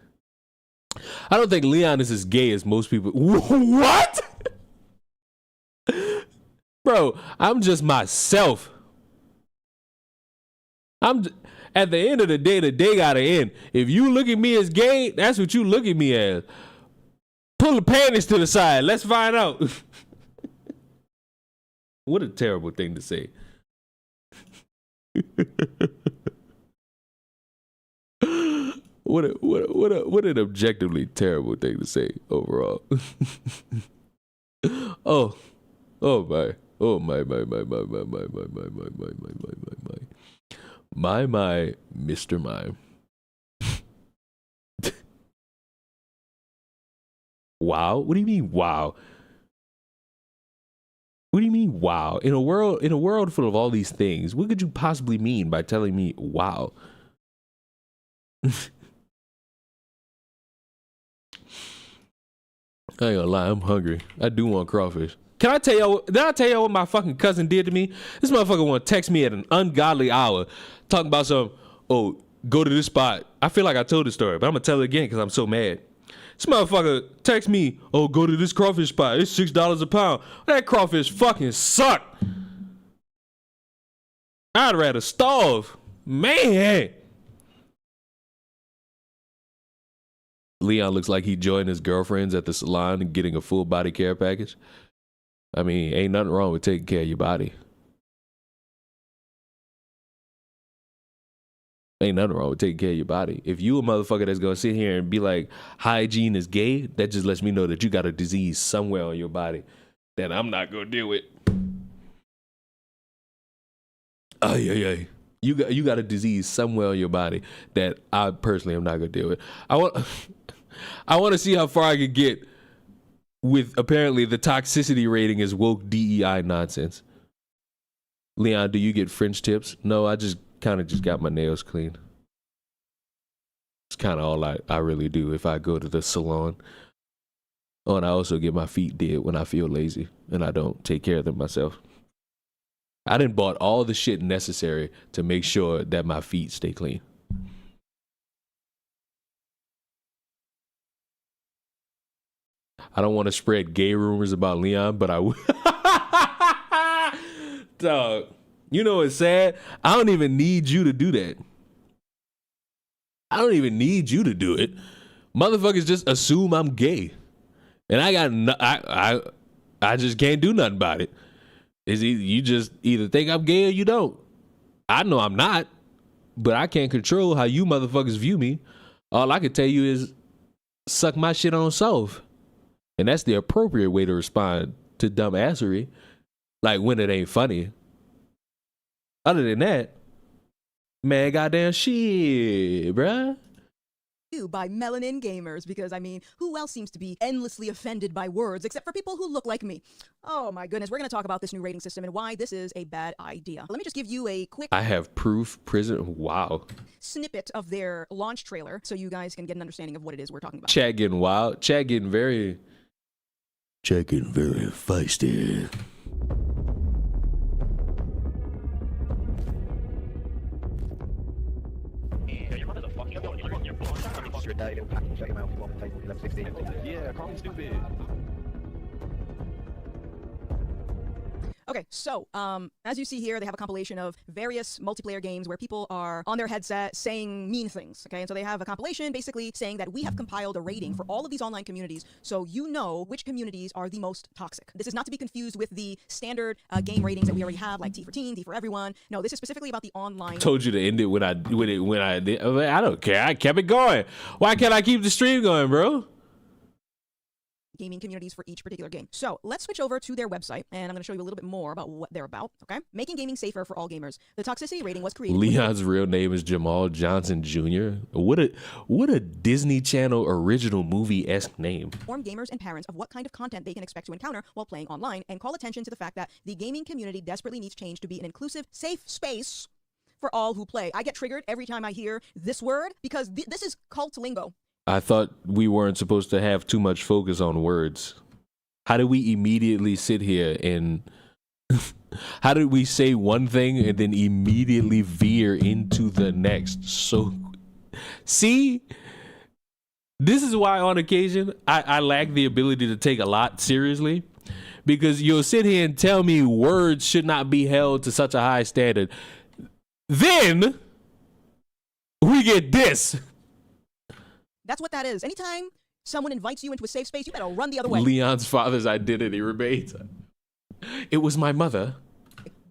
I don't think Leon is as gay as most people. What? Bro, I'm just myself. At the end of the day gotta end. If you look at me as gay, that's what you look at me as. Pull the panties to the side. Let's find out. What a terrible thing to say. What an objectively terrible thing to say overall. Oh my. Oh my, Mr. Mime. Wow? What do you mean wow? What do you mean wow? In a world full of all these things, what could you possibly mean by telling me wow? I ain't gonna lie, I'm hungry. I do want crawfish. Did I tell y'all what my fucking cousin did to me? This motherfucker want to text me at an ungodly hour, talking about some, oh, go to this spot. I feel like I told the story, but I'm gonna tell it again because I'm so mad. This motherfucker text me, oh, go to this crawfish spot. It's $6 a pound. That crawfish fucking sucked. I'd rather starve. Man. Leon looks like he joined his girlfriends at the salon and getting a full body care package. I mean, ain't nothing wrong with taking care of your body. Ain't nothing wrong with taking care of your body. If you a motherfucker that's gonna sit here and be like, hygiene is gay, that just lets me know that you got a disease somewhere on your body that I'm not gonna deal with. You got a disease somewhere on your body that I personally am not gonna deal with. I want to see how far I could get with apparently the toxicity rating is woke DEI nonsense. Leon, do you get French tips? No, I just kind of got my nails clean. It's kind of all I really do if I go to the salon. Oh, and I also get my feet did when I feel lazy and I don't take care of them myself. I done bought all the shit necessary to make sure that my feet stay clean. I don't want to spread gay rumors about Leon, but I would. Dog, you know what's sad? I don't even need you to do that. I don't even need you to do it. Motherfuckers just assume I'm gay. And I just can't do nothing about it. You just either think I'm gay or you don't. I know I'm not, but I can't control how you motherfuckers view me. All I can tell you is suck my shit on soft. And that's the appropriate way to respond to dumbassery. Like when it ain't funny. Other than that, man, goddamn shit, bruh. By melanin gamers, because I mean, who else seems to be endlessly offended by words except for people who look like me? Oh my goodness, we're going to talk about this new rating system and why this is a bad idea. Let me just give you a quick I have proof prison. Wow. snippet of their launch trailer so you guys can get an understanding of what it is we're talking about. Chat getting wild. Chat getting very feisty. Yeah, call me stupid. Okay, so as you see here, they have a compilation of various multiplayer games where people are on their headset saying mean things, okay? And so they have a compilation basically saying that we have compiled a rating for all of these online communities so you know which communities are the most toxic. This is not to be confused with the standard game ratings that we already have, like T for Teen, T for Everyone. No, this is specifically about the online. Told you to end it when I did. I don't care. I kept it going. Why can't I keep the stream going, bro? gaming communities for each particular game. So let's switch over to their website, and I'm going to show you a little bit more about what they're about, okay? Making gaming safer for all gamers. The Toxicity rating was created... Leon's real name is Jamal Johnson Jr. What a Disney Channel original movie-esque name. Inform gamers and parents of what kind of content they can expect to encounter while playing online, and call attention to the fact that the gaming community desperately needs change to be an inclusive, safe space for all who play. I get triggered every time I hear this word because this is cult lingo. I thought we weren't supposed to have too much focus on words. How did we immediately sit here and how did we say one thing and then immediately veer into the next? So, see, this is why on occasion I lack the ability to take a lot seriously, because you'll sit here and tell me words should not be held to such a high standard. Then we get this. That's what that is. Anytime someone invites you into a safe space, you better run the other way. Leon's father's identity remains. It was my mother.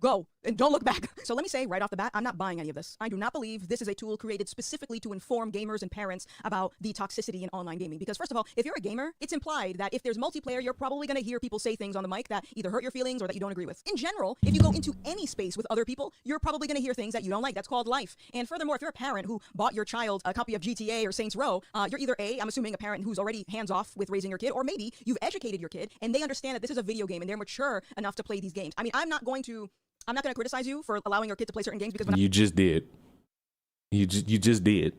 Go and don't look back. So let me say right off the bat, I'm not buying any of this. I do not believe this is a tool created specifically to inform gamers and parents about the toxicity in online gaming. Because first of all, if you're a gamer, it's implied that if there's multiplayer, you're probably going to hear people say things on the mic that either hurt your feelings or that you don't agree with. In general, if you go into any space with other people, you're probably going to hear things that you don't like. That's called life. And furthermore, if you're a parent who bought your child a copy of GTA or Saints Row, you're either A, I'm assuming a parent who's already hands-off with raising your kid, or maybe you've educated your kid and they understand that this is a video game and they're mature enough to play these games. I mean, I'm not going to criticize you for allowing your kid to play certain games because when you just did. You just did.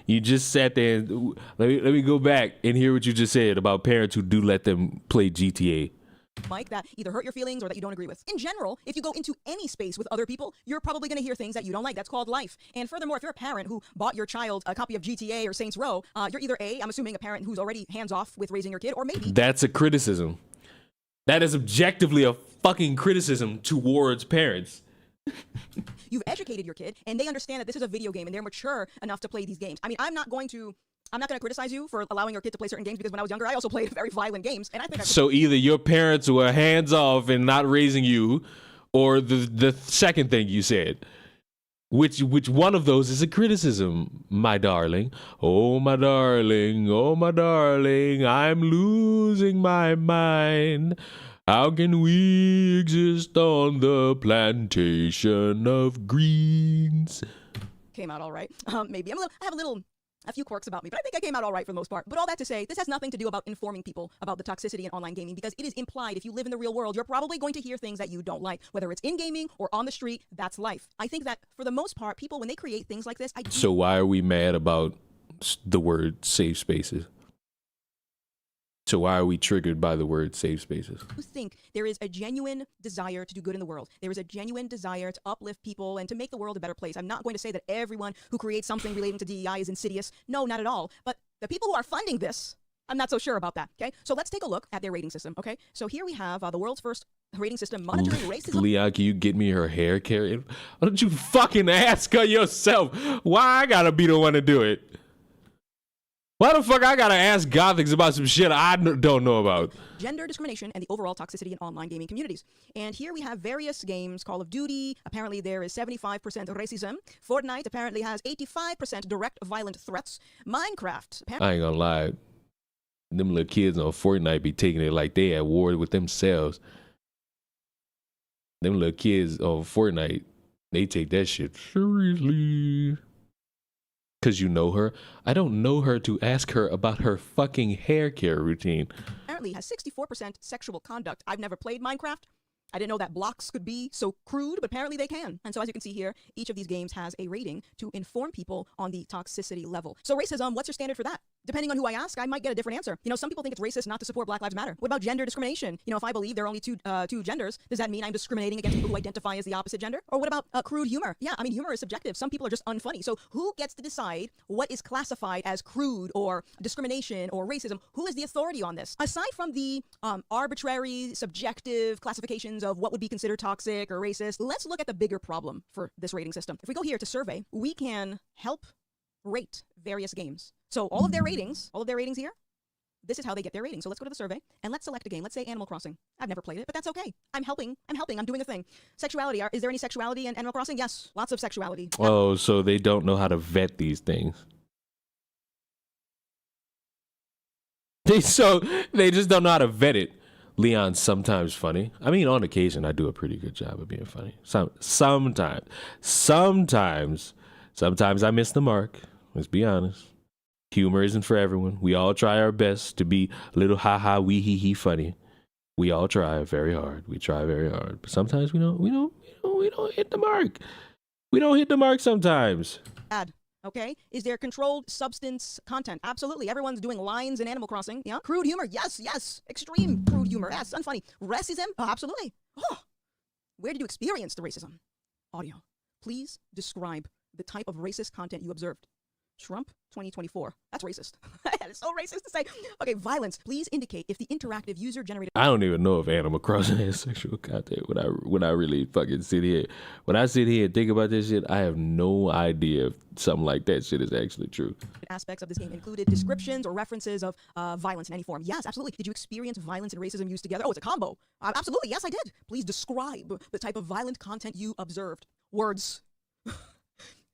You just sat there and let me go back and hear what you just said about parents who do let them play GTA. Mike, that either hurt your feelings or that you don't agree with. In general, if you go into any space with other people, you're probably going to hear things that you don't like. That's called life. And furthermore, if you're a parent who bought your child a copy of GTA or Saints Row, you're either A, I'm assuming a parent who's already hands-off with raising your kid, or maybe... That's a criticism. That is objectively a fucking criticism towards parents. You've educated your kid and they understand that this is a video game and they're mature enough to play these games. I mean, I'm not going to criticize you for allowing your kid to play certain games because when I was younger, I also played very violent games. And I think so either your parents were hands off and not raising you, or the second thing you said. Which one of those is a criticism, my darling? Oh, my darling, I'm losing my mind. How can we exist on the plantation of greens? Came out all right. Maybe I have a few quirks about me, but I think I came out all right for the most part. But all that to say, this has nothing to do about informing people about the toxicity in online gaming, because it is implied if you live in the real world, you're probably going to hear things that you don't like, whether it's in gaming or on the street. That's life. I think that for the most part, people, when they create things like this, So why are we mad about the word safe spaces? So why are we triggered by the word safe spaces? I think there is a genuine desire to do good in the world. There is a genuine desire to uplift people and to make the world a better place. I'm not going to say that everyone who creates something relating to DEI is insidious. No, not at all. But the people who are funding this, I'm not so sure about that, okay? So let's take a look at their rating system, okay? So here we have the world's first rating system monitoring racism. Leon, can you get me her hair care? Why don't you fucking ask her yourself? Why I gotta be the one to do it? Why the fuck I gotta ask Gothics about some shit I don't know about? Gender discrimination and the overall toxicity in online gaming communities. And here we have various games. Call of Duty, apparently there is 75% racism. Fortnite apparently has 85% direct violent threats. Minecraft. I ain't gonna lie. Them little kids on Fortnite be taking it like they at war with themselves. Them little kids on Fortnite, they take that shit seriously. Because you know her. I don't know her to ask her about her fucking hair care routine. Apparently has 64% sexual conduct. I've never played Minecraft. I didn't know that blocks could be so crude, but apparently they can. And so as you can see here, each of these games has a rating to inform people on the toxicity level. So racism, what's your standard for that? Depending on who I ask, I might get a different answer. You know, some people think it's racist not to support Black Lives Matter. What about gender discrimination? You know, if I believe there are only two genders, does that mean I'm discriminating against people who identify as the opposite gender? Or what about crude humor? Yeah, I mean, humor is subjective. Some people are just unfunny. So who gets to decide what is classified as crude or discrimination or racism? Who is the authority on this? Aside from the arbitrary, subjective classifications of what would be considered toxic or racist, let's look at the bigger problem for this rating system. If we go here to survey, we can help rate various games. So all of their ratings here, this is how they get their rating. So let's go to the survey and let's select a game. Let's say Animal Crossing. I've never played it, but that's okay. I'm helping, I'm doing a thing. Sexuality, is there any sexuality in Animal Crossing? Yes, lots of sexuality. Oh, so they don't know how to vet these things. They just don't know how to vet it. Leon's sometimes funny. I mean, on occasion, I do a pretty good job of being funny. Sometimes I miss the mark. Let's be honest. Humor isn't for everyone. We all try our best to be a little ha-ha, wee-hee-hee funny. We all try very hard. We try very hard. But sometimes we don't hit the mark. We don't hit the mark sometimes. Bad. Okay? Is there controlled substance content? Absolutely. Everyone's doing lines in Animal Crossing. Yeah. Crude humor. Yes, yes. Extreme crude humor. Yes, unfunny. Racism? Oh, absolutely. Oh. Where did you experience the racism? Audio. Please describe the type of racist content you observed. Trump 2024. That's racist. That is so racist to say. Okay, violence. Please indicate if the interactive user generated. I don't even know if Animal Crossing has sexual content when I really fucking sit here. When I sit here and think about this shit, I have no idea if something like that shit is actually true. Aspects of this game included descriptions or references of violence in any form. Yes, absolutely. Did you experience violence and racism used together? Oh, it's a combo. Absolutely. Yes, I did. Please describe the type of violent content you observed. Words.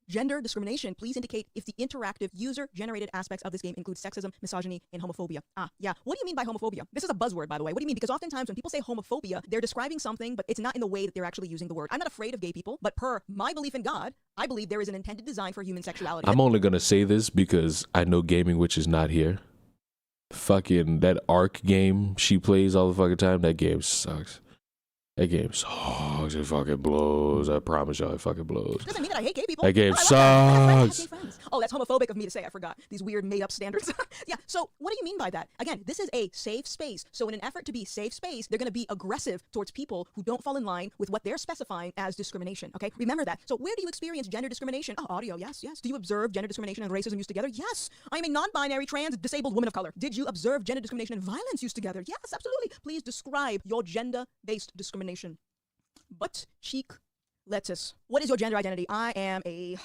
Gender discrimination. Please indicate if the interactive user-generated aspects of this game include sexism, misogyny, and homophobia. Yeah. What do you mean by homophobia? This is a buzzword, by the way. What do you mean? Because oftentimes when people say homophobia, they're describing something, but it's not in the way that they're actually using the word. I'm not afraid of gay people, but per my belief in God, I believe there is an intended design for human sexuality. I'm only going to say this because I know Gaming Witch is not here. Fucking that Ark game she plays all the fucking time, that game sucks. That game sucks. It fucking blows. I promise y'all, it fucking blows. Doesn't mean that I hate gay people. That game sucks. Oh, that's homophobic of me to say. I forgot. These weird made-up standards. Yeah, so what do you mean by that? Again, this is a safe space. So in an effort to be safe space, they're going to be aggressive towards people who don't fall in line with what they're specifying as discrimination, okay? Remember that. So where do you experience gender discrimination? Oh, audio, yes, yes. Do you observe gender discrimination and racism used together? Yes. I am a non-binary, trans, disabled woman of color. Did you observe gender discrimination and violence used together? Yes, absolutely. Please describe your gender-based discrimination. Butt, cheek, lettuce. What is your gender identity? I am a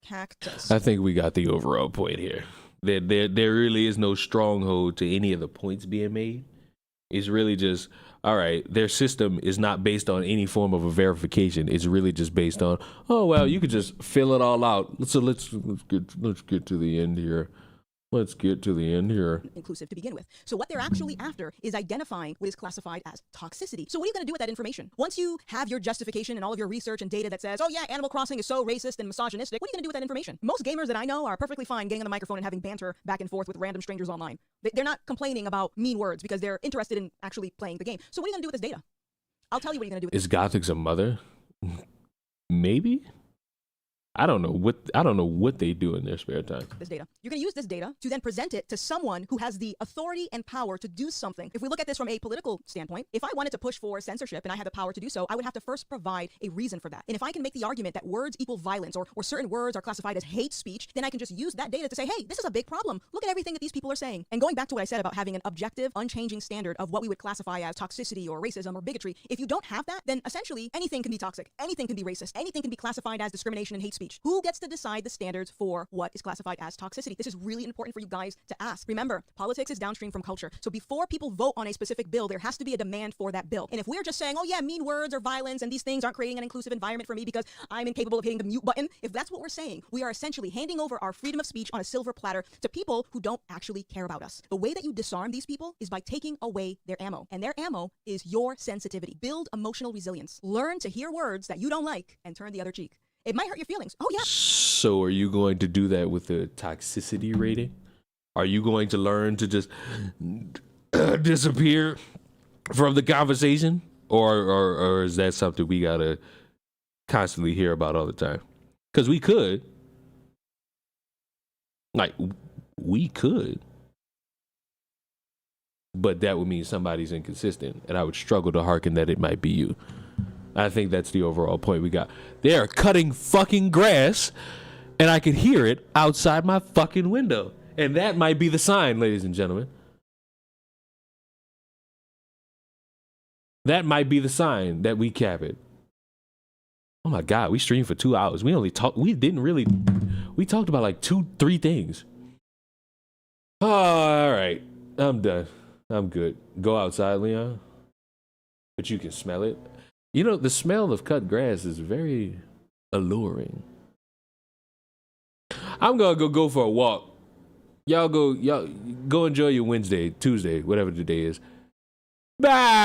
cactus. I think we got the overall point here. There really is no stronghold to any of the points being made. It's really just, all right, their system is not based on any form of a verification. It's really just based on, oh, well, you could just fill it all out. So let's get to the end here. Let's get to the end here. Inclusive to begin with. So what they're actually after is identifying what is classified as toxicity. So what are you going to do with that information? Once you have your justification and all of your research and data that says, oh yeah, Animal Crossing is so racist and misogynistic, what are you going to do with that information? Most gamers that I know are perfectly fine getting on the microphone and having banter back and forth with random strangers online. They're not complaining about mean words because they're interested in actually playing the game. So what are you going to do with this data? I'll tell you what you're going to do. Is Gothix a mother? Maybe? I don't know what they do in their spare time. This data. You're going to use this data to then present it to someone who has the authority and power to do something. If we look at this from a political standpoint, if I wanted to push for censorship and I had the power to do so, I would have to first provide a reason for that. And if I can make the argument that words equal violence or certain words are classified as hate speech, then I can just use that data to say, hey, this is a big problem. Look at everything that these people are saying. And going back to what I said about having an objective, unchanging standard of what we would classify as toxicity or racism or bigotry, if you don't have that, then essentially anything can be toxic, anything can be racist, anything can be classified as discrimination and hate speech. Who gets to decide the standards for what is classified as toxicity? This is really important for you guys to ask. Remember, politics is downstream from culture. So before people vote on a specific bill, there has to be a demand for that bill. And if we're just saying, oh yeah, mean words or violence and these things aren't creating an inclusive environment for me because I'm incapable of hitting the mute button, if that's what we're saying, we are essentially handing over our freedom of speech on a silver platter to people who don't actually care about us. The way that you disarm these people is by taking away their ammo. And their ammo is your sensitivity. Build emotional resilience. Learn to hear words that you don't like and turn the other cheek. It might hurt your feelings. Oh, yeah. So are you going to do that with the toxicity rating? Are you going to learn to just disappear from the conversation? Or is that something we got to constantly hear about all the time? Because we could. Like, we could. But that would mean somebody's inconsistent. And I would struggle to hearken that it might be you. I think that's the overall point we got. They are cutting fucking grass, and I could hear it outside my fucking window. And that might be the sign, ladies and gentlemen. That might be the sign that we cap it. Oh my God, we streamed for 2 hours. We talked about like 2-3 things. Oh, all right. I'm done. I'm good. Go outside, Leon. But you can smell it. You know, the smell of cut grass is very alluring. I'm gonna go for a walk. Y'all go enjoy your Wednesday, Tuesday, whatever the day is. Bye.